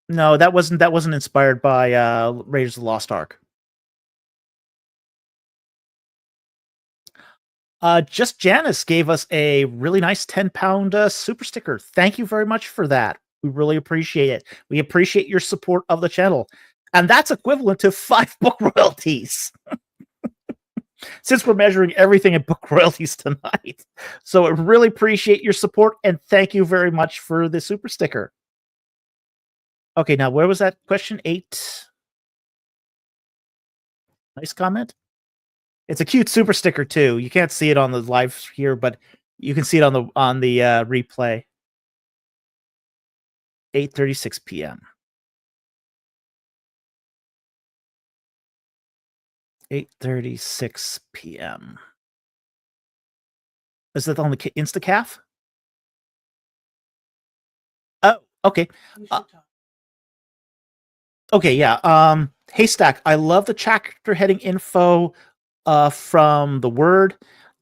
No, that wasn't inspired by Raiders of the Lost Ark. Just Janice gave us a really nice 10-pound super sticker. Thank you very much for that. We really appreciate it. We appreciate your support of the channel. And that's equivalent to 5 book royalties. Since we're measuring everything in book royalties tonight. So I really appreciate your support, and thank you very much for the super sticker. Okay, now where was that question? 8. Nice comment. It's a cute super sticker too. You can't see it on the live here, but you can see it on the replay. 8:36 p.m. 8:36 p.m. Is that on the Instacaf? Oh, okay. Okay, yeah. Haystack, I love the chapter heading info from the Word.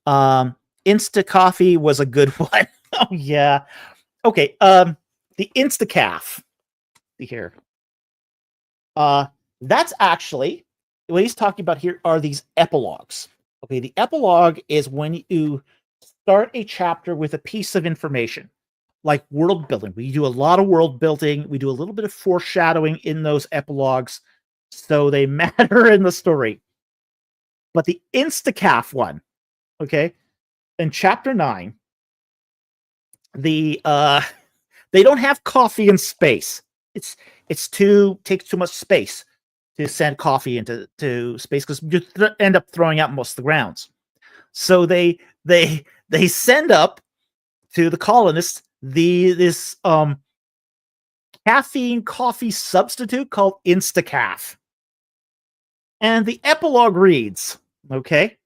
Insta Coffee was a good one. Oh yeah. Okay. The Instacaf. Here. That's actually what he's talking about here are these epilogues. Okay, the epilogue is when you start a chapter with a piece of information, like world building. We do a lot of world building. We do a little bit of foreshadowing in those epilogues, so they matter in the story. But the Instacaf one, okay, in chapter 9, they don't have coffee in space. It takes too much space to send coffee into space because you end up throwing out most of the grounds. So they send up to the colonists this caffeine coffee substitute called Instacaf. And the epilogue reads, okay,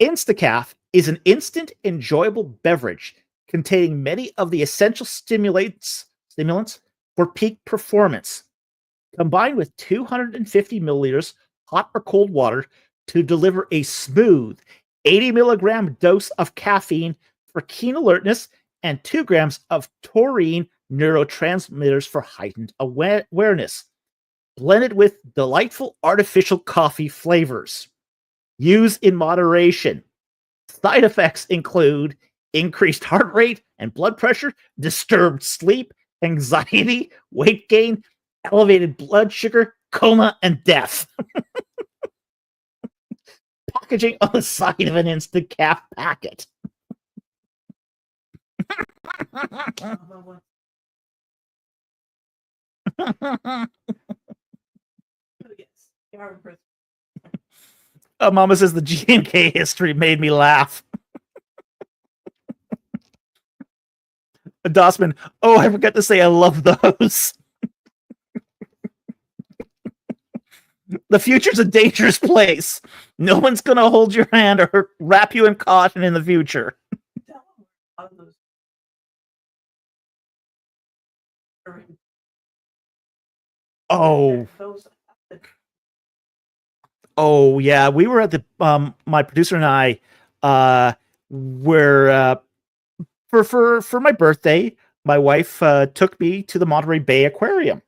Instacaf is an instant enjoyable beverage containing many of the essential stimulants for peak performance, combined with 250 milliliters hot or cold water to deliver a smooth 80 milligram dose of caffeine for keen alertness and 2 grams of taurine neurotransmitters for heightened awareness, blended with delightful artificial coffee flavors. Use in moderation. Side effects include increased heart rate and blood pressure, disturbed sleep, anxiety, weight gain, elevated blood sugar, coma, and death. Packaging on the side of an Instacaf packet. Mama says the G&K history made me laugh. Dossman, oh, I forgot to say I love those. The future's a dangerous place. No one's going to hold your hand or wrap you in cotton in the future. Oh. Oh, yeah. We were at the, my producer and I, were, for my birthday, my wife took me to the Monterey Bay Aquarium.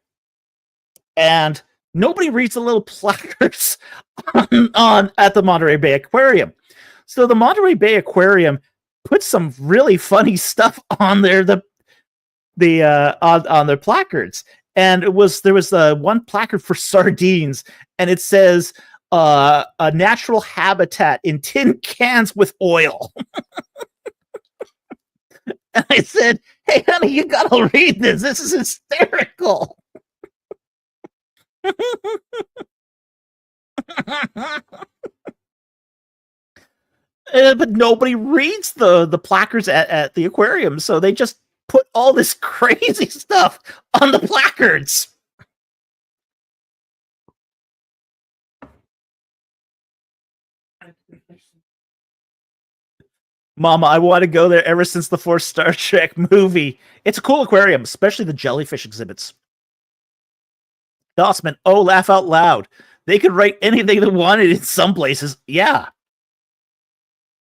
And nobody reads the little placards on at the Monterey Bay Aquarium. So the Monterey Bay Aquarium put some really funny stuff on there, on their placards. And there was one placard for sardines, and it says a natural habitat in tin cans with oil. And I said, hey, honey, you gotta read this. This is hysterical. But nobody reads the placards at the aquarium, so they just put all this crazy stuff on the placards. Mama, I want to go there ever since the fourth Star Trek movie. It's a cool aquarium, especially the jellyfish exhibits. Dossman, oh, laugh out loud. They could write anything they wanted in some places. Yeah.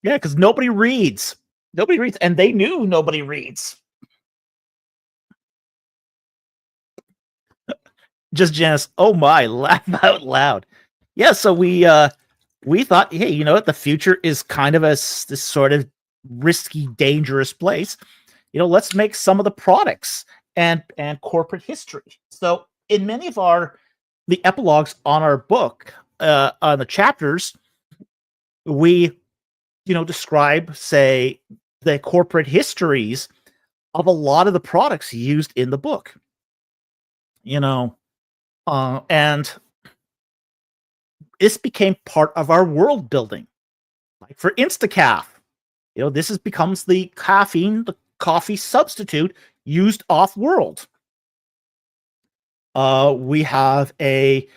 Yeah, because nobody reads. Nobody reads, and they knew nobody reads. Just Janice, oh my, laugh out loud. Yeah, so we thought, hey, you know what? The future is kind of this sort of risky, dangerous place. You know, let's make some of the products and corporate history. So in many of the epilogues on our book, on the chapters, we, describe, say, the corporate histories of a lot of the products used in the book. And this became part of our world building. Like for Instacaf, this becomes the coffee substitute used off world. We have there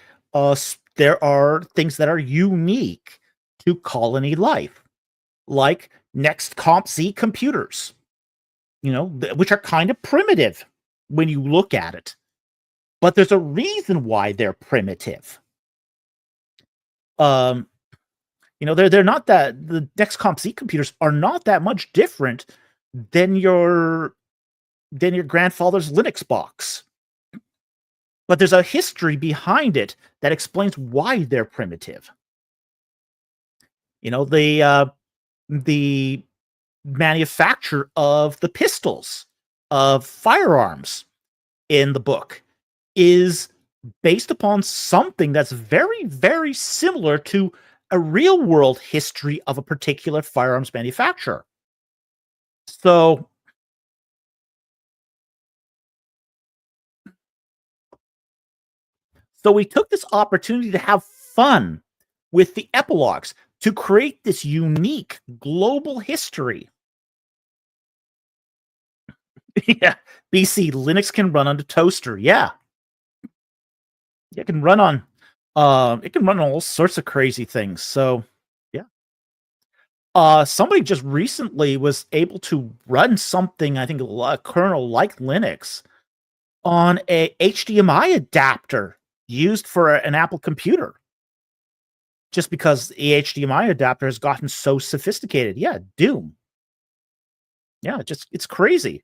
are things that are unique to colony life, like Next Comp Z computers, which are kind of primitive when you look at it. But there's a reason why they're primitive. They're not that the Next Comp Z computers are not that much different than your grandfather's Linux box. But there's a history behind it that explains why they're primitive. The manufacture of the pistols, of firearms in the book is based upon something that's very, very similar to a real world history of a particular firearms manufacturer. So we took this opportunity to have fun with the epilogues to create this unique global history. Yeah, BC, Linux can run on a toaster. Yeah. It can run on all sorts of crazy things. So yeah. Somebody just recently was able to run something, I think a kernel like Linux, on a HDMI adapter used for an Apple computer. Just because the HDMI adapter has gotten so sophisticated. Yeah, Doom. Yeah, it's crazy.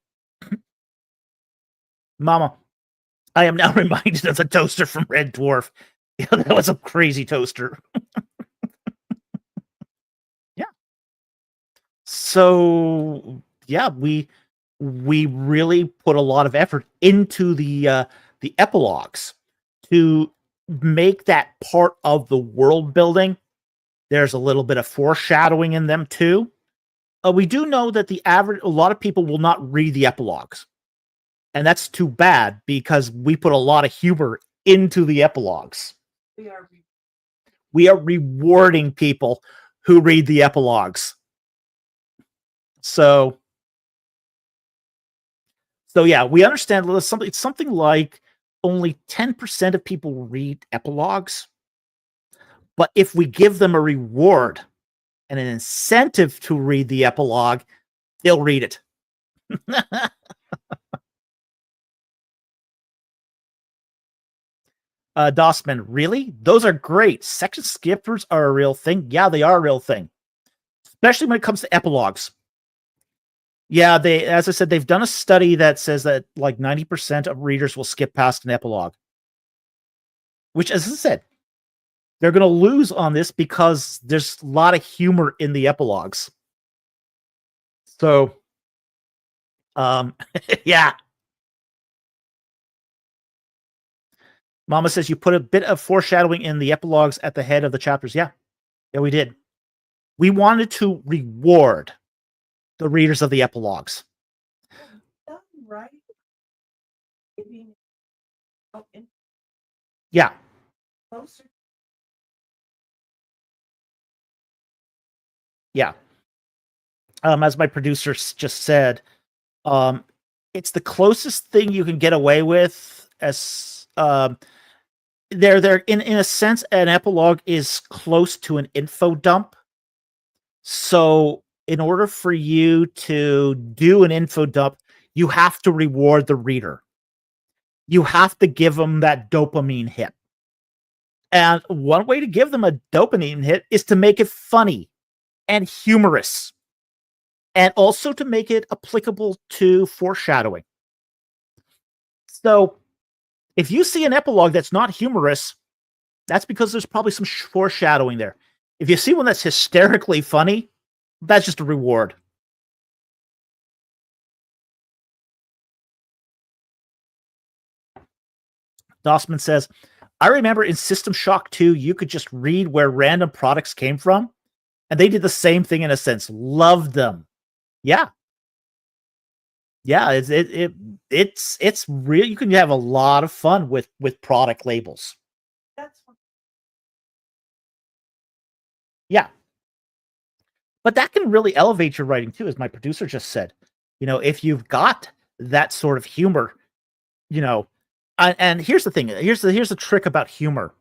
Mama, I am now reminded of the toaster from Red Dwarf. Yeah, that was a crazy toaster. Yeah. So yeah, we really put a lot of effort into the epilogues to make that part of the world building. There's a little bit of foreshadowing in them too. We do know that a lot of people will not read the epilogues. And that's too bad because we put a lot of humor into the epilogues. We are rewarding people who read the epilogues. So yeah, we understand it's something like only 10% of people read epilogues. But if we give them a reward and an incentive to read the epilogue, they'll read it. Dossman, really? Those are great. Section skippers are a real thing. Yeah, they are a real thing, especially when it comes to epilogues. Yeah, as I said, they've done a study that says that like 90% of readers will skip past an epilogue. Which, as I said, they're going to lose on this because there's a lot of humor in the epilogues. So, yeah. Mama says you put a bit of foreshadowing in the epilogues at the head of the chapters. Yeah, we did. We wanted to reward the readers of the epilogues. Right. Yeah. Closer. Yeah. As my producer just said, it's the closest thing you can get away with. As they're in a sense, an epilogue is close to an info dump. So in order for you to do an info dump, you have to reward the reader. You have to give them that dopamine hit. And one way to give them a dopamine hit is to make it funny and humorous, and also to make it applicable to foreshadowing. So if you see an epilogue that's not humorous, that's because there's probably some foreshadowing there. If you see one that's hysterically funny, that's just a reward. Dossman says, I remember in System Shock 2, you could just read where random products came from, and they did the same thing in a sense. Loved them. Yeah. Yeah, it's real. You can have a lot of fun with product labels. That's what, Yeah. But that can really elevate your writing too, as my producer just said. You know, if you've got that sort of humor, you know, and here's the thing. Here's the trick about humor.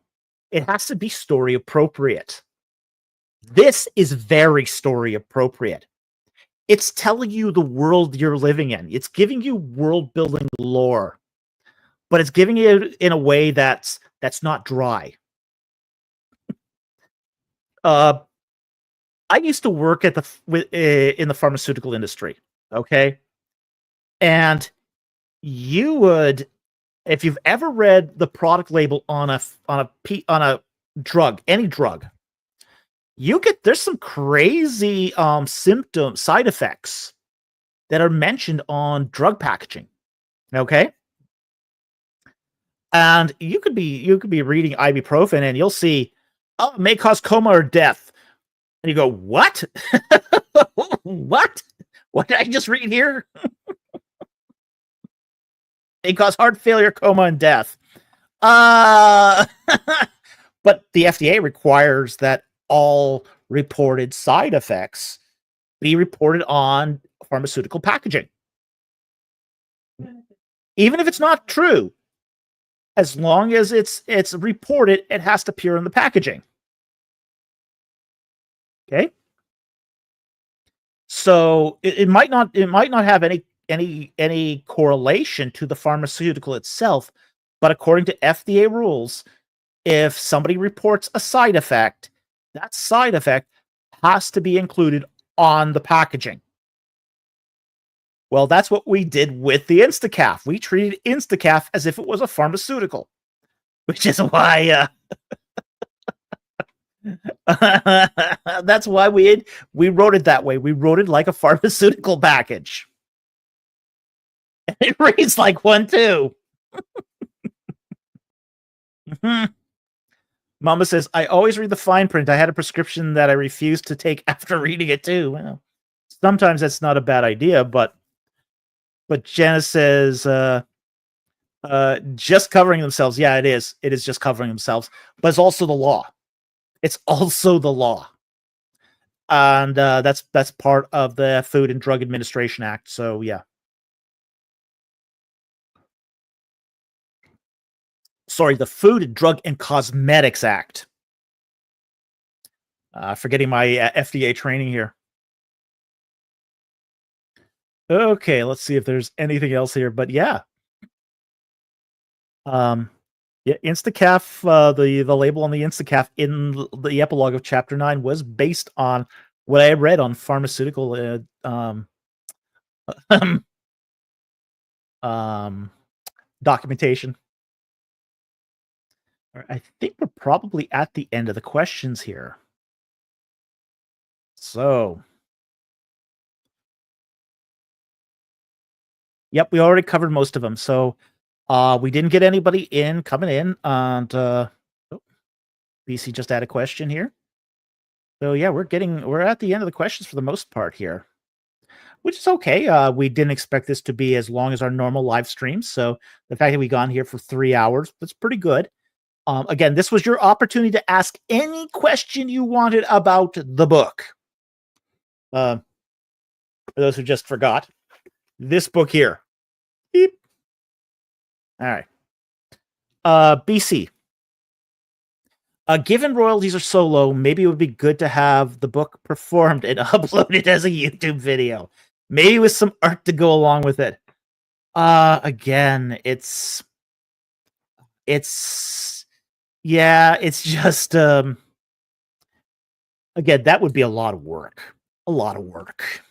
It has to be story appropriate. This is very story appropriate. It's telling you the world you're living in. It's giving you world building lore, but it's giving it in a way that's not dry. I used to work at in the pharmaceutical industry. Okay, and you would, if you've ever read the product label on a drug, any drug, there's some crazy side effects that are mentioned on drug packaging. Okay, and you could be reading ibuprofen and you'll see, oh, it may cause coma or death, and you go, what? What did I just read here? It cause heart failure, coma, and death. But the FDA requires that all reported side effects be reported on pharmaceutical packaging. Even if it's not true, as long as it's reported, it has to appear in the packaging. Okay? So it might not have any correlation to the pharmaceutical itself, but according to FDA rules, if somebody reports a side effect, that side effect has to be included on the packaging. Well, that's what we did with the Instacaf. We treated Instacaf as if it was a pharmaceutical, which is why that's why we wrote it that way. We wrote it like a pharmaceutical package. It reads like one too. Mama says, I always read the fine print. I had a prescription that I refused to take after reading it too. Well, sometimes that's not a bad idea, but Janice says, just covering themselves. Yeah, it is. It is just covering themselves, but it's also the law. It's also the law. And that's part of the Food and Drug Administration Act. So yeah. Sorry, the Food, Drug, and Cosmetics Act. Forgetting my FDA training here. Okay, let's see if there's anything else here. But yeah. Yeah, Instacaf, the label on the Instacaf in the epilogue of Chapter 9 was based on what I read on pharmaceutical documentation. I think we're probably at the end of the questions here. So, yep, we already covered most of them. So, we didn't get anybody coming in, and BC just had a question here. So yeah, we're at the end of the questions for the most part here, which is okay. We didn't expect this to be as long as our normal live streams, so the fact that we got here for 3 hours, that's pretty good. Again, this was your opportunity to ask any question you wanted about the book. For those who just forgot, this book here. Beep. All right. BC, Given royalties are so low, maybe it would be good to have the book performed and uploaded as a YouTube video. Maybe with some art to go along with it. Again, it's yeah, it's just again, that would be a lot of work. A lot of work.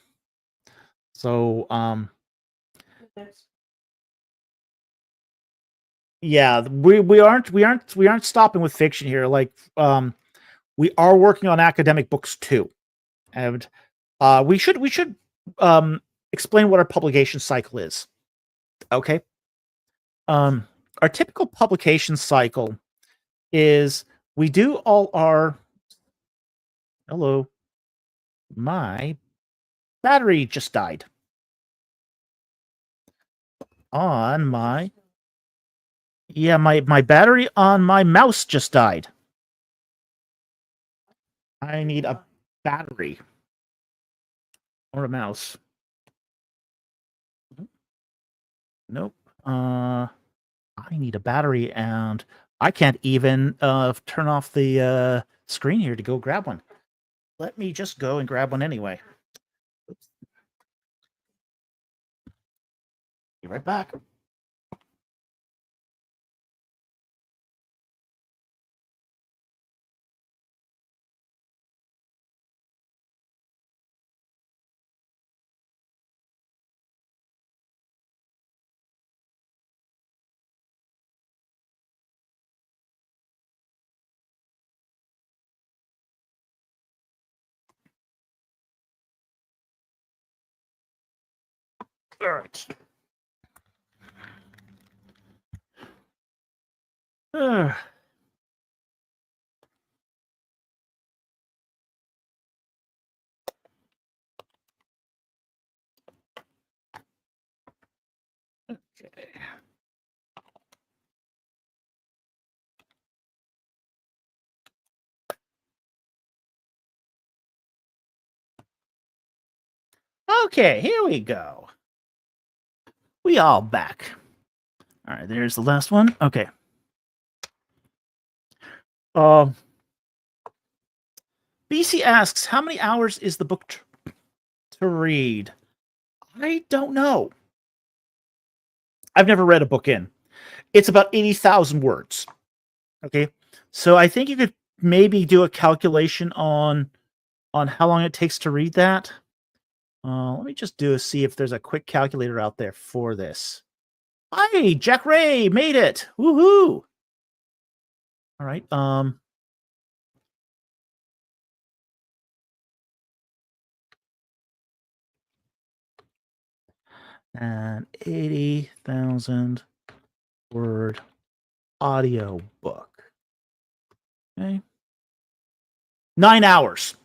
So yeah, we aren't stopping with fiction here. Like we are working on academic books too. And we should explain what our publication cycle is. Okay. Our typical publication cycle is we do all our hello. My battery just died on my my battery on my mouse just died. I need a battery or a mouse. Nope. I need a battery, and I can't even turn off the screen here to go grab one. Let me just go and grab one anyway. Oops. Be right back. All right. Okay. Okay, here we go. We all back. All right, there's the last one. Okay. BC asks, how many hours is the book to read? I don't know. I've never read a book in. It's about 80,000 words. Okay. So I think you could maybe do a calculation on how long it takes to read that. Let me just see if there's a quick calculator out there for this. Hi, Jack Ray made it. Woohoo. All right. An 80,000 word audio book. Okay. 9 hours.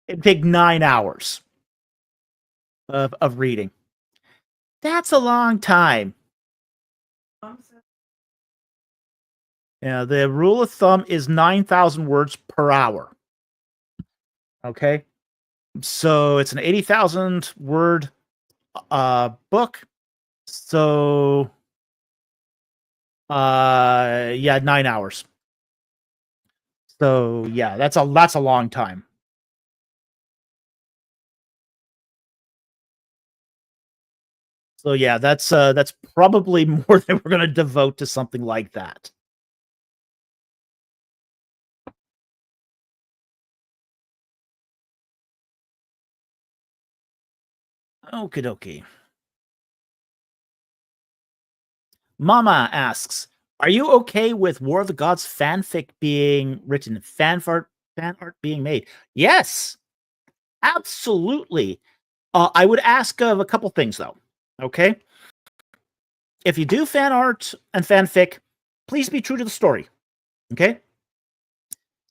It'd take 9 hours of reading. That's a long time. Yeah, the rule of thumb is 9,000 words per hour. Okay. So it's an 80,000 word book. So yeah, 9 hours. So yeah, that's a long time. So yeah, that's probably more than we're going to devote to something like that. Okie dokie. Mama asks, are you okay with War of the Gods fanfic being written, fan art being made? Yes, absolutely. I would ask of a couple things, though. Okay? If you do fan art and fanfic, please be true to the story. Okay?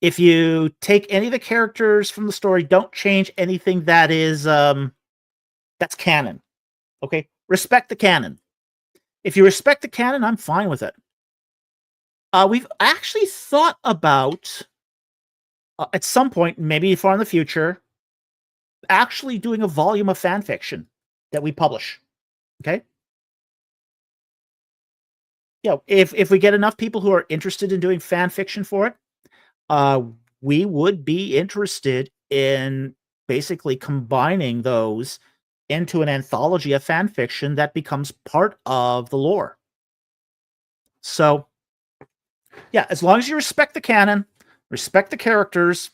If you take any of the characters from the story, don't change anything that is that's canon. Okay? Respect the canon. If you respect the canon, I'm fine with it. We've actually thought about at some point, maybe far in the future, actually doing a volume of fan fiction that we publish. Okay? if we get enough people who are interested in doing fan fiction for it, we would be interested in basically combining those into an anthology of fan fiction that becomes part of the lore. So, yeah, as long as you respect the canon, respect the characters.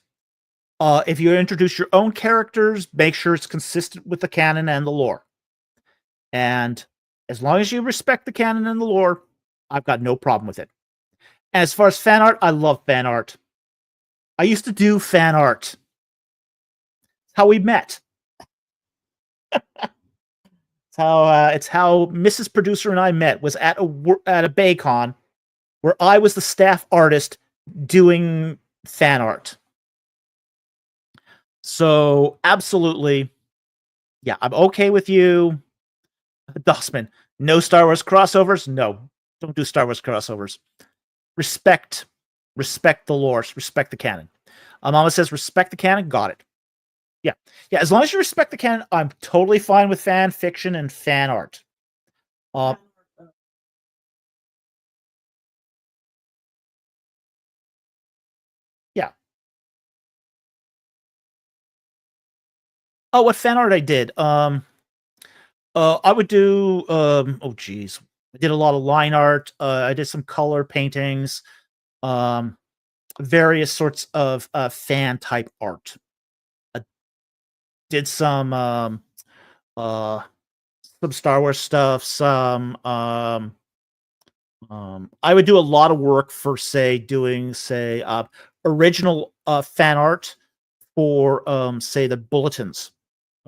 If you introduce your own characters, make sure it's consistent with the canon and the lore. And as long as you respect the canon and the lore, I've got no problem with it. And as far as fan art, I love fan art. I used to do fan art. It's how we met. It's how Mrs. Producer and I met, was at a Baycon where I was the staff artist doing fan art. So absolutely, yeah, I'm okay with you, Dossman. No Star Wars crossovers. No, don't do Star Wars crossovers. Respect the lore. Respect the canon. Mama says respect the canon. Got it. Yeah. As long as you respect the canon, I'm totally fine with fan fiction and fan art. Yeah. Oh, what fan art I did? I would do. Oh, geez, I did a lot of line art. I did some color paintings. Various sorts of fan type art. I did some Star Wars stuff. I would do a lot of work for doing original fan art for say the bulletins.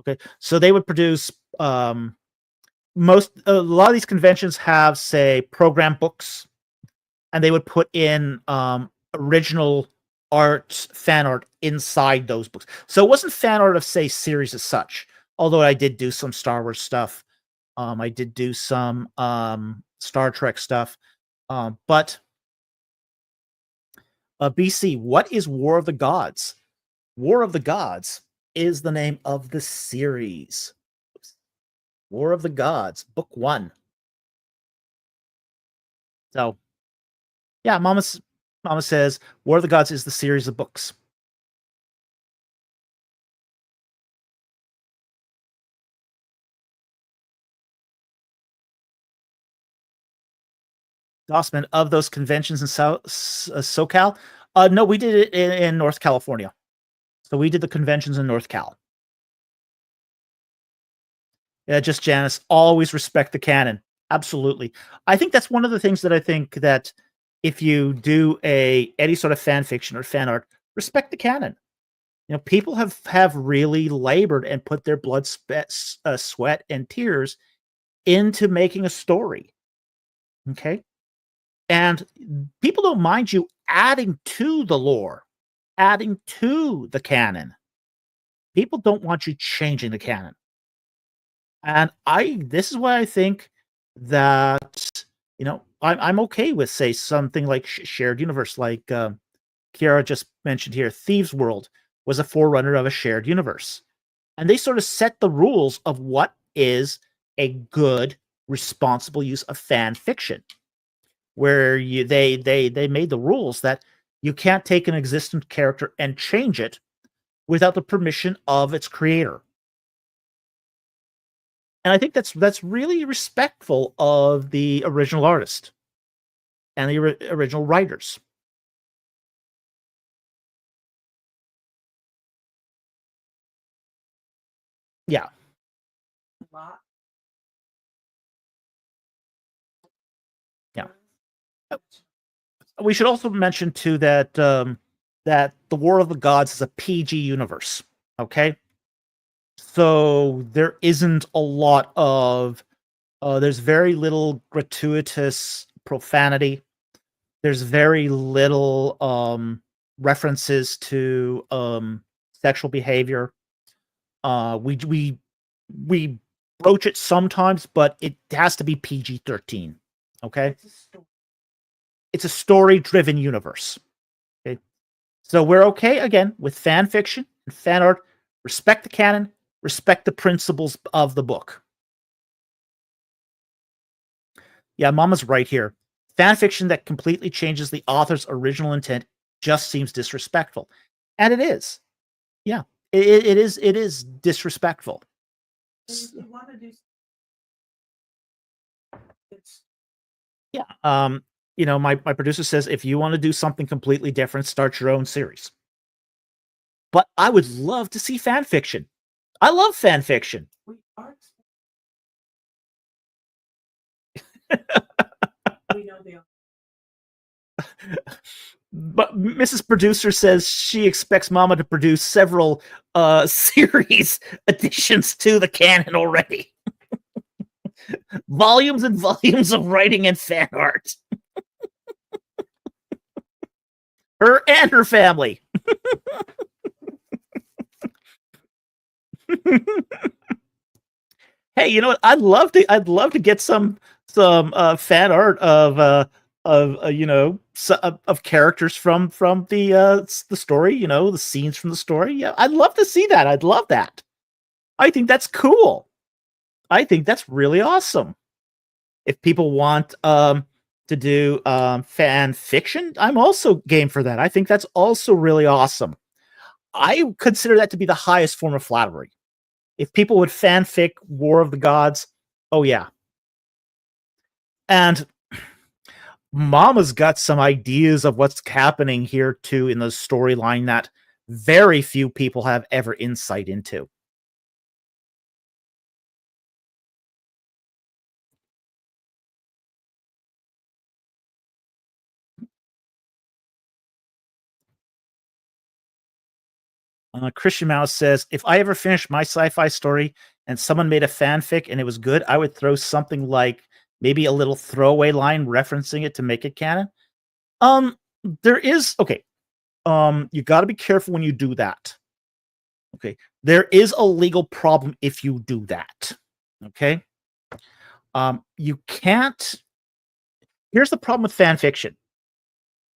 Okay, so they would produce a lot of these conventions have say program books, and they would put in original art, fan art inside those books. So it wasn't fan art of say series as such, although I did do some Star Wars stuff. I did do some Star Trek stuff. But BC, what is War of the Gods? War of the Gods is the name of the series. War of the Gods, Book 1. So, yeah, Mama says War of the Gods is the series of books. Dossman, of those conventions in SoCal? No, we did it in North California. So we did the conventions in North Cal. Yeah, just Janice, always respect the canon. Absolutely. I think that's one of the things that I think that if you do any sort of fan fiction or fan art, respect the canon. You know, people have really labored and put their blood, sweat, and tears into making a story. Okay? And people don't mind you adding to the lore, adding to the canon. People don't want you changing the canon. And this is why I think that, I'm okay with, say, something like shared universe, like Kiara just mentioned here. Thieves World was a forerunner of a shared universe. And they sort of set the rules of what is a good, responsible use of fan fiction, where they made the rules that you can't take an existent character and change it without the permission of its creator. And I think that's really respectful of the original artist and the original writers. Yeah. Yeah. We should also mention too that that the War of the Gods is a PG universe. Okay, so there isn't a lot of there's very little gratuitous profanity. There's very little references to sexual behavior. We broach it sometimes, but it has to be PG-13. Okay, it's a story-driven universe. Okay, so we're okay again with fan fiction and fan art. Respect the canon. Respect the principles of the book. Yeah, Mama's right here. Fan fiction that completely changes the author's original intent just seems disrespectful. And it is. Yeah. It is disrespectful. And if you want to do it's Yeah. My producer says if you want to do something completely different, start your own series. But I would love to see fan fiction. I love fan fiction. we are we know they are. But Mrs. Producer says she expects Mama to produce several series additions to the canon already. Volumes and volumes of writing and fan art. Her and her family. Hey, you know what? I'd love to get some fan art of of characters from the story. The scenes from the story. Yeah, I'd love to see that. I'd love that. I think that's cool. I think that's really awesome. If people want to do fan fiction, I'm also game for that. I think that's also really awesome. I consider that to be the highest form of flattery. If people would fanfic War of the Gods, oh yeah. And Mama's got some ideas of what's happening here too in the storyline that very few people have ever insight into. Christian Mouse says, if I ever finished my sci-fi story and someone made a fanfic and it was good, I would throw something like maybe a little throwaway line referencing it to make it canon. There is you got to be careful when you do that. Okay, there is a legal problem if you do that. Okay, you can't. Here's the problem with fan fiction.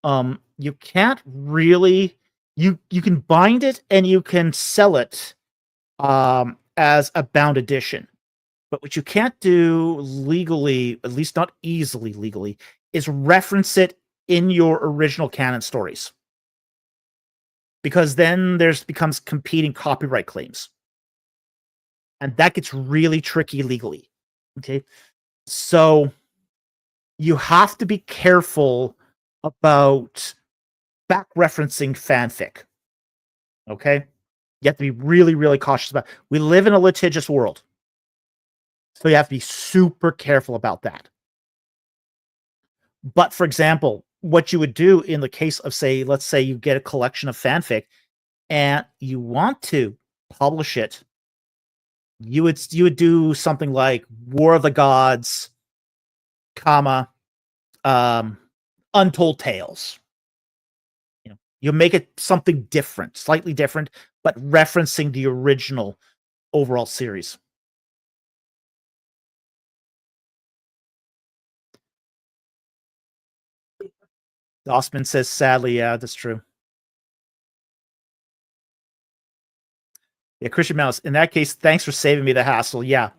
You can't really you can bind it and you can sell it as a bound edition. But what you can't do legally, at least not easily legally, is reference it in your original canon stories. Because then there's becomes competing copyright claims. And that gets really tricky legally. Okay. So you have to be careful about back referencing fanfic. Okay. You have to be really, really cautious about it. We live in a litigious world. So you have to be super careful about that. But for example, what you would do in the case of, say, let's say you get a collection of fanfic and you want to publish it, you would do something like War of the Gods, comma, Untold Tales. You make it something different, slightly different, but referencing the original overall series. Osman says, sadly, yeah, that's true. Yeah, Christian Mouse, in that case, thanks for saving me the hassle. Yeah.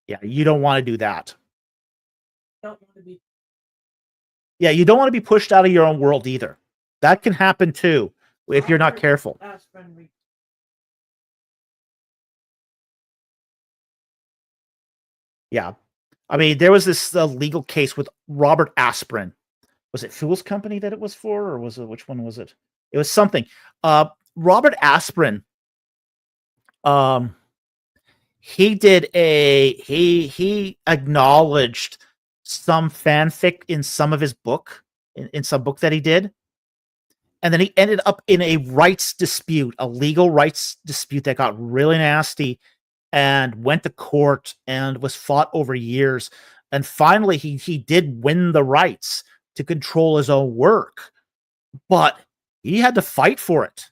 Yeah, you don't want to do that. Don't want to be. Yeah, you don't want to be pushed out of your own world either. That can happen too if you're not careful. Yeah. I mean, there was this legal case with Robert Aspirin. Was it Fool's Company that it was for, or was it, which one was it? It was something. Robert Aspirin, he did he acknowledged some fanfic in some of his book, in some book that he did. And then he ended up in a rights dispute, a legal rights dispute that got really nasty and went to court and was fought over years. And finally, he did win the rights to control his own work, but he had to fight for it.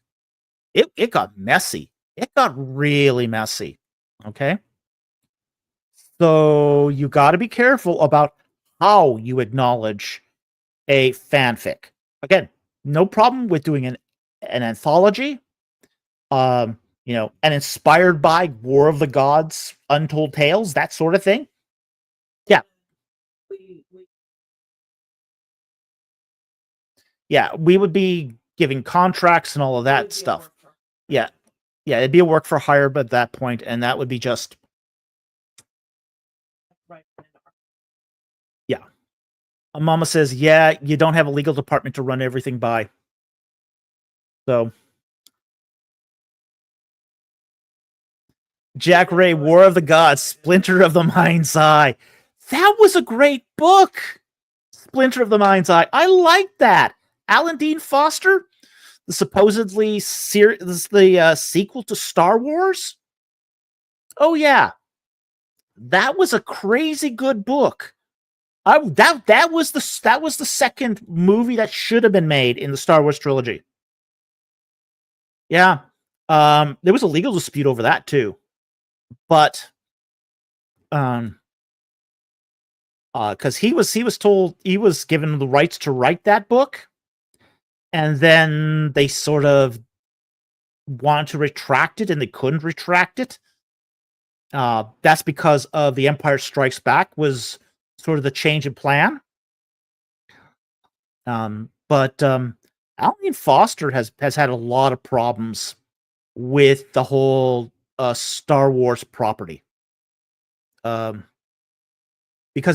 It got messy. It got really messy. Okay. So you got to be careful about how you acknowledge a fanfic. Again, no problem with doing an anthology, and inspired by War of the Gods, Untold Tales, that sort of thing. Yeah. Yeah, we would be giving contracts and all of It would that be a stuff. work for- Yeah. Yeah, it'd be a work for hire at that point, and that would be just Right. yeah. Mama says, yeah, you don't have a legal department to run everything by. So Jack Ray, War of the Gods, Splinter of the Mind's Eye. That was a great book. Splinter of the Mind's Eye. I like that. Alan Dean Foster, the supposedly the sequel to Star Wars. Oh yeah, that was a crazy good book. That was the second movie that should have been made in the Star Wars trilogy. Yeah, there was a legal dispute over that too, but because he was told he was given the rights to write that book, and then they sort of wanted to retract it, and they couldn't retract it. That's because of The Empire Strikes Back was sort of the change in plan. But Alan Foster has had a lot of problems with the whole Star Wars property. Because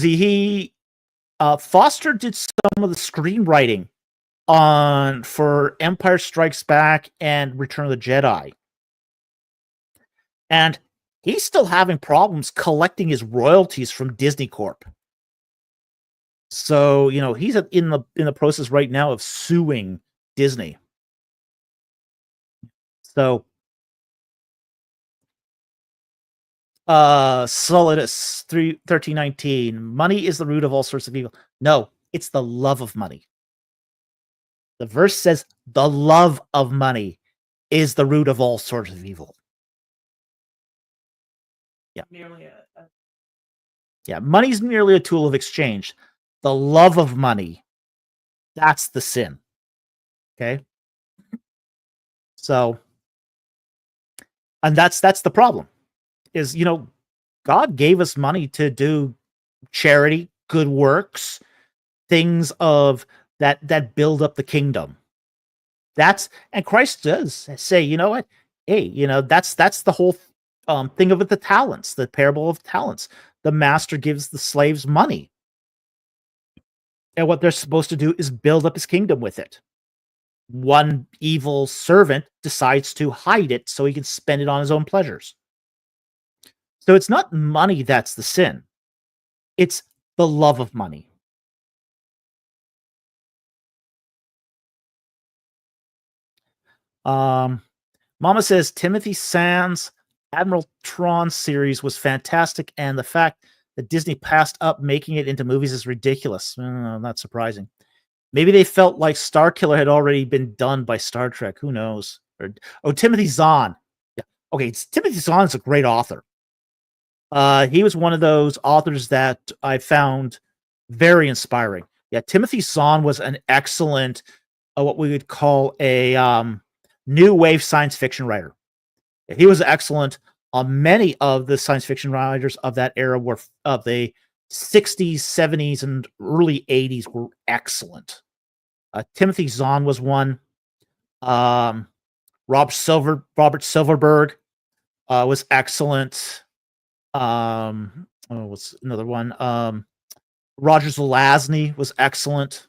he Foster did some of the screenwriting for Empire Strikes Back and Return of the Jedi. And he's still having problems collecting his royalties from Disney Corp. So, he's in the process right now of suing Disney. So, Solidus 1319, money is the root of all sorts of evil. No, it's the love of money. The verse says the love of money is the root of all sorts of evil. Yeah. Yeah, money's merely a tool of exchange. The love of money, that's the sin. Okay? So, and that's the problem. Is, God gave us money to do charity, good works, things of that build up the kingdom. And Christ does say, you know what? Hey, that's the whole thing of it, the talents, the parable of talents. The master gives the slaves money. And what they're supposed to do is build up his kingdom with it. One evil servant decides to hide it so he can spend it on his own pleasures. So it's not money that's the sin. It's the love of money. Mama says Timothy Zahns' Admiral Tron series was fantastic, and the fact that Disney passed up making it into movies is ridiculous. Not surprising. Maybe they felt like Starkiller had already been done by Star Trek. Who knows? Timothy Zahn. Yeah. Okay, Timothy Zahn is a great author. He was one of those authors that I found very inspiring. Yeah, Timothy Zahn was an excellent, what we would call a new wave science fiction writer. He was excellent. Many of the science fiction writers of that era were of the 60s, 70s, and early 80s were excellent. Timothy Zahn was one. Robert Silverberg was excellent. What's another one? Roger Zelazny was excellent.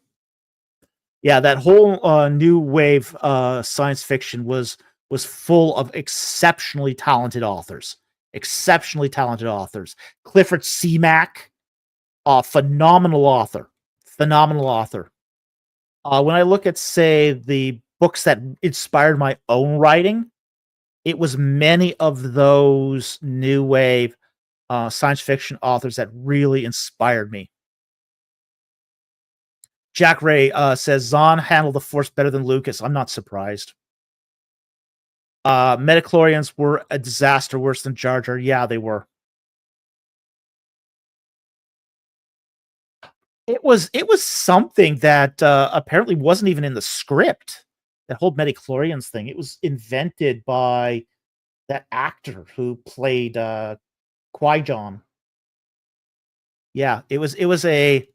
Yeah, that whole new wave science fiction was full of exceptionally talented authors. Clifford Seamack, phenomenal author. When I look at, say, the books that inspired my own writing, it was many of those new wave science fiction authors that really inspired me. Jack Ray says Zahn handled the Force better than Lucas. I'm not surprised. Metachlorians were a disaster, worse than Jar Jar. Yeah, they were. It was something that apparently wasn't even in the script. That whole metachlorians thing. It was invented by that actor who played Qui-Gon. Yeah, it was a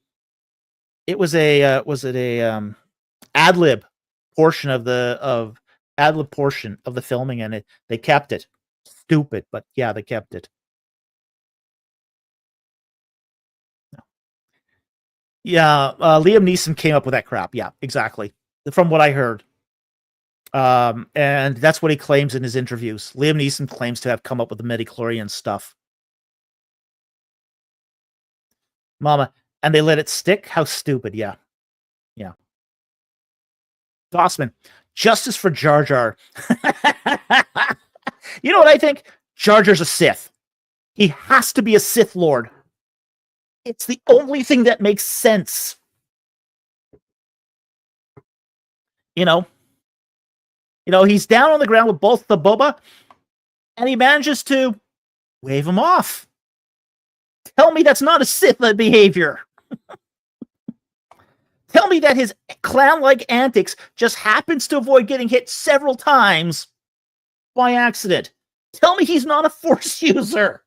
ad lib portion of the filming, and they kept it. Stupid, but yeah, they kept it. Yeah, Liam Neeson came up with that crap. Yeah, exactly. From what I heard. And that's what he claims in his interviews. Liam Neeson claims to have come up with the midichlorian stuff. Mama, and they let it stick? How stupid, yeah. Yeah. Gossman, justice for Jar Jar. You know what I think? Jar Jar's a Sith. He has to be a Sith Lord. It's the only thing that makes sense. You know, he's down on the ground with both the Boba, and he manages to wave him off. Tell me that's not a Sith behavior. Tell me that his clown-like antics just happens to avoid getting hit several times by accident. Tell me he's not a Force user.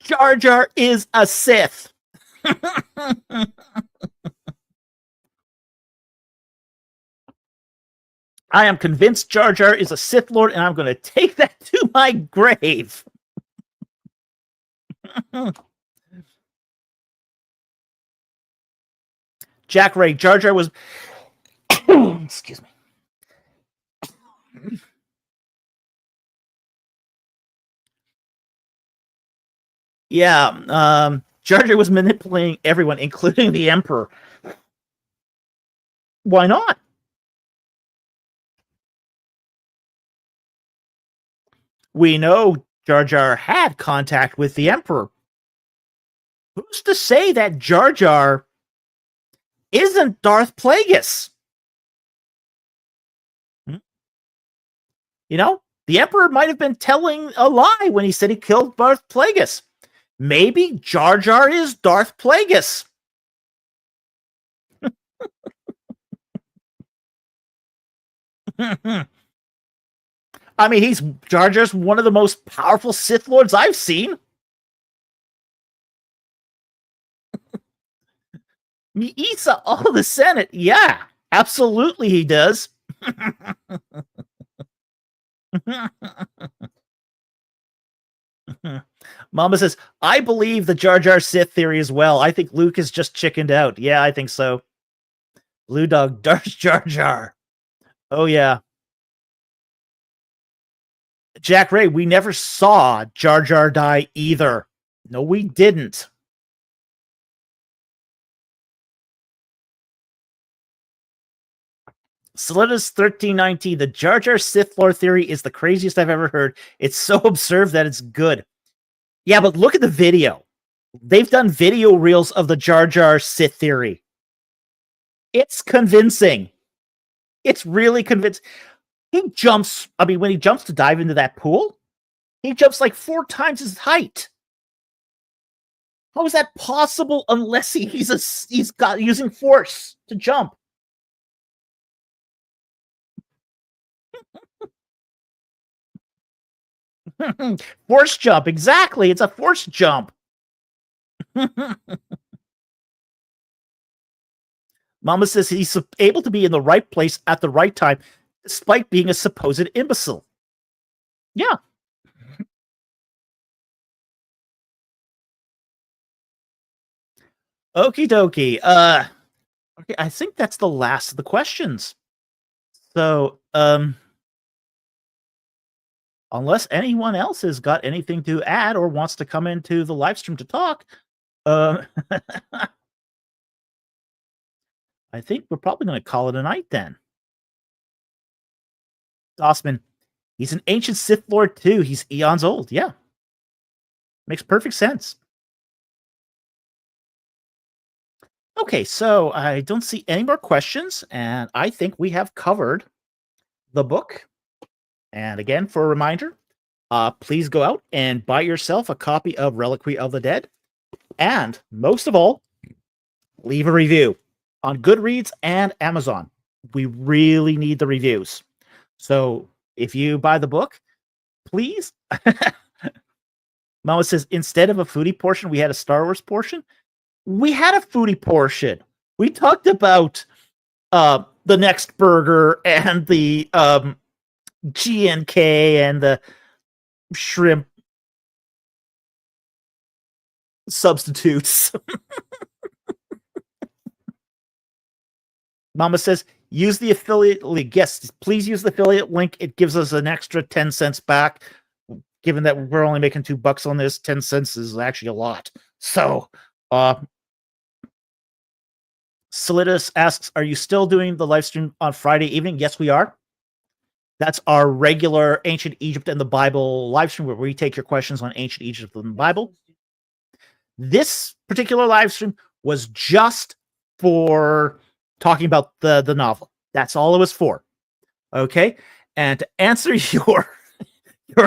Jar Jar is a Sith. I am convinced Jar Jar is a Sith Lord, and I'm going to take that to my grave. Jack Ray, Jar Jar was... Excuse me. Yeah, Jar Jar was manipulating everyone, including the Emperor. Why not? We know Jar Jar had contact with the Emperor. Who's to say that Jar Jar isn't Darth Plagueis? The Emperor might have been telling a lie when he said he killed Darth Plagueis. Maybe Jar Jar is Darth Plagueis. I mean, Jar Jar's one of the most powerful Sith Lords I've seen. Miisa, all the Senate. Yeah, absolutely he does. Mama says, I believe the Jar Jar Sith theory as well. I think Luke is just chickened out. Yeah, I think so. Blue Dog, Darth Jar Jar. Oh, yeah. Jack Ray, we never saw Jar Jar die either. No, we didn't. Solidas 1319, the Jar Jar Sith Lord theory is the craziest I've ever heard. It's so absurd that it's good. Yeah, but look at the video. They've done video reels of the Jar Jar Sith theory. It's convincing. It's really convincing. He jumps, when he jumps to dive into that pool, he jumps like 4 times his height. How is that possible unless he's got using force to jump? Force jump, exactly. It's a force jump. Mama says he's able to be in the right place at the right time, despite being a supposed imbecile. Yeah. Okie dokie. Okay, I think that's the last of the questions. So, unless anyone else has got anything to add or wants to come into the live stream to talk, I think we're probably going to call it a night then. Dossman, he's an ancient Sith Lord too. He's eons old. Yeah. Makes perfect sense. Okay, so I don't see any more questions, and I think we have covered the book. And again, for a reminder, please go out and buy yourself a copy of Reliquary of the Dead. And most of all, leave a review on Goodreads and Amazon. We really need the reviews. So if you buy the book, please Mama says, instead of a foodie portion, we had a Star Wars portion. We had a foodie portion. We talked about the next burger and the GNK and the shrimp substitutes. Mama says, use the affiliate link. Yes, please use the affiliate link. It gives us an extra 10 cents back. Given that we're only making $2 on this, 10 cents is actually a lot. So, Solidus asks, are you still doing the live stream on Friday evening? Yes, we are. That's our regular Ancient Egypt and the Bible live stream where we take your questions on Ancient Egypt and the Bible. This particular live stream was just for talking about the novel. That's all it was for. Okay? And to answer your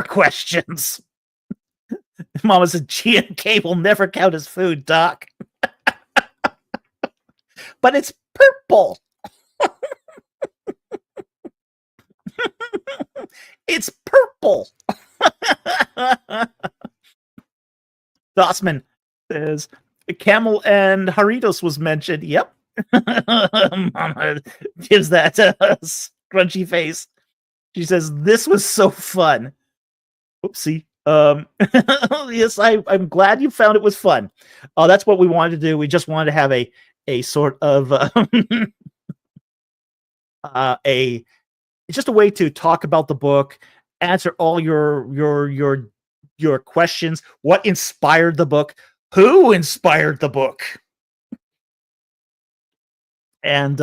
questions, Mama said G&K will never count as food, Doc. But it's purple. It's purple. Dossman says Camel and Haritos was mentioned. Yep. Mama gives that a scrunchy face. She says, this was so fun. Oopsie. Yes, I'm glad you found it was fun. That's what we wanted to do. We just wanted to have a sort of it's just a way to talk about the book, answer all your questions. What inspired the book? Who inspired the book? And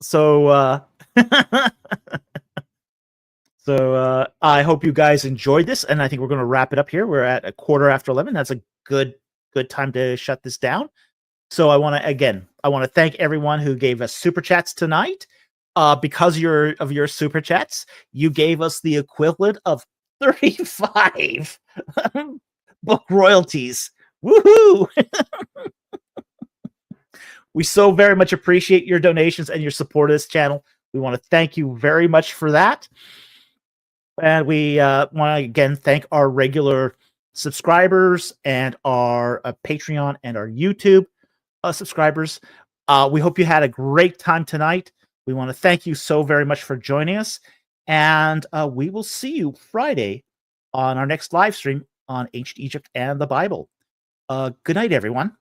so I hope you guys enjoyed this, and I think we're going to wrap it up here. We're at 11:15. That's a good time to shut this down. So I want to thank everyone who gave us super chats tonight. Because of your super chats, you gave us the equivalent of 35 book royalties. Woohoo! We so very much appreciate your donations and your support of this channel. We want to thank you very much for that. And we want to again thank our regular subscribers and our Patreon and our YouTube subscribers. We hope you had a great time tonight. We want to thank you so very much for joining us. And we will see you Friday on our next live stream on Ancient Egypt and the Bible. Good night, everyone.